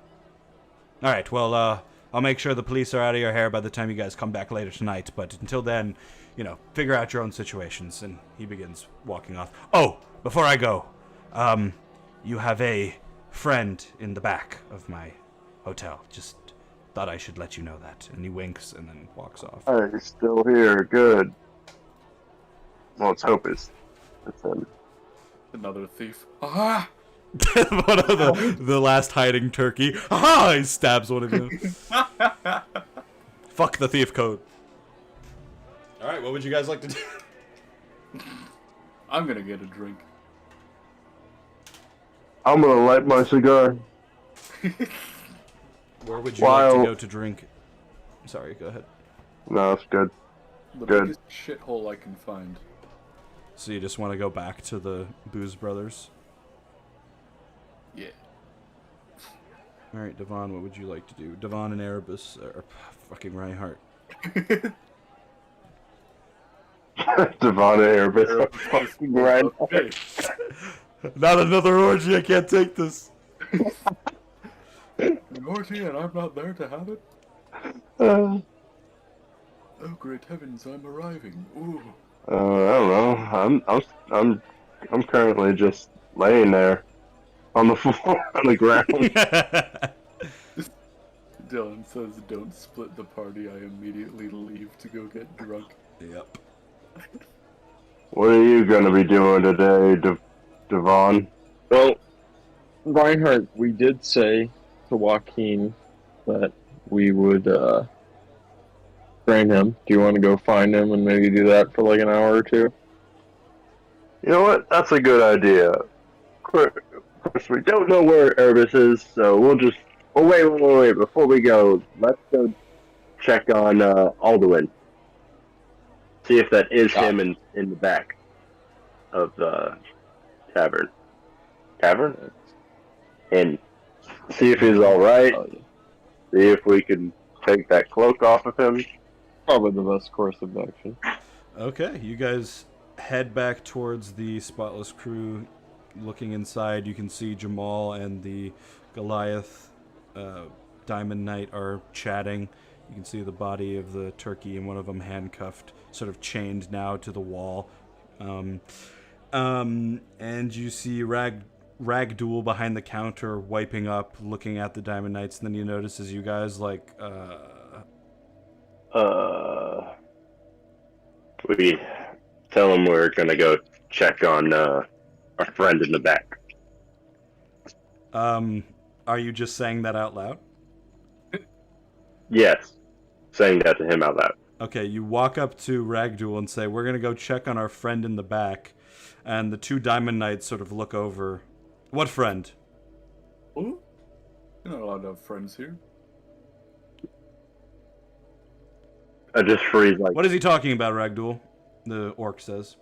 right. Well, I'll make sure the police are out of your hair by the time you guys come back later tonight. But until then, figure out your own situations. And he begins walking off. Oh, before I go, you have a friend in the back of my hotel. Just thought I should let you know that. And he winks and then walks off. I'm still here. Good. Well, let's hope it's him. Another thief. Aha! One of the last hiding turkey. Aha! He stabs one of them. Fuck the thief code. Alright, what would you guys like to do? I'm gonna get a drink. I'm gonna light my cigar. Where would you like to go to drink? Sorry, go ahead. No, it's good. The Good. biggest shithole I can find. So you just want to go back to the Booze Brothers? Yeah. Alright, Devon, what would you like to do? Devon and Erebus, or fucking Reinhardt. Devon and Erebus. Fucking right. Okay. Not another orgy, I can't take this. An orgy and I'm not there to have it? Uh, Oh great heavens, I'm arriving. Ooh. I don't know. I'm currently just laying there on the floor on the ground. Dylan says don't split the party, I immediately leave to go get drunk. Yep. What are you gonna be doing today, Devon? Well, Reinhardt, we did say to Joaquin that we would train him. Do you want to go find him and maybe do that for like an hour or two? You know what? That's a good idea. Of course, we don't know where Erebus is, so we'll just... Oh, wait. Before we go, let's go check on Alduin. See if that is him in the back of the tavern. Tavern? Inn. See if he's all right. Oh, yeah. See if we can take that cloak off of him. Probably the best course of action. Okay, you guys head back towards the Spotless crew. Looking inside, you can see Jamal and the Goliath Diamond Knight are chatting. You can see the body of the turkey and one of them handcuffed, sort of chained now to the wall. And you see Ragdool behind the counter, wiping up, looking at the Diamond Knights, and then you notice as you guys, like, We tell him we're gonna go check on our friend in the back. are you just saying that out loud? Yes, saying that to him out loud. Okay, you walk up to Ragdool and say, we're gonna go check on our friend in the back, and the two Diamond Knights sort of look over. What friend? Oh, you're not allowed to have friends here. I just freeze like. What is he talking about, Ragdool? The orc says.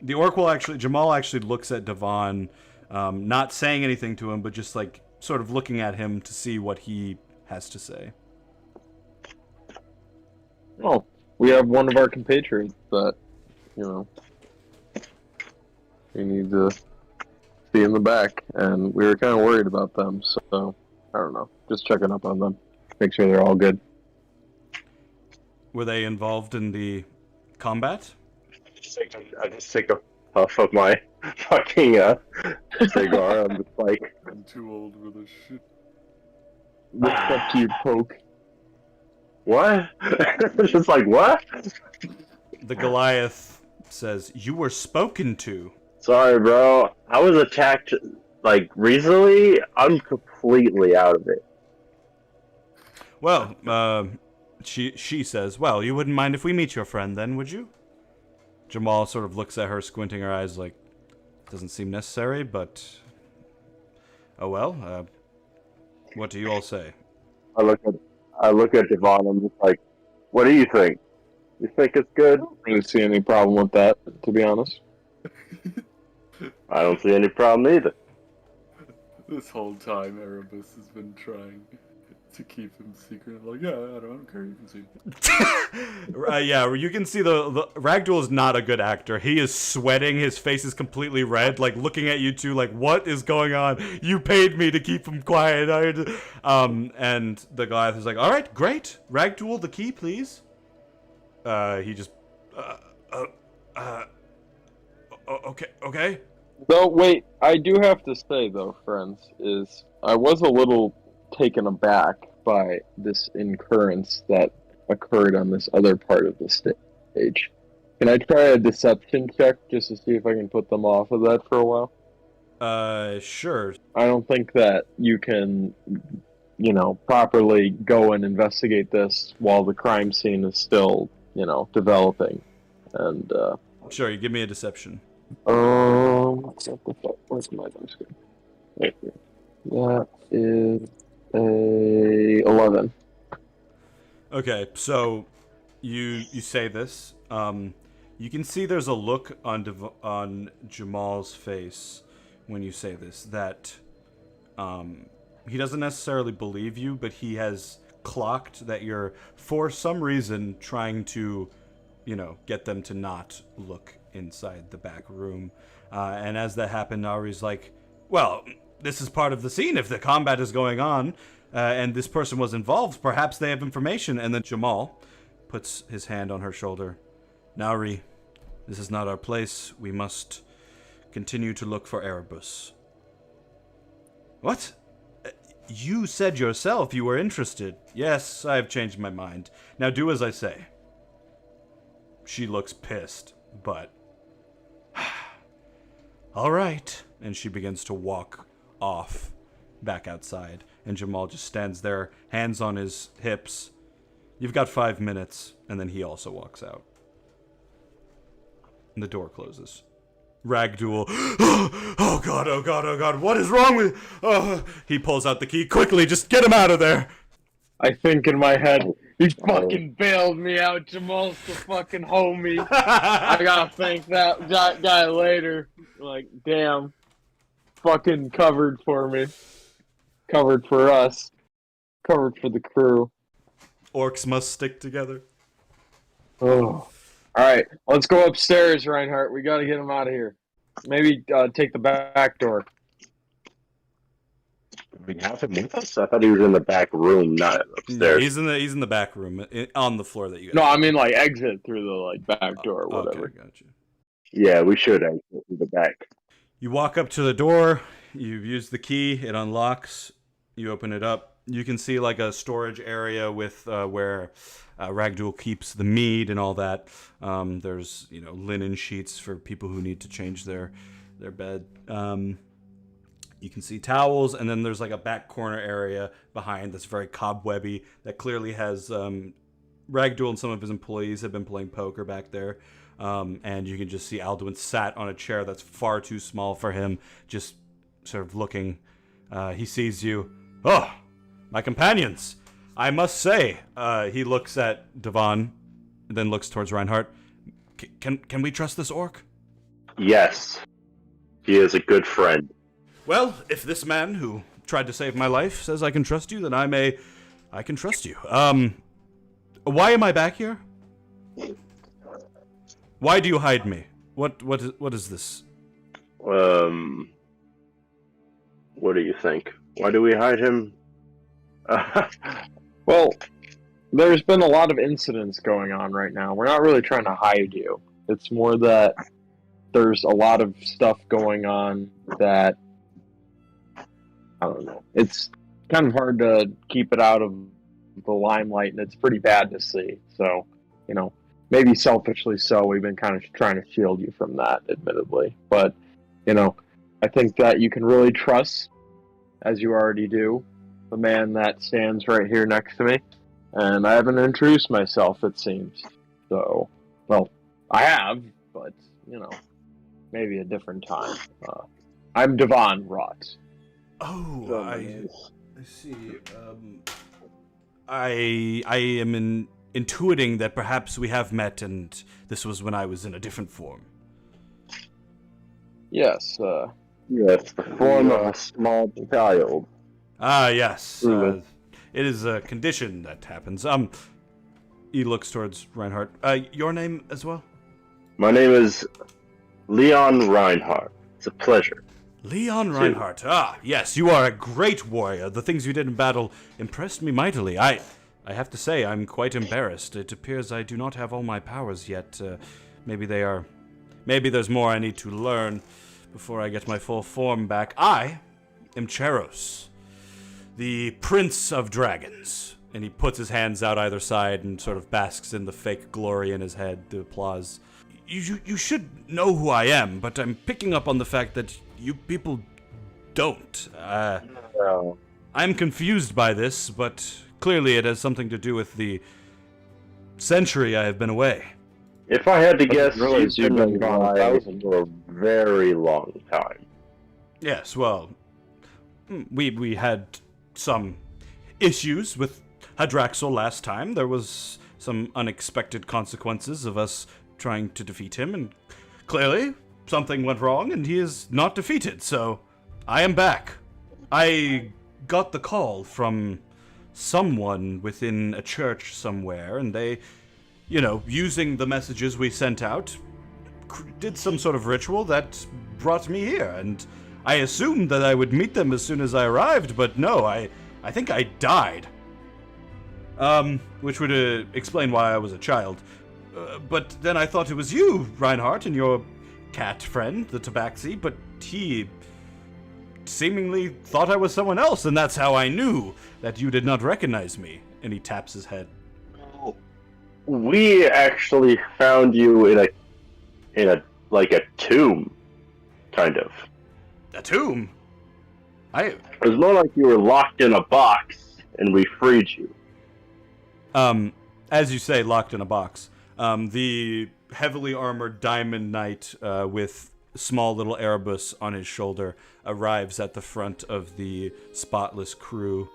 The orc will actually, Jamal actually looks at Devon, not saying anything to him, but just like sort of looking at him to see what he has to say. Oh, we have one of our compatriots that, we need to see in the back, and we were kind of worried about them, so, I don't know, just checking up on them, make sure they're all good. Were they involved in the combat? I just take a puff of my fucking cigar. I'm just like, I'm too old for this shit. What's up to you, poke? what? It's just like, what? The Goliath says, you were spoken to. Sorry, bro. I was attacked, like, recently. I'm completely out of it. Well, she says, well, you wouldn't mind if we meet your friend then, would you? Jamal sort of looks at her, squinting her eyes like, doesn't seem necessary, but... Oh well, what do you all say? I look at Devon. I'm just like, what do you think? You think it's good? I don't really see any problem with that, to be honest. I don't see any problem either. This whole time, Erebus has been trying to keep him secret. I'm like, yeah, I don't care. You can see. Yeah, you can see the Ragdool is not a good actor. He is sweating. His face is completely red, like looking at you two, like, what is going on? You paid me to keep him quiet. And the Goliath is like, all right, great. Ragdool, the key, please. He just, okay. Though, wait, I do have to say, though, friends, is I was a little taken aback by this incurrence that occurred on this other part of the stage. Can I try a deception check just to see if I can put them off of that for a while? Sure. I don't think that you can, properly go and investigate this while the crime scene is still, developing. And, Sure, you give me a deception. what's my time screen? Right here. That is a 11. Okay, so you say this. You can see there's a look on Jamal's face when you say this that he doesn't necessarily believe you, but he has clocked that you're for some reason trying to, get them to not look inside the back room. And as that happened, Nari's like, well, this is part of the scene. If the combat is going on and this person was involved, perhaps they have information. And then Jamal puts his hand on her shoulder. Nari, this is not our place. We must continue to look for Erebus. What? You said yourself you were interested. Yes, I have changed my mind. Now do as I say. She looks pissed, but... All right. And she begins to walk off back outside. And Jamal just stands there, hands on his hips. You've got 5 minutes. And then he also walks out. And the door closes. Ragdool. Oh god, what is wrong with... He pulls out the key. Quickly, just get him out of there. I think in my head, he fucking bailed me out. Jamal's the fucking homie. I gotta thank that guy later. Like, damn. Fucking covered for me. Covered for us. Covered for the crew. Orcs must stick together. Oh. Alright, let's go upstairs, Reinhardt. We gotta get him out of here. Maybe take the back door. We have him with us? I thought he was in the back room, not Yeah, upstairs. he's in the back room, on the floor that you guys. No, I mean like exit through the back door or whatever. Okay, gotcha. Yeah, we should exit through the back. You walk up to the door, you use the key, it unlocks, you open it up. You can see like a storage area with where Ragdool keeps the mead and all that. There's, linen sheets for people who need to change their bed. You can see towels, and then there's like a back corner area behind that's very cobwebby that clearly has Ragdool and some of his employees have been playing poker back there. And you can just see Alduin sat on a chair that's far too small for him, just sort of looking. He sees you. Oh, my companions! I must say, he looks at Devon, then looks towards Reinhardt. Can we trust this orc? Yes. He is a good friend. Well, if this man who tried to save my life says I can trust you, then I can trust you. Why am I back here? Why do you hide me? What is this? What do you think? Why do we hide him? Well, there's been a lot of incidents going on right now. We're not really trying to hide you. It's more that there's a lot of stuff going on that, I don't know. It's kind of hard to keep it out of the limelight, and it's pretty bad to see. So, maybe selfishly so, we've been kind of trying to shield you from that, admittedly. But, I think that you can really trust, as you already do, the man that stands right here next to me. And I haven't introduced myself, it seems. So, well, I have, but, maybe a different time. I'm Devon Rott. Oh, I see. I am intuiting that perhaps we have met, and this was when I was in a different form. Yes, Yes, the form of a small child. Ah, yes. Mhm. It is a condition that happens. He looks towards Reinhardt. Your name as well? My name is Leon Reinhardt. It's a pleasure. Leon Reinhardt. Ah, yes, you are a great warrior. The things you did in battle impressed me mightily. I have to say, I'm quite embarrassed. It appears I do not have all my powers yet. Maybe there's more I need to learn before I get my full form back. I am Cheros, the Prince of Dragons. And he puts his hands out either side and sort of basks in the fake glory in his head, the applause. You should know who I am, but I'm picking up on the fact that you people don't. I'm confused by this, but clearly it has something to do with the century I have been away. If I had to guess, realize you've you've been been gone alive 1,000. for a very long time. Yes, well, we had some issues with Hadraxel last time. There was some unexpected consequences of us trying to defeat him, and clearly something went wrong, and he is not defeated, so I am back. I got the call from someone within a church somewhere, and they, using the messages we sent out, did some sort of ritual that brought me here, and I assumed that I would meet them as soon as I arrived, but no, I think I died. Which would explain why I was a child. But then I thought it was you, Reinhardt, and your cat friend, the Tabaxi, but he seemingly thought I was someone else, and that's how I knew that you did not recognize me. And he taps his head. We actually found you in a tomb, kind of. A tomb? It was more like you were locked in a box, and we freed you. As you say, locked in a box. The heavily armored Diamond Knight with small little Erebus on his shoulder arrives at the front of the spotless crew,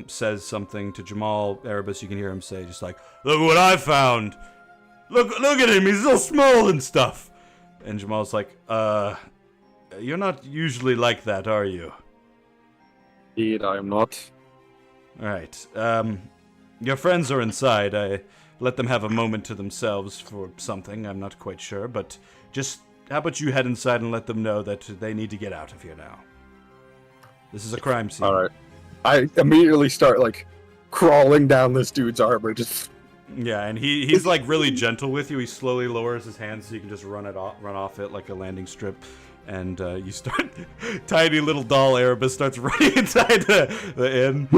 says something to Jamal. Erebus, you can hear him say, just like, "Look what I found! Look at him, he's so small and stuff!" And Jamal's like, you're not usually like that, are you? Indeed, I am not. All right. Your friends are inside. I let them have a moment to themselves for something. I'm not quite sure, but just how about you head inside and let them know that they need to get out of here now. This is a crime scene. All right. I immediately start like crawling down this dude's armor. Just Yeah, and he's like really gentle with you. He slowly lowers his hands so you can just run off it like a landing strip. And you start, tiny little doll Erebus starts running inside the inn.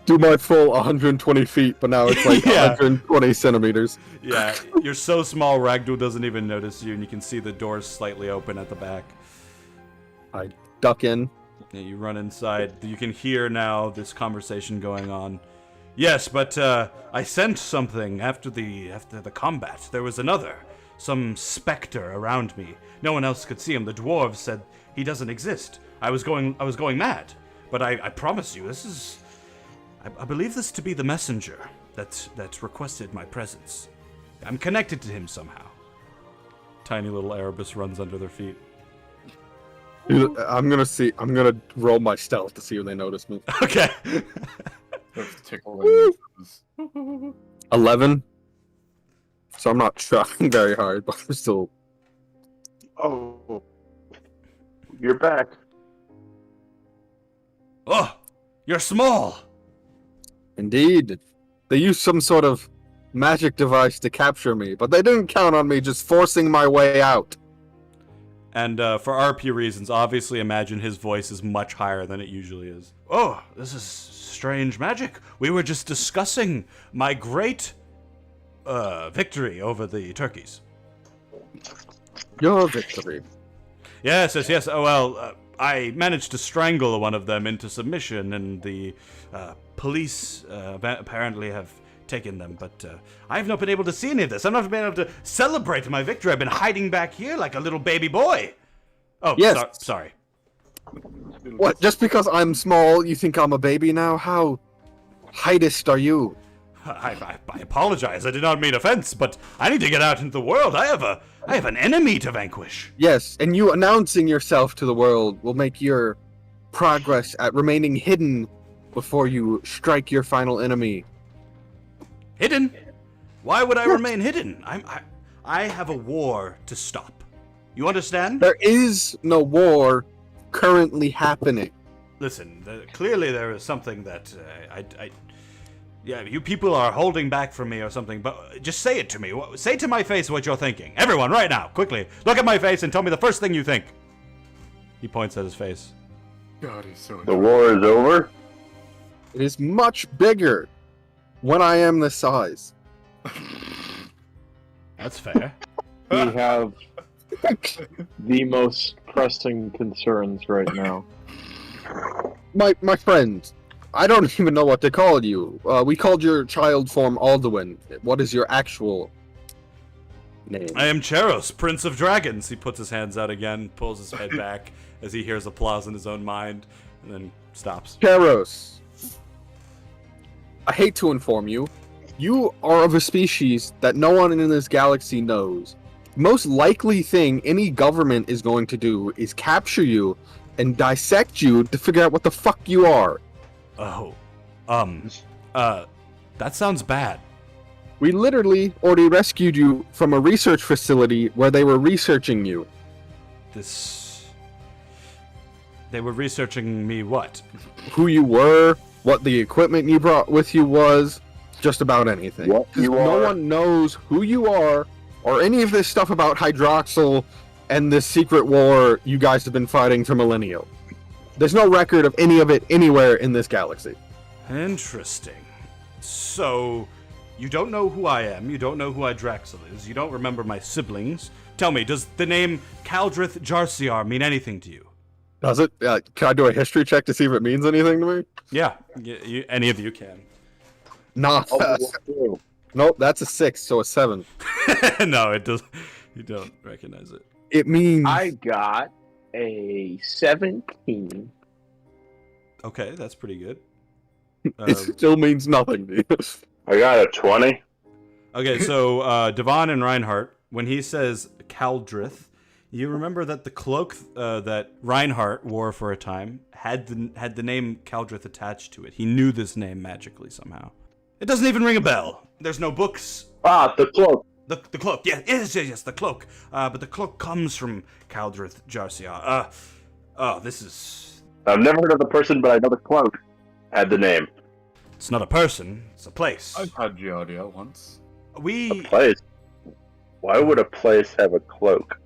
do my full 120 feet, but now it's like Yeah. 120 centimeters. Yeah, you're so small, Ragdoll doesn't even notice you, and you can see the doors slightly open at the back. I duck in. Yeah, you run inside. You can hear now this conversation going on. Yes, but I sent something after the combat. There was some specter around me. No one else could see him. The dwarves said he doesn't exist. I was going mad. But I promise you, this is. I believe this to be the messenger that requested my presence. I'm connected to him somehow. Tiny little Erebus runs under their feet. Dude, I'm gonna roll my stealth to see if they notice me. Okay. Starts tickling. 11. So I'm not trying very hard, but I'm still. Oh, you're back. Oh, you're small. Indeed. They used some sort of magic device to capture me, but they didn't count on me just forcing my way out. And for RP reasons, obviously imagine his voice is much higher than it usually is. Oh, this is strange magic. We were just discussing my great victory over the turkeys. Your victory. Yes. Oh, well, I managed to strangle one of them into submission, and the police apparently have taken them, but I've not been able to see any of this. I've not been able to celebrate my victory. I've been hiding back here like a little baby boy. Oh, Yes. sorry. What? Just because I'm small, you think I'm a baby now? How heightest are you? I apologize. I did not mean offense, but I need to get out into the world. I have an enemy to vanquish. Yes, and you announcing yourself to the world will make your progress at remaining hidden before you strike your final enemy. Hidden? Why would I remain hidden? I have a war to stop. You understand? There is no war currently happening. Listen, clearly there is something that yeah, you people are holding back from me or something, but just say it to me. Say to my face what you're thinking. Everyone, right now, quickly, look at my face and tell me the first thing you think. He points at his face. God, he's so. The war is over. It is much bigger when I am this size. That's fair. We have the most pressing concerns right now. My friend, I don't even know what to call you. We called your child form Alduin. What is your actual name? I am Cheros, Prince of Dragons. He puts his hands out again, pulls his head back as he hears applause in his own mind, and then stops. Cheros. I hate to inform you, you are of a species that no one in this galaxy knows. Most likely thing any government is going to do is capture you and dissect you to figure out what the fuck you are. Oh, that sounds bad. We literally already rescued you from a research facility where they were researching you. They were researching me what? Who you were, what the equipment you brought with you was, just about anything. What you No are. one knows who you are, or any of this stuff about Hydroxyl and this secret war you guys have been fighting for millennia. There's no record of any of it anywhere in this galaxy. Interesting. So, you don't know who I am, you don't know who Hydraxel is, you don't remember my siblings. Tell me, does the name Kaldrith Jarciar mean anything to you? Does it? Can I do a history check to see if it means anything to me? Yeah, any of you can. Nah. Oh, Nope, that's a 6, so a 7. No, it does. You don't recognize it. It means... I got a 17. Okay, that's pretty good. It still means nothing to you. I got a 20. Okay, so Devon and Reinhardt, when he says Kaldrith, You remember that the cloak that Reinhardt wore for a time had the name Caldrith attached to it. He knew this name magically somehow. It doesn't even ring a bell. There's no books. Ah, the cloak. The cloak. Yes, the cloak. But the cloak comes from Caldrith Jarcia. This is... I've never heard of the person, but I know the cloak had the name. It's not a person. It's a place. I've had Giardia once. We... Place? Why would a place have a cloak?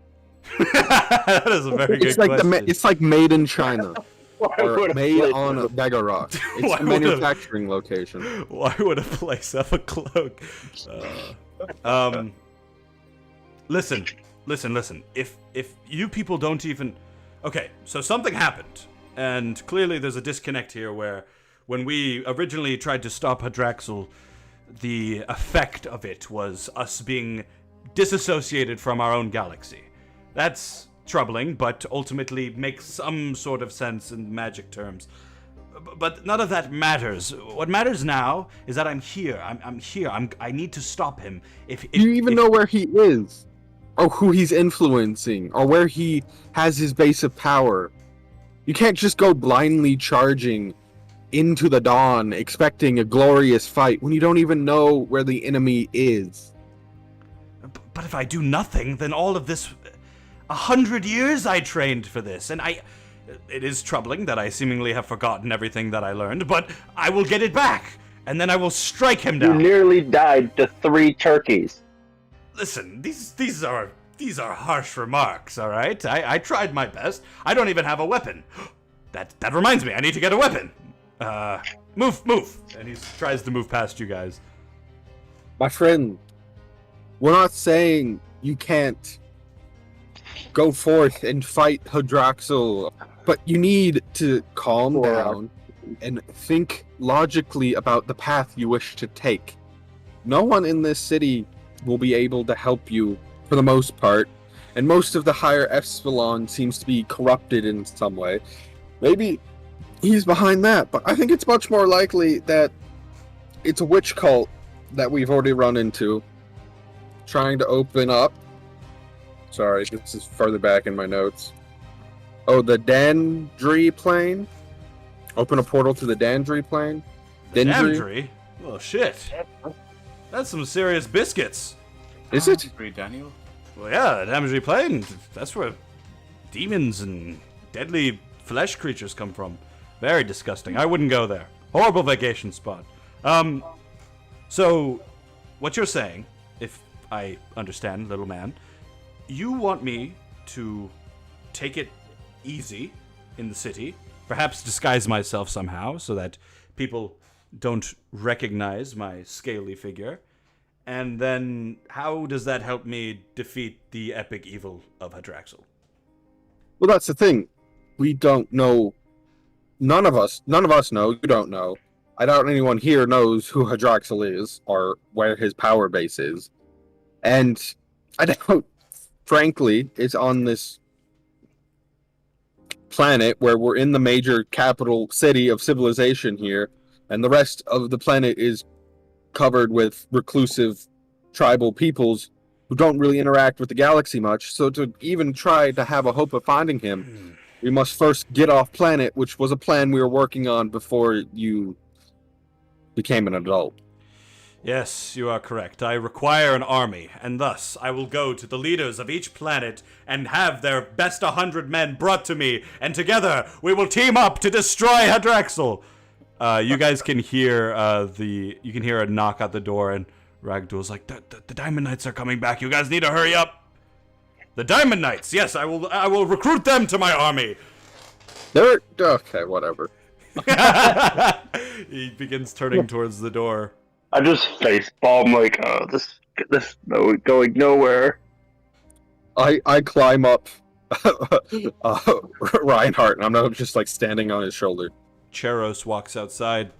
That is a very good It's like question. it's like made in China Why or would a made place on have a mega rock. It's Why a would a- manufacturing location. Why would a place have a cloak? Listen. If you people don't even... Okay, so something happened. And clearly there's a disconnect here where when we originally tried to stop Hadraxel, the effect of it was us being disassociated from our own galaxy. That's troubling, but ultimately makes some sort of sense in magic terms. But none of that matters. What matters now is that I'm here. I'm here. I need to stop him. Do you even know where he is? Or who he's influencing? Or where he has his base of power? You can't just go blindly charging into the dawn expecting a glorious fight when you don't even know where the enemy is. But if I do nothing, then all of this... 100 years I trained for this, and it is troubling that I seemingly have forgotten everything that I learned, but I will get it back, and then I will strike him You down. nearly died to 3 turkeys. Listen, these are harsh remarks, all right? I tried my best. I don't even have a weapon. That reminds me, I need to get a weapon. Move. And he tries to move past you guys. My friend, we're not saying you can't go forth and fight Hadraxel, but you need to calm down and think logically about the path you wish to take. No one in this city will be able to help you for the most part, and most of the higher echelon seems to be corrupted in some way. Maybe he's behind that, but I think it's much more likely that it's a witch cult that we've already run into, trying to open up. Sorry, this is further back in my notes. Oh, the Dandri plane? Open a portal to the Dandri plane? Damdry? Well, shit. That's some serious biscuits. Is it? Agree, Daniel. Well, yeah, the Damdry plane. That's where demons and deadly flesh creatures come from. Very disgusting. I wouldn't go there. Horrible vacation spot. So, what you're saying, if I understand, little man, you want me to take it easy in the city, perhaps disguise myself somehow so that people don't recognize my scaly figure, and then how does that help me defeat the epic evil of Hadraxel? Well, that's the thing. We don't know. None of us know. You don't know. I doubt anyone here knows who Hadraxel is or where his power base is. And I doubt, frankly, it's on this planet where we're in the major capital city of civilization here, and the rest of the planet is covered with reclusive tribal peoples who don't really interact with the galaxy much. So to even try to have a hope of finding him, we must first get off planet, which was a plan we were working on before you became an adult. Yes, you are correct. I require an army, and thus I will go to the leaders of each planet and have their best 100 men brought to me, and together we will team up to destroy Hadraxel. You guys can hear a knock at the door, and Ragdool's like, the Diamond Knights are coming back. You guys need to hurry up. The Diamond Knights. Yes, I will recruit them to my army. They're okay, whatever. He begins turning towards the door. I just facepalm like, oh, this no going nowhere. I climb up Reinhardt, and I'm not just like standing on his shoulder. Cheros walks outside.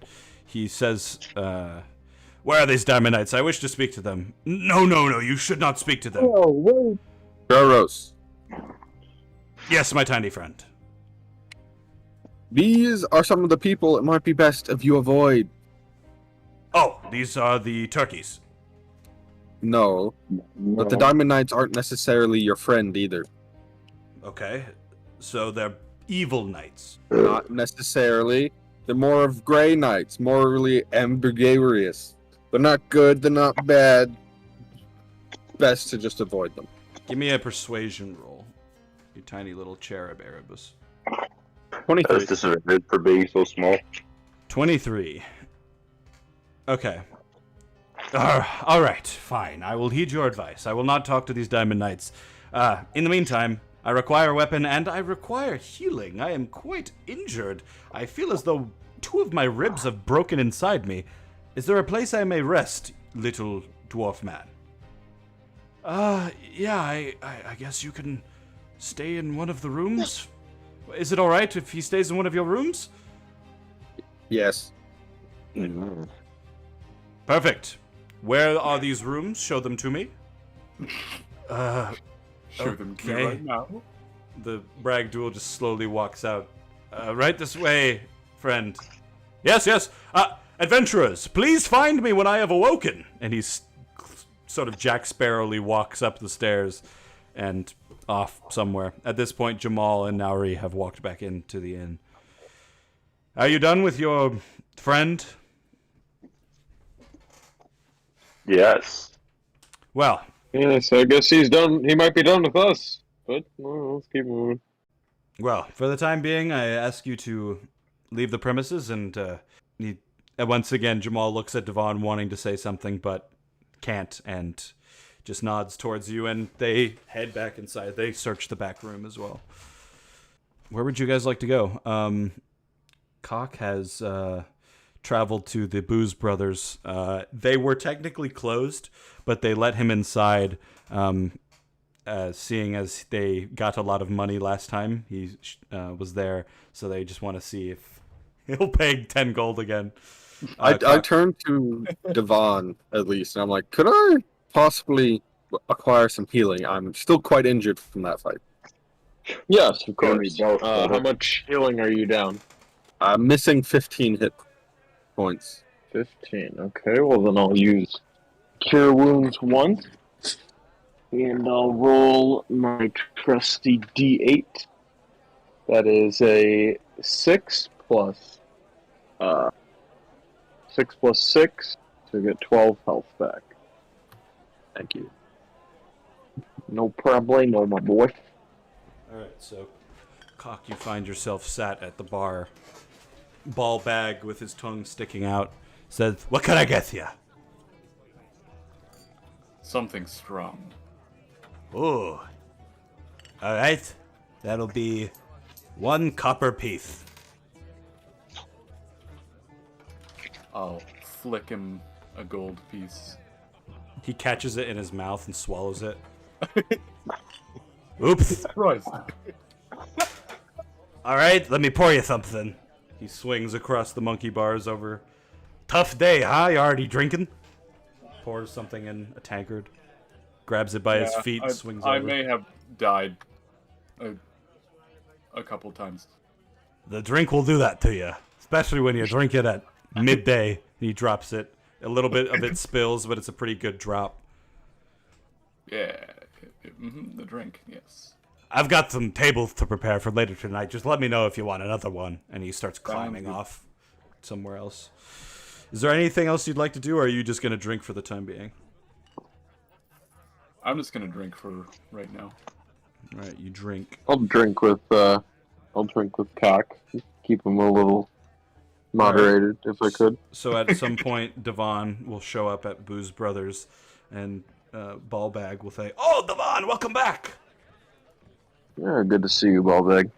He says, where are these Diamond Knights? I wish to speak to them. No, you should not speak to them. Oh, wait. Cheros. Yes, my tiny friend. These are some of the people it might be best if you avoid. Oh, these are the turkeys. No, but the Diamond Knights aren't necessarily your friend either. Okay. So they're evil knights. Not necessarily. They're more of gray knights, morally ambiguous. They're not good, they're not bad. Best to just avoid them. Give me a persuasion roll. You tiny little cherub Erebus. 23. That's disadvantage for being so small. 23. Okay. All right, fine. I will heed your advice. I will not talk to these Diamond Knights. In the meantime, I require a weapon and I require healing. I am quite injured. I feel as though 2 of my ribs have broken inside me. Is there a place I may rest, little dwarf man? Yeah, I guess you can stay in one of the rooms. Is it alright if he stays in one of your rooms? Yes. Perfect. Where are these rooms? Show them to me. Show them to me Okay. right now. The Bragdool just slowly walks out. Right this way, friend. Yes, yes. Adventurers, please find me when I have awoken. And he's sort of Jack Sparrowly walks up the stairs and off somewhere. At this point, Jamal and Nauri have walked back into the inn. Are you done with your friend? Yes. Well, Yes, I guess he's done. He might be done with us. But well, let's keep moving. Well, for the time being, I ask you to leave the premises, and once again, Jamal looks at Devon wanting to say something, but can't, and just nods towards you, and they head back inside. They search the back room as well. Where would you guys like to go? Cock has traveled to the Booze Brothers. They were technically closed, but they let him inside, seeing as they got a lot of money last time he was there, so they just want to see if he'll pay 10 gold again. I turned to Devon, at least, and I'm like, could I possibly acquire some healing? I'm still quite injured from that fight. Yes, of Gonna be course. both, How much healing are you down? I'm missing 15 hit points. 15. Okay, well then I'll use Cure Wounds once. And I'll roll my trusty D8. That is a 6 plus 6 plus 6 to get 12 health back. Thank you. No problemo, my boy. Alright, so Cock, you find yourself sat at the bar. Ball bag with his tongue sticking out. Says, "What can I get you?" Something strong. Ooh. Alright. That'll be 1 copper piece. I'll flick him a gold piece. He catches it in his mouth and swallows it. Oops. Christ. Alright, let me pour you something. He swings across the monkey bars over. Tough day, huh? You already drinking? Pours something in a tankard. Grabs it by his feet, swings I over. may have died a couple times. The drink will do that to you. Especially when you drink it at midday. He drops it. A little bit of it spills, but it's a pretty good drop. Yeah, the drink, yes. I've got some tables to prepare for later tonight. Just let me know if you want another one. And he starts climbing good. off somewhere else. Is there anything else you'd like to do, or are you just going to drink for the time being? I'm just gonna drink for right now. All right, you drink. I'll drink with Cock. Keep him a little moderated if I could. So at some point, Devon will show up at Booze Brothers, and Ballbag will say, "Oh, Devon, welcome back!" Yeah, good to see you, Ballbag.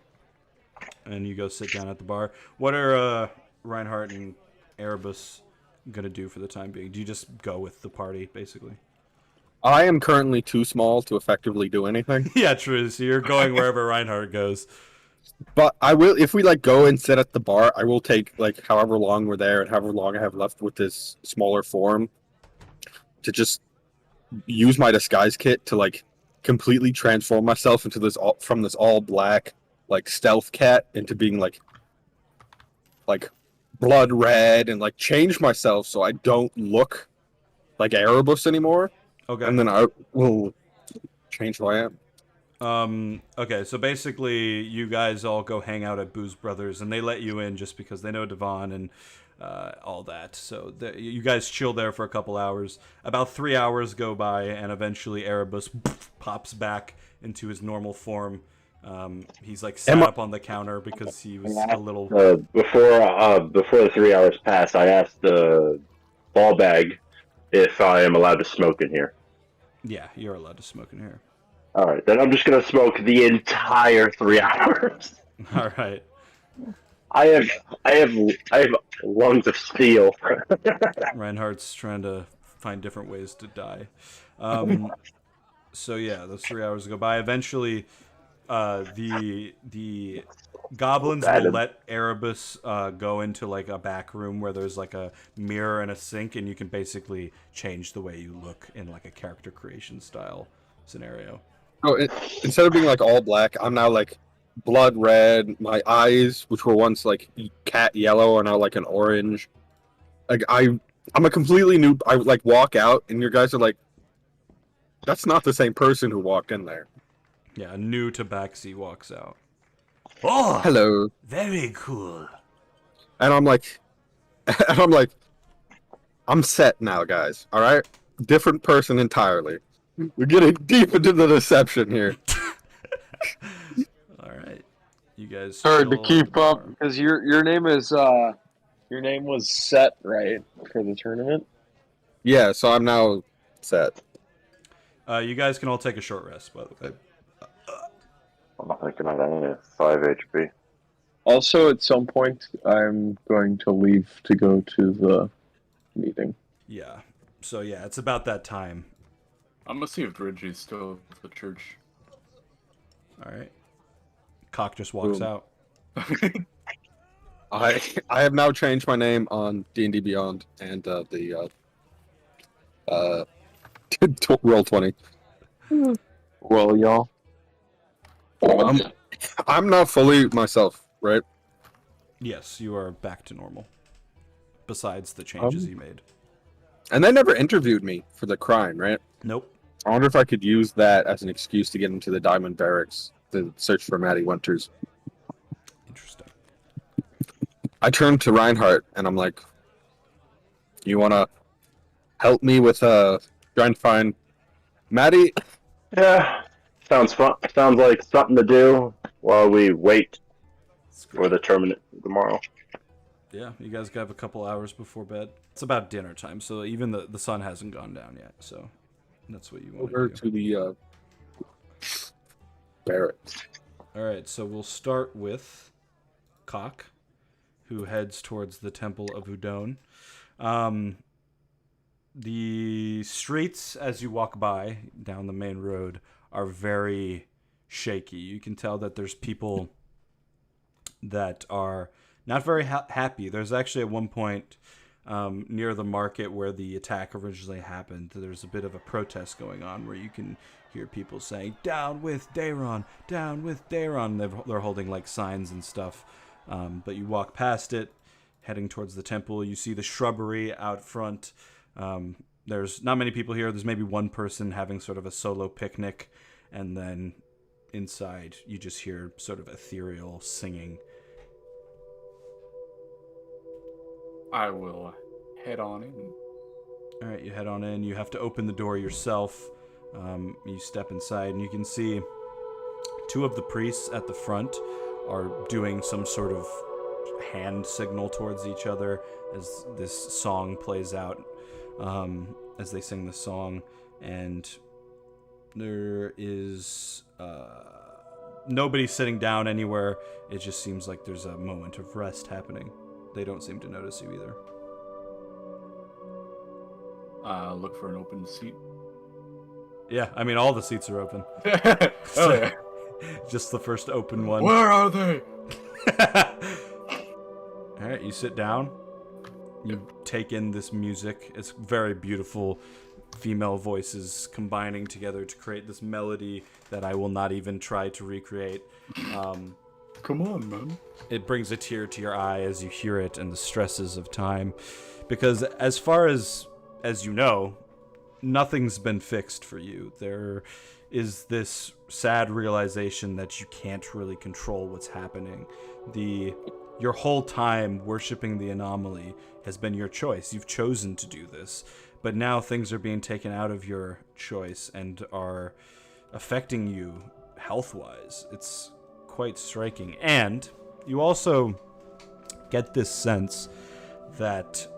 And you go sit down at the bar. What are Reinhardt and Erebus gonna do for the time being? Do you just go with the party, basically? I am currently too small to effectively do anything. Yeah, true. So you're going wherever Reinhardt goes. But I will, if we go and sit at the bar, I will take however long we're there and however long I have left with this smaller form to just use my disguise kit to completely transform myself into from this all black stealth cat into being like blood red and change myself so I don't look like Erebus anymore. Okay. And then I will change who I am. Okay, so basically, you guys all go hang out at Booze Brothers, and they let you in just because they know Devon and all that. So you guys chill there for a couple hours. About 3 hours go by, and eventually Erebus pops back into his normal form. He's like sat up on the counter because he was a little. Before the 3 hours pass, I asked the ball bag if I am allowed to smoke in here. Yeah, you're allowed to smoke in here. All right, then I'm just gonna smoke the entire 3 hours. All right. I have lungs of steel. Reinhardt's trying to find different ways to die. So yeah, those 3 hours go by. Eventually, the goblins will let Erebus go into like a back room where there's like a mirror and a sink, and you can basically change the way you look in like a character creation style scenario. Oh, instead of being like all black, I'm now like blood red. My eyes, which were once like cat yellow, are now like an orange. Like I'm a completely new. I like walk out, and your guys are like, "That's not the same person who walked in there." Yeah, a new tabaxi walks out. Oh, Hello. very cool. And I'm like, I'm set now, guys. All right, different person entirely. We're getting deep into the deception here. All right, you guys. Hard to chill keep at the up bar. because your name was set right for the tournament. Yeah, so I'm now set. You guys can all take a short rest, by the way. I'm not thinking of that. 5 HP. Also, at some point, I'm going to leave to go to the meeting. Yeah. So yeah, it's about that time. I'm gonna see if Reggie's still at the church. All right. Cock just walks Boom. out. I have now changed my name on D&D Beyond and the roll 20. Well, y'all. I'm now fully myself, right? Yes, you are back to normal. Besides the changes you made. And they never interviewed me for the crime, right? Nope. I wonder if I could use that as an excuse to get into the Diamond Barracks to search for Maddie Winters. Interesting. I turned to Reinhardt and I'm like, "You want to help me with trying to find Maddie?" Yeah, sounds fun. Sounds like something to do while we wait for the tournament tomorrow. Yeah, you guys have a couple hours before bed. It's about dinner time, so even the sun hasn't gone down yet. So that's what you want Over to do. to the barracks. All right, so we'll start with Cock, who heads towards the Temple of Udon. The streets, as you walk by down the main road, are very shaky. You can tell that there's people that are not very happy. There's actually at one point near the market where the attack originally happened, there's a bit of a protest going on where you can hear people saying, "Down with Dayron! Down with Dayron!" They're holding like signs and stuff. But you walk past it, heading towards the temple. You see the shrubbery out front. There's not many people here. There's maybe one person having sort of a solo picnic. And then inside, you just hear sort of ethereal singing. I will head on in. All right, you head on in. You have to open the door yourself. You step inside, and you can see two of the priests at the front are doing some sort of hand signal towards each other as this song plays out, as they sing the song. And there is nobody sitting down anywhere. It just seems like there's a moment of rest happening. They don't seem to notice you either. Look for an open seat. Yeah, I mean, all the seats are open. Oh yeah. Just the first open one. Where are they? All right, you sit down. You take in this music. It's very beautiful. Female voices combining together to create this melody that I will not even try to recreate. Come on, man. It brings a tear to your eye as you hear it and the stresses of time. Because as far as you know, nothing's been fixed for you. There is this sad realization that you can't really control what's happening. Your whole time worshiping the anomaly has been your choice. You've chosen to do this. But now things are being taken out of your choice and are affecting you health-wise. It's quite striking. And you also get this sense that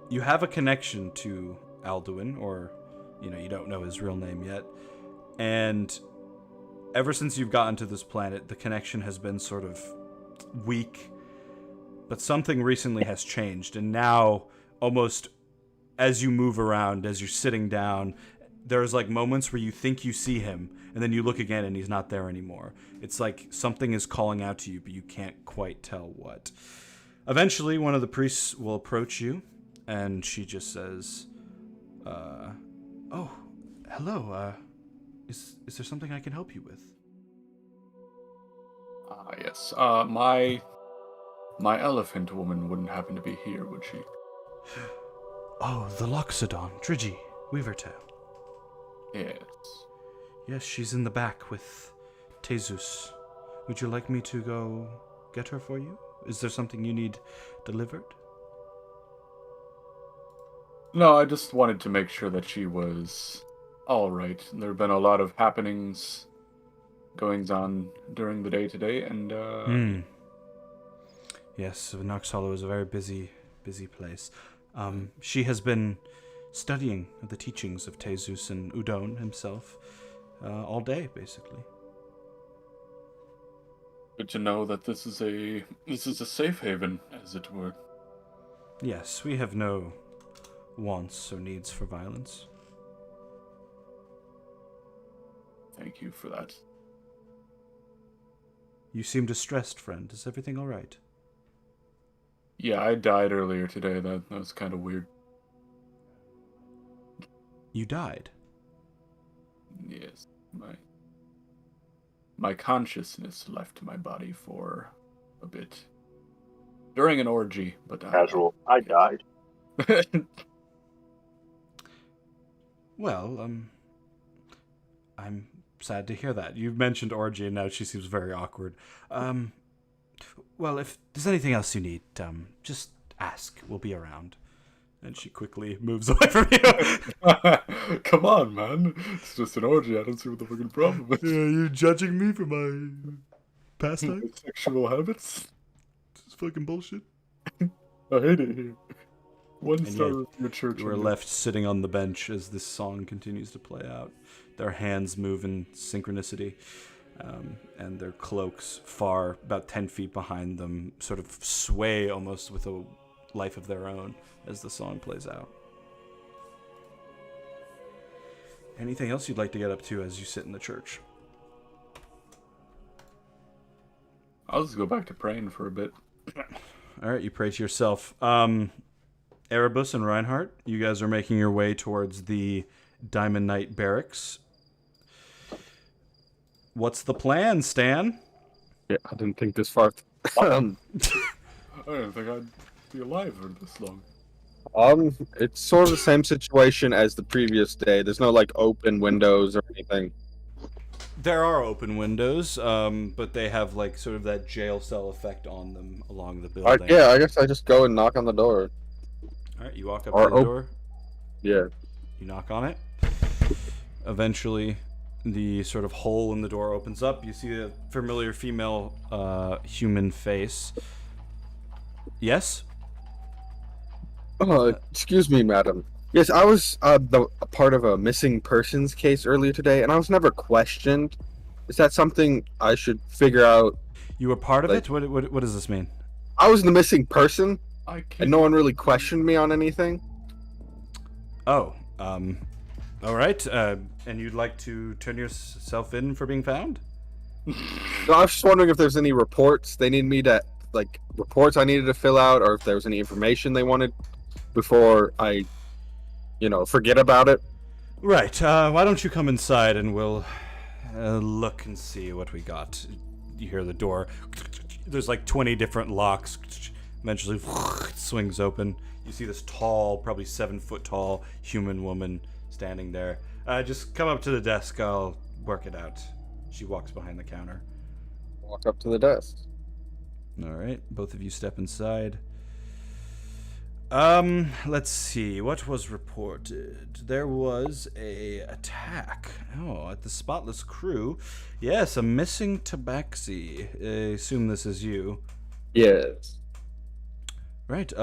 you have a connection to Alduin, or, you don't know his real name yet. And ever since you've gotten to this planet, the connection has been sort of weak. But something recently has changed, and now almost as you move around, as you're sitting down, there's like moments where you think you see him, and then you look again and he's not there anymore. It's like something is calling out to you, but you can't quite tell what. Eventually, one of the priests will approach you, and she just says, oh, hello, is there something I can help you with? Yes. My elephant woman wouldn't happen to be here, would she? Oh, the Loxodon, Drigi, Weavertail. Yes. Yes, she's in the back with Tezus. Would you like me to go get her for you? Is there something you need delivered? No, I just wanted to make sure that she was alright. There have been a lot of happenings, goings on during the day today, and Yes, Nox Hollow is a very busy place. She has been studying the teachings of Tezus and Udon himself all day, basically. good to know that this is a safe haven, as it were. Yes, we have no wants or needs for violence. Thank you for that. You seem distressed, friend. Is everything all right? Yeah, I died earlier today. That was kind of weird. You died? Yes, my consciousness left my body for a bit during an orgy, but Casual. I died. Well, I'm sad to hear that. You've mentioned orgy, and now she seems very awkward. Well, if there's anything else you need, just ask. We'll be around. And she quickly moves away from you. Come on, man. It's just an orgy. I don't see what the fucking problem is. Yeah, you're judging me for my pastime? Sexual habits? It's fucking bullshit. I hate it here. One And star yet, of your church. We're left sitting on the bench as this song continues to play out. Their hands move in synchronicity, and their cloaks far, about 10 feet behind them, sort of sway almost with a life of their own as the song plays out. Anything else you'd like to get up to as you sit in the church? I'll just go back to praying for a bit. All right, you pray to yourself. Erebus and Reinhardt, you guys are making your way towards the Diamond Knight barracks. What's the plan, Stan? Yeah, I didn't think this far. I didn't think I'd be alive for this long. It's sort of the same situation as the previous day. There's no like open windows or anything. There are open windows, but they have like sort of that jail cell effect on them along the building. Yeah, I guess I just go and knock on the door. All right, you walk up Or to the door. Yeah. You knock on it. Eventually, the sort of hole in the door opens up. You see a familiar female human face. Yes? Excuse me, madam. Yes, I was a part of a missing persons case earlier today, and I was never questioned. Is that something I should figure out? You were part of Like- it? What does this mean? I was the missing person, I can't. and no one really questioned me on anything. Oh, all right. And you'd like to turn yourself in for being found? No, I was just wondering if there's any reports they need me to, like, reports I needed to fill out, or if there was any information they wanted before I, forget about it. Right. Why don't you come inside and we'll look and see what we got. You hear the door. There's like 20 different locks Eventually, it swings open. You see this tall, probably 7-foot tall human woman standing there. Just come up to the desk. I'll work it out. She walks behind the counter. Walk up to the desk. All right, both of you step inside. Let's see. What was reported? There was a attack. Oh, at the Spotless Crew. Yes, a missing tabaxi. I assume this is you. Yes. Right,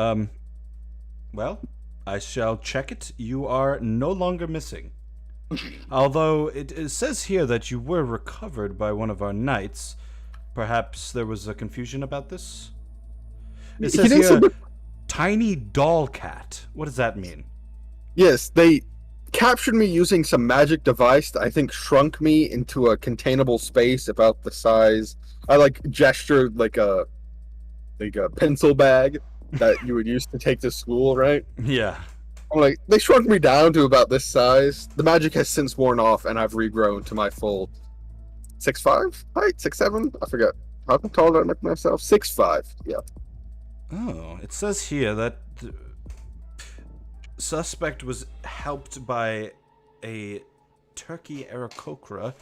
well, I shall check it. You are no longer missing. Although it says here that you were recovered by one of our knights. Perhaps there was a confusion about this? It says here, tiny doll cat. What does that mean? Yes, they captured me using some magic device that I think shrunk me into a containable space about the size. I gestured like a pencil bag that you would use to take to school, right? Yeah. I'm like, they shrunk me down to about this size. The magic has since worn off, and I've regrown to my full 6'5" height, 6'7". I forget. How tall do I make myself? 6'5". Yeah. Oh, it says here that the suspect was helped by a turkey Aarakocra,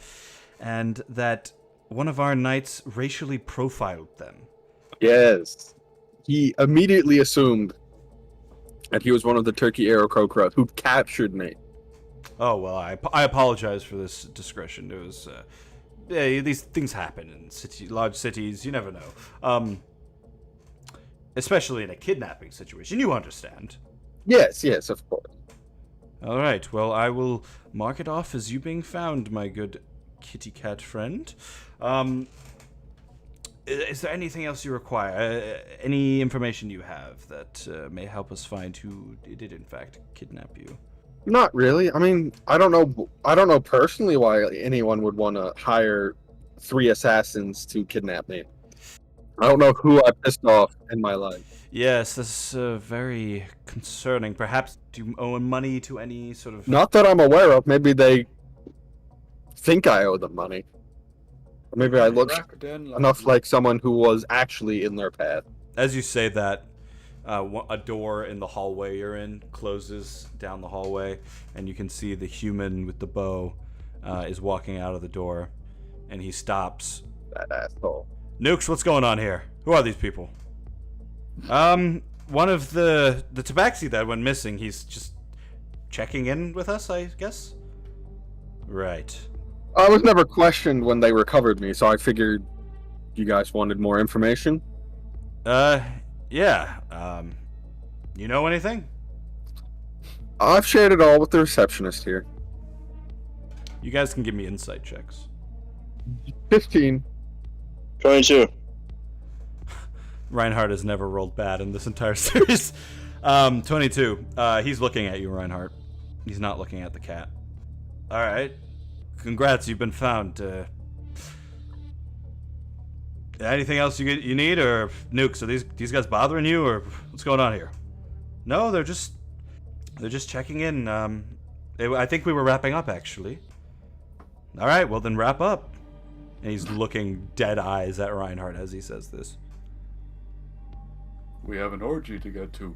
and that one of our knights racially profiled them. Yes. He immediately assumed that he was one of the turkey Aarakocra who captured me. Oh, well, I apologize for this discretion. It was, yeah, these things happen in large cities. You never know. Especially in a kidnapping situation. You understand. Yes, of course. All right, well, I will mark it off as you being found, my good kitty cat friend. Is there anything else you require? Any information you have that may help us find who did in fact kidnap you? Not really. I mean, I don't know personally why anyone would want to hire 3 assassins to kidnap me. I don't know who I pissed off in my life. Yes, this is very concerning. Perhaps do you owe money to any sort of... Not that I'm aware of. Maybe they think I owe them money. Or maybe I look enough like someone who was actually in their path. As you say that, a door in the hallway you're in closes down the hallway, and you can see the human with the bow is walking out of the door, and he stops. That asshole. Nukes, what's going on here? Who are these people? One of the tabaxi that went missing. He's just checking in with us, I guess? Right. I was never questioned when they recovered me, so I figured you guys wanted more information. Yeah. You know anything? I've shared it all with the receptionist here. You guys can give me insight checks. 15. 22. Reinhardt has never rolled bad in this entire series. 22. He's looking at you, Reinhardt. He's not looking at the cat. All right. Congrats, you've been found. Anything else you need, or Nukes? Are these guys bothering you, or what's going on here? No, they're just checking in. I think we were wrapping up, actually. All right, well then wrap up. And he's looking dead eyes at Reinhardt as he says this. We have an orgy to get to.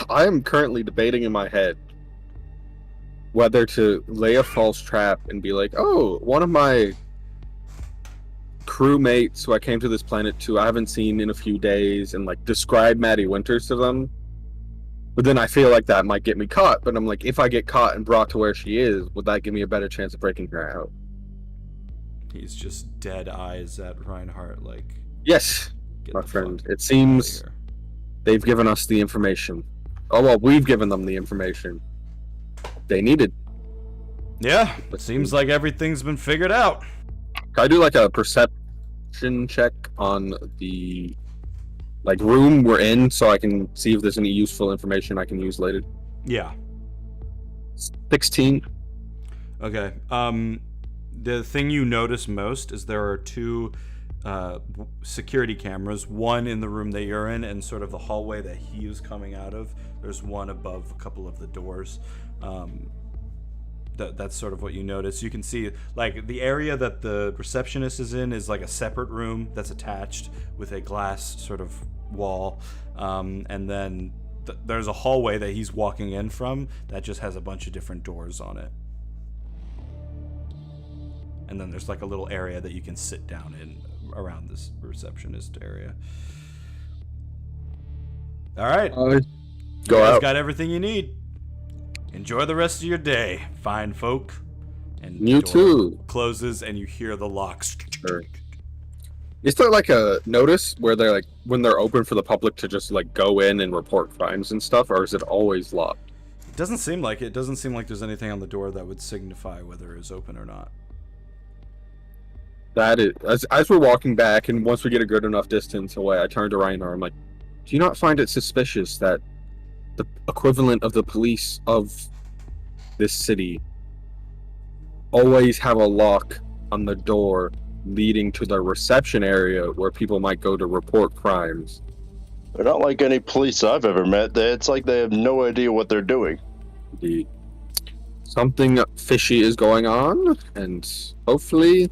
I am currently debating in my head whether to lay a false trap and be like, oh, one of my crewmates who I came to this planet to, I haven't seen in a few days, and describe Maddie Winters to them. But then I feel like that might get me caught. But I'm like, if I get caught and brought to where she is, would that give me a better chance of breaking her out? He's just dead eyes at Reinhardt, yes, get my the friend. fuck It seems outta here. they've given us the information. Oh, well, we've given them the information they needed. Yeah, it seems like everything's been figured out. Can I do a perception check on the room we're in so I can see if there's any useful information I can use later? Yeah. 16. Okay. The thing you notice most is there are 2 security cameras, one in the room that you're in and sort of the hallway that he is coming out of. There's one above a couple of the doors. That's sort of what you notice. You can see, like, the area that the receptionist is in is like a separate room that's attached with a glass sort of wall, and then there's a hallway that he's walking in from that just has a bunch of different doors on it. And then there's like a little area that you can sit down in around this receptionist area. All right. Go You guys out. got everything you need. Enjoy the rest of your day, fine folk. And the You door too. closes, and you hear the locks. Sure. Is there like a notice where they're like when they're open for the public to just like go in and report crimes and stuff, or is it always locked? It doesn't seem like it. It doesn't seem like there's anything on the door that would signify whether it's open or not. That is, as we're walking back, and once we get a good enough distance away, I turn to Reinar. I'm like, do you not find it suspicious that the equivalent of the police of this city always have a lock on the door leading to the reception area where people might go to report crimes? They're not like any police I've ever met. It's like they have no idea what they're doing. Indeed. Something fishy is going on, and hopefully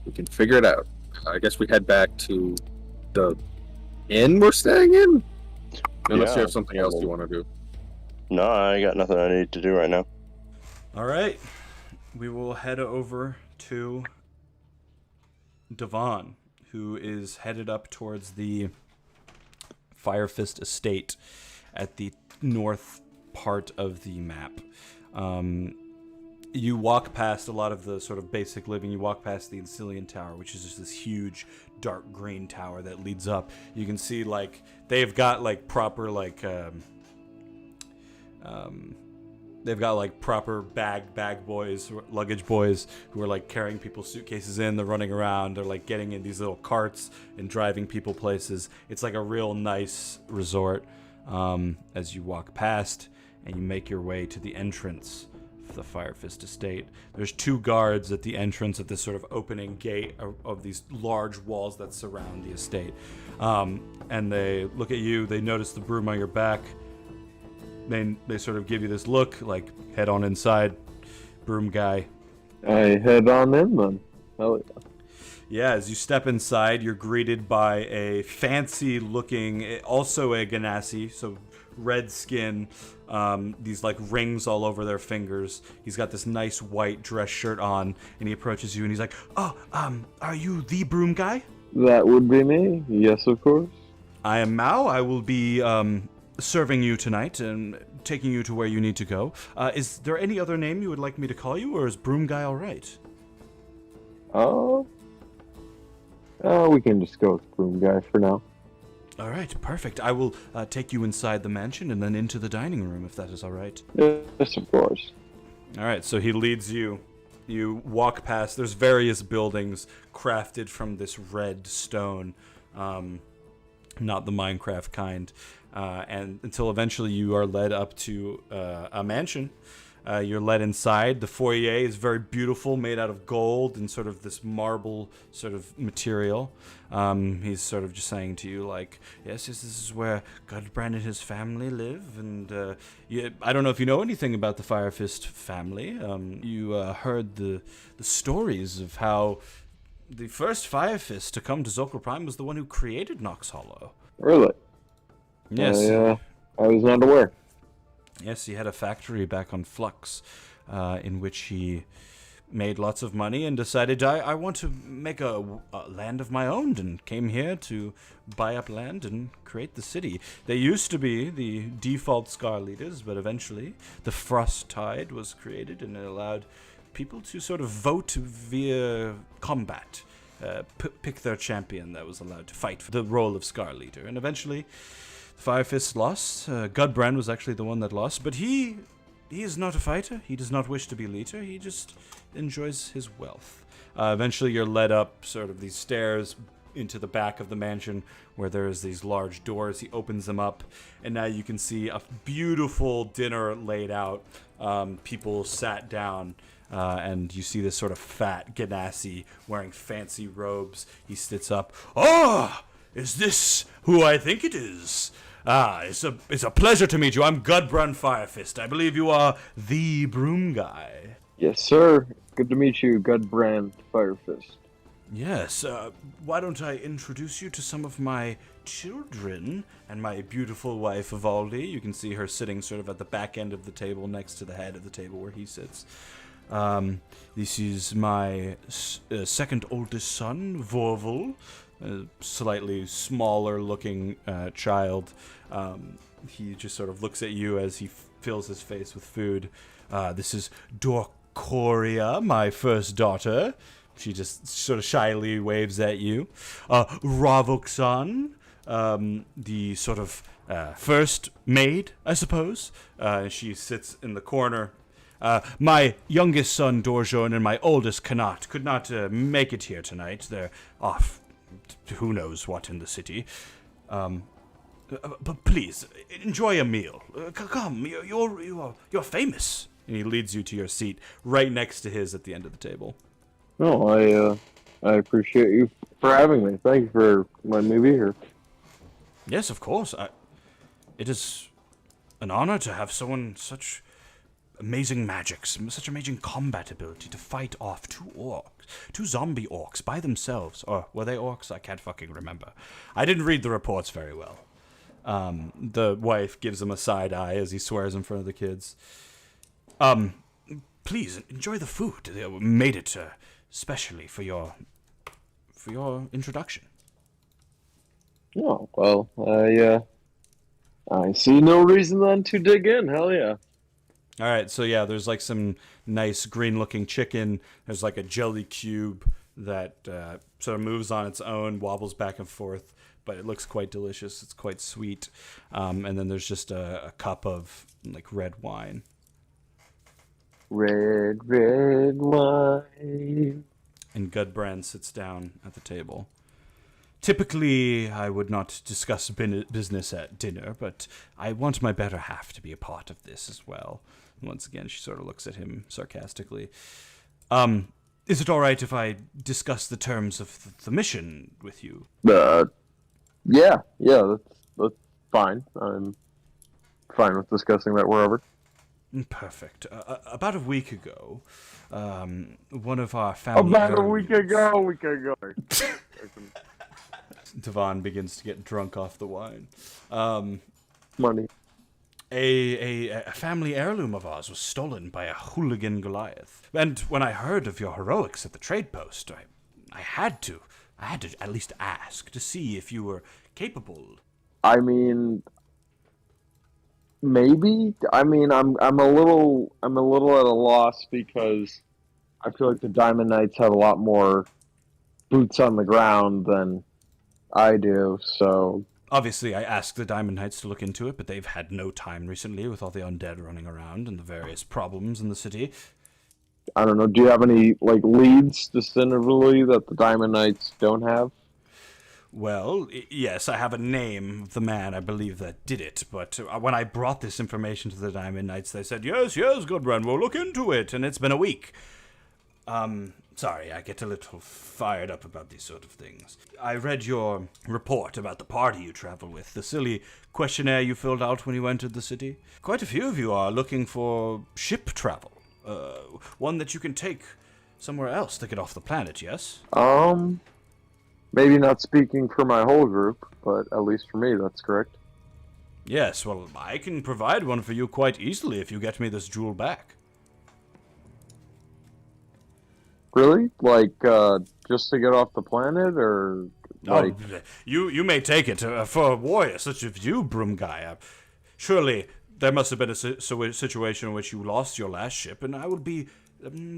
we can figure it out. I guess we head back to the inn we're staying in? Unless Yeah, you have something else you want to do. No, I got nothing I need to do right now. All right. We will head over to Devon, who is headed up towards the Firefist estate at the north part of the map. You walk past a lot of the sort of basic living. You walk past the Encyllian Tower, which is just this huge dark green tower that leads up. You can see, like, they've got like proper like they've got like proper bag boys, luggage boys who are like carrying people's suitcases in. They're running around. They're like getting in these little carts and driving people places. It's like a real nice resort. As you walk past and you make your way to the entrance of the Firefist estate, there's 2 guards at the entrance of this sort of opening gate of these large walls that surround the estate. And they look at you. They notice the broom on your back. They sort of give you this look, like, head on inside, broom guy. I head on in then. Hell yeah. Yeah, as you step inside, you're greeted by a fancy-looking, also a Ganassi, so red skin, these like rings all over their fingers. He's got this nice white dress shirt on, and he approaches you, and he's like, "Oh, are you the broom guy?" That would be me. Yes, of course. I am Mao. I will be serving you tonight and taking you to where you need to go. Is there any other name you would like me to call you, or is broom guy all right? We can just go with broom guy for now. All right, perfect. I will take you inside the mansion and then into the dining room, if that is all right. Yes, of course. All right, so he leads you. You walk past. There's various buildings crafted from this red stone, not the Minecraft kind, and until eventually you are led up to a mansion. You're led inside. The foyer is very beautiful, made out of gold and sort of this marble sort of material. He's sort of just saying to you, like, yes, this is where Gudbrand and his family live. And I don't know if you know anything about the Firefist family. You heard the stories of how the first Firefist to come to Zolk'ar Prime was the one who created Nox Hollow. Really? Yes. I was not aware. Yes, he had a factory back on Flux, in which he made lots of money and decided, I want to make a land of my own, and came here to buy up land and create the city. They used to be the default Scar leaders, but eventually the Frost Tide was created, and it allowed people to sort of vote via combat, pick their champion that was allowed to fight for the role of Scar leader. And eventually Firefist lost. Gudbrand was actually the one that lost, but he is not a fighter. He does not wish to be leader. He just enjoys his wealth. Eventually you're led up sort of these stairs into the back of the mansion where there's these large doors. He opens them up, and now you can see a beautiful dinner laid out. People sat down, and you see this sort of fat Ganassi wearing fancy robes. He sits up. "Oh, is this who I think it is? It's a pleasure to meet you. I'm Gudbrand Firefist. I believe you are the broom guy. Yes, sir. Good to meet you, Gudbrand Firefist. Yes, why don't I introduce you to some of my children and my beautiful wife, Vivaldi. You can see her sitting sort of at the back end of the table next to the head of the table where he sits. This is my second oldest son, Vorval, a slightly smaller looking child. He just sort of looks at you as he fills his face with food. This is Dorcoria, my first daughter. She just sort of shyly waves at you. Ravoksan, the sort of first maid, I suppose. She sits in the corner. My youngest son, Dorjon, and my oldest, Kanat, could not make it here tonight. They're off to who knows what in the city. But please, enjoy a meal. Come, you're famous. And he leads you to your seat right next to his at the end of the table. No, I appreciate you for having me. Thank you for letting me be here. Yes, of course. It is an honor to have someone such amazing magic, such amazing combat ability to fight off two zombie orcs by themselves. Or were they orcs? I can't fucking remember. I didn't read the reports very well. The wife gives him a side eye as he swears in front of the kids. Please enjoy the food. They made it specially for your introduction. Oh, well, I see no reason then to dig in. Hell yeah. All right, so yeah, there's like some nice green-looking chicken. There's like a jelly cube that sort of moves on its own, wobbles back and forth, but it looks quite delicious. It's quite sweet. And then there's just a cup of like red wine. Red wine. And Gudbrand sits down at the table. Typically, I would not discuss business at dinner, but I want my better half to be a part of this as well. And once again, she sort of looks at him sarcastically. Is it all right if I discuss the terms of the mission with you? Yeah, that's fine. I'm fine with discussing that wherever. Perfect. About a week ago, one of our family About a week ago. Devon begins to get drunk off the wine. Money. A family heirloom of ours was stolen by a hooligan Goliath. And when I heard of your heroics at the trade post, I had to at least ask to see if you were capable. I mean, maybe. I mean, I'm a little at a loss because I feel like the Diamond Knights have a lot more boots on the ground than I do. So Obviously, I asked the Diamond Knights to look into it, but they've had no time recently with all the undead running around and the various problems in the city. I don't know. Do you have any leads distinctively that the Diamond Knights don't have? Well, yes, I have a name of the man I believe that did it, but when I brought this information to the Diamond Knights, they said, yes, Gudbrand, we'll look into it, and it's been a week. Sorry, I get a little fired up about these sort of things. I read your report about the party you travel with, the silly questionnaire you filled out when you entered the city. Quite a few of you are looking for ship travel, one that you can take somewhere else to get off the planet, yes? Maybe not speaking for my whole group, but at least for me, that's correct. Yes, well, I can provide one for you quite easily if you get me this jewel back. Really? Just to get off the planet, or you may take it for a warrior such as you, Broom Guy. Surely there must have been a situation in which you lost your last ship, and I will be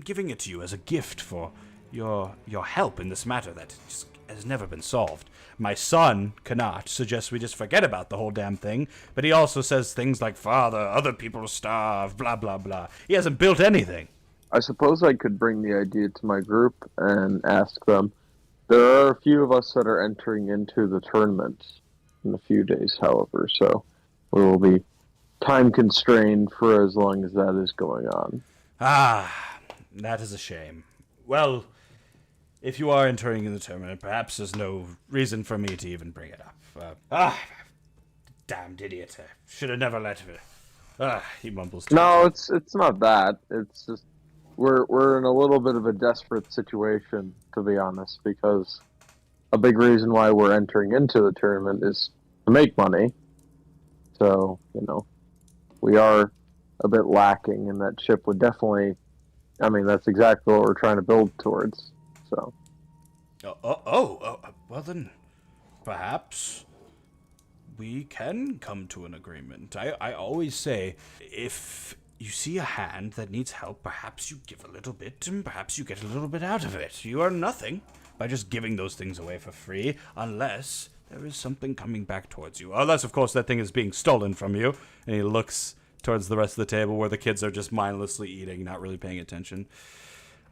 giving it to you as a gift for your help in this matter that just has never been solved. My son, Kanat, suggests we just forget about the whole damn thing, but he also says things like, Father, other people starve, blah, blah, blah. He hasn't built anything. I suppose I could bring the idea to my group and ask them. There are a few of us that are entering into the tournament in a few days, however, so we will be time constrained for as long as that is going on. Ah, that is a shame. Well, if you are entering in the tournament, perhaps there's no reason for me to even bring it up. damned idiot. I should have never let her. He mumbles. No, it's not that. It's just we're in a little bit of a desperate situation, to be honest, because a big reason why we're entering into the tournament is to make money. So, we are a bit lacking, and that ship would definitely, that's exactly what we're trying to build towards. So. Well then, perhaps we can come to an agreement. I always say, if you see a hand that needs help, perhaps you give a little bit, and perhaps you get a little bit out of it. You earn nothing by just giving those things away for free, unless there is something coming back towards you. Unless, of course, that thing is being stolen from you. And he looks towards the rest of the table where the kids are just mindlessly eating, not really paying attention.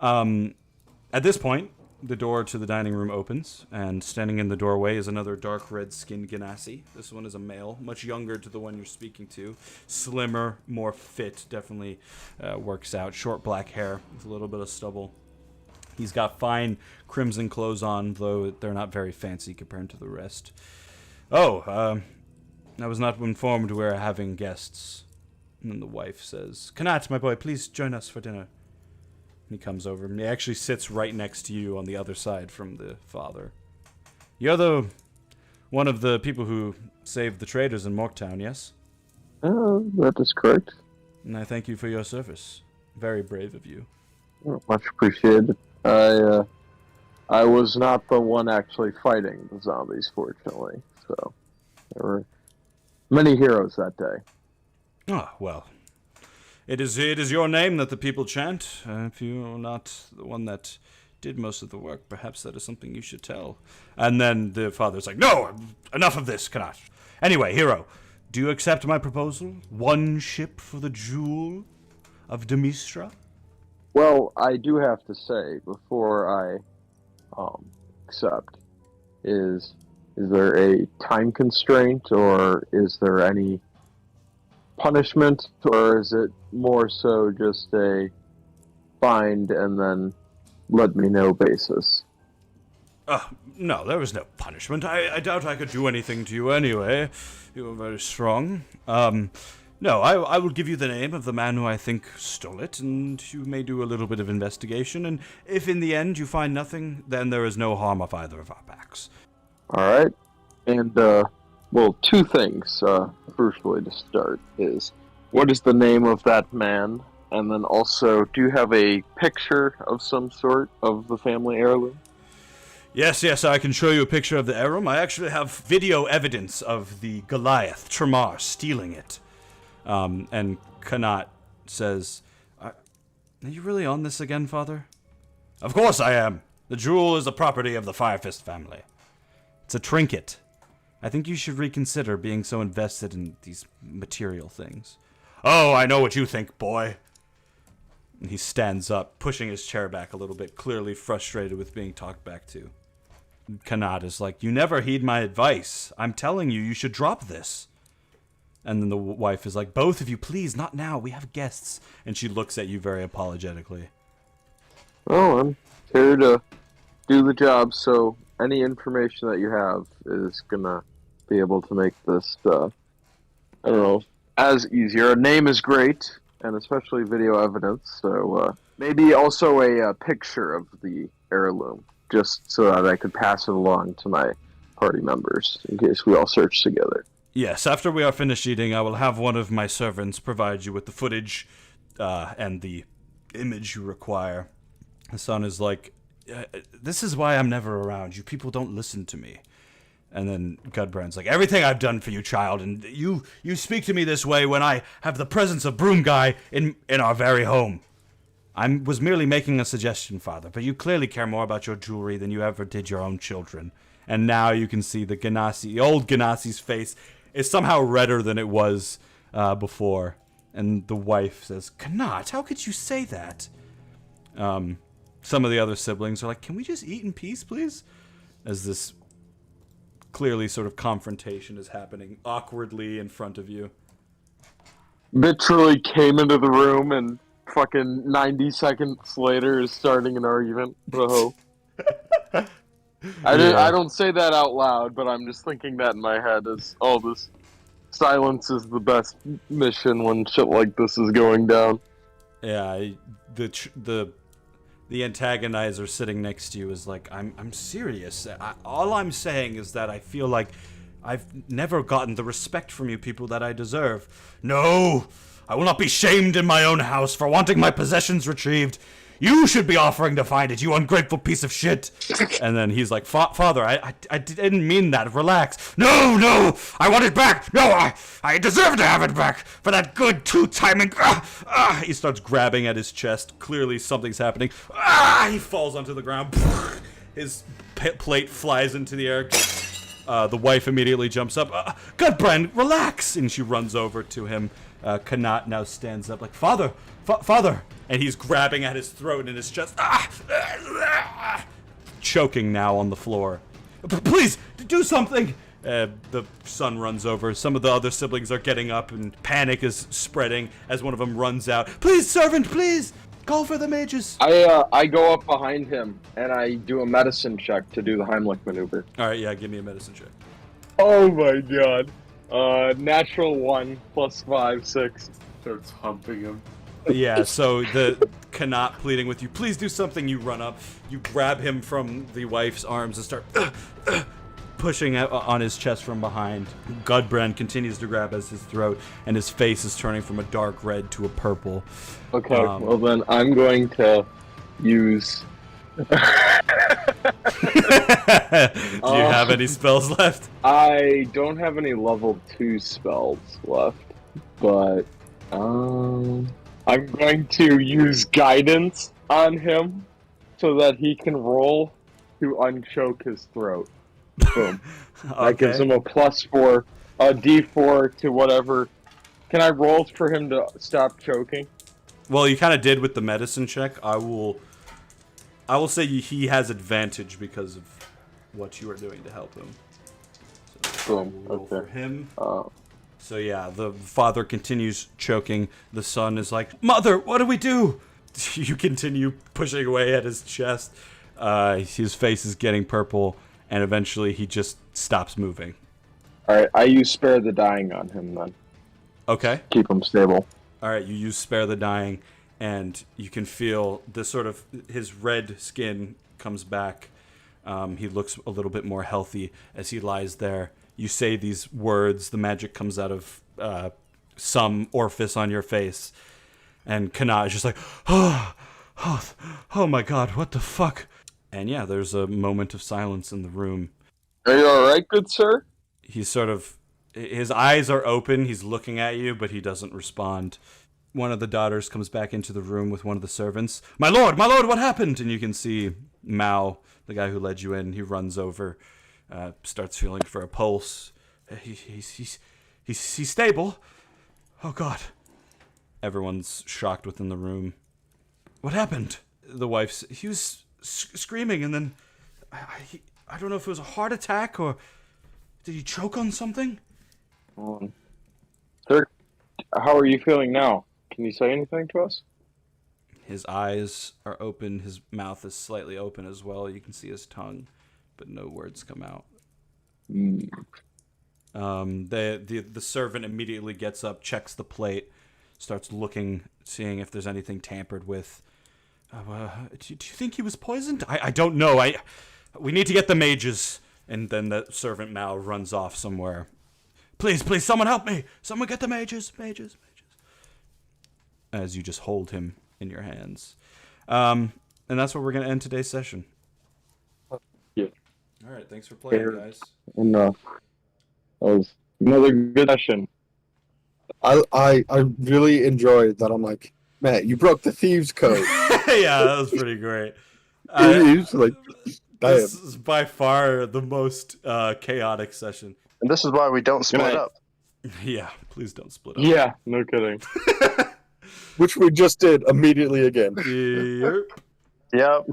At this point, the door to the dining room opens, and standing in the doorway is another dark red-skinned Ganassi. This one is a male, much younger to the one you're speaking to. Slimmer, more fit, definitely works out. Short black hair with a little bit of stubble. He's got fine crimson clothes on, though they're not very fancy compared to the rest. I was not informed we're having guests. And then the wife says, Kanat, my boy, please join us for dinner. And he comes over, and he actually sits right next to you on the other side from the father. You're one of the people who saved the traders in Morktown, yes? That is correct. And I thank you for your service. Very brave of you. Much appreciated. I was not the one actually fighting the zombies, fortunately. So there were many heroes that day. Ah, well. It is your name that the people chant. If you're not the one that did most of the work, perhaps that is something you should tell. And then the father's like, no, enough of this, Kanat. Anyway, hero, do you accept my proposal? One ship for the jewel of Demistra? Well, I do have to say, before I accept, is there a time constraint, or is there any punishment, or is it more so just a find and then let me know basis? No, there was no punishment. I doubt I could do anything to you anyway. You were very strong. No, I will give you the name of the man who I think stole it, and you may do a little bit of investigation, and if in the end you find nothing, then there is no harm of either of our backs. Alright. And, two things, crucially to start, is what is the name of that man? And then also, do you have a picture of some sort of the family heirloom? Yes, I can show you a picture of the heirloom. I actually have video evidence of the Goliath, Tremar, stealing it. And Kanat says, are you really on this again, Father? Of course I am. The jewel is the property of the Firefist family. It's a trinket. I think you should reconsider being so invested in these material things. Oh, I know what you think, boy. And he stands up, pushing his chair back a little bit, clearly frustrated with being talked back to. Kanat is like, you never heed my advice. I'm telling you should drop this. And then the wife is like, both of you, please, not now. We have guests. And she looks at you very apologetically. Oh, I'm here to do the job, so any information that you have is gonna be able to make this, as easier. A name is great, and especially video evidence, so maybe also a picture of the heirloom, just so that I could pass it along to my party members, in case we all search together. Yes, after we are finished eating, I will have one of my servants provide you with the footage and the image you require. The son is like, this is why I'm never around. You people don't listen to me. And then Gudbrand's like, everything I've done for you, child, and you speak to me this way when I have the presence of Broom Guy in our very home. I was merely making a suggestion, Father, but you clearly care more about your jewelry than you ever did your own children. And now you can see the Ganassi, old Ganassi's face is somehow redder than it was before. And the wife says, Kanat, how could you say that? Some of the other siblings are like, can we just eat in peace, please? As this clearly sort of confrontation is happening awkwardly in front of you. Literally came into the room and fucking 90 seconds later is starting an argument. Whoa. I don't say that out loud, but I'm just thinking that in my head as all this silence is the best mission when shit like this is going down. Yeah, the antagonizer sitting next to you is like, I'm serious. All I'm saying is that I feel like I've never gotten the respect from you people that I deserve. No, I will not be shamed in my own house for wanting my possessions retrieved. You should be offering to find it, you ungrateful piece of shit. And then he's like, Father, I didn't mean that. Relax. No, I want it back. No, I deserve to have it back for that good two-timing. He starts grabbing at his chest. Clearly something's happening. He falls onto the ground. His plate flies into the air. The wife immediately jumps up. Gudbrand, relax. And she runs over to him. Kanat now stands up like, Father. And he's grabbing at his throat and his chest. Choking now on the floor. Please, do something! The son runs over. Some of the other siblings are getting up and panic is spreading as one of them runs out. Please, servant, please! Call for the mages! I go up behind him and I do a medicine check to do the Heimlich maneuver. Alright, yeah, give me a medicine check. Oh my god. Natural 1 plus 5, 6. Starts humping him. Yeah, so the Kanat pleading with you, please do something. You run up, you grab him from the wife's arms and start pushing on his chest from behind. Gudbrand continues to grab at his throat, and his face is turning from a dark red to a purple. Okay, well then I'm going to use... Do you have any spells left? I don't have any level 2 spells left, but I'm going to use guidance on him so that he can roll to unchoke his throat. Boom. Okay. That gives him a +4, a D4 to whatever. Can I roll for him to stop choking? Well, you kind of did with the medicine check. I will say he has advantage because of what you are doing to help him. So Boom. roll Okay. for him. Uh, So yeah, the father continues choking. The son is like, Mother, what do we do? You continue pushing away at his chest. His face is getting purple, and eventually he just stops moving. Alright, I use Spare the Dying on him then. Okay. Keep him stable. Alright, you use Spare the Dying, and you can feel the sort of, his red skin comes back. He looks a little bit more healthy as he lies there. You say these words, the magic comes out of some orifice on your face, and Kanat is just like, oh my god, what the fuck? And yeah, there's a moment of silence in the room. Are you alright, good sir? He's sort of, his eyes are open, he's looking at you, but he doesn't respond. One of the daughters comes back into the room with one of the servants. My lord, what happened? And you can see Mao, the guy who led you in, he runs over. Starts feeling for a pulse. He's stable. Oh god. Everyone's shocked within the room. What happened? The wife's. He was screaming, and then I don't know if it was a heart attack or did he choke on something? Sir, how are you feeling now? Can you say anything to us? His eyes are open. His mouth is slightly open as well. You can see his tongue, but no words come out. The servant immediately gets up, checks the plate, starts looking, seeing if there's anything tampered with. Do you think he was poisoned? I don't know. We need to get the mages. And then the servant Mao runs off somewhere. Please, someone help me! Someone get the mages! As you just hold him in your hands. And that's where we're going to end today's session. Yeah. Alright, thanks for playing, guys. And that was another good session. I really enjoyed that. I'm like, man, you broke the thieves' code. Yeah, that was pretty great. It's like, damn. This is by far the most chaotic session. And this is why we don't split up. Yeah, please don't split up. Yeah, no kidding. Which we just did immediately again. Yep. Yep.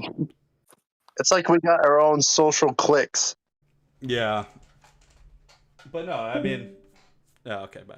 It's like we got our own social cliques. Yeah. But no, I mean... Yeah, okay, bye.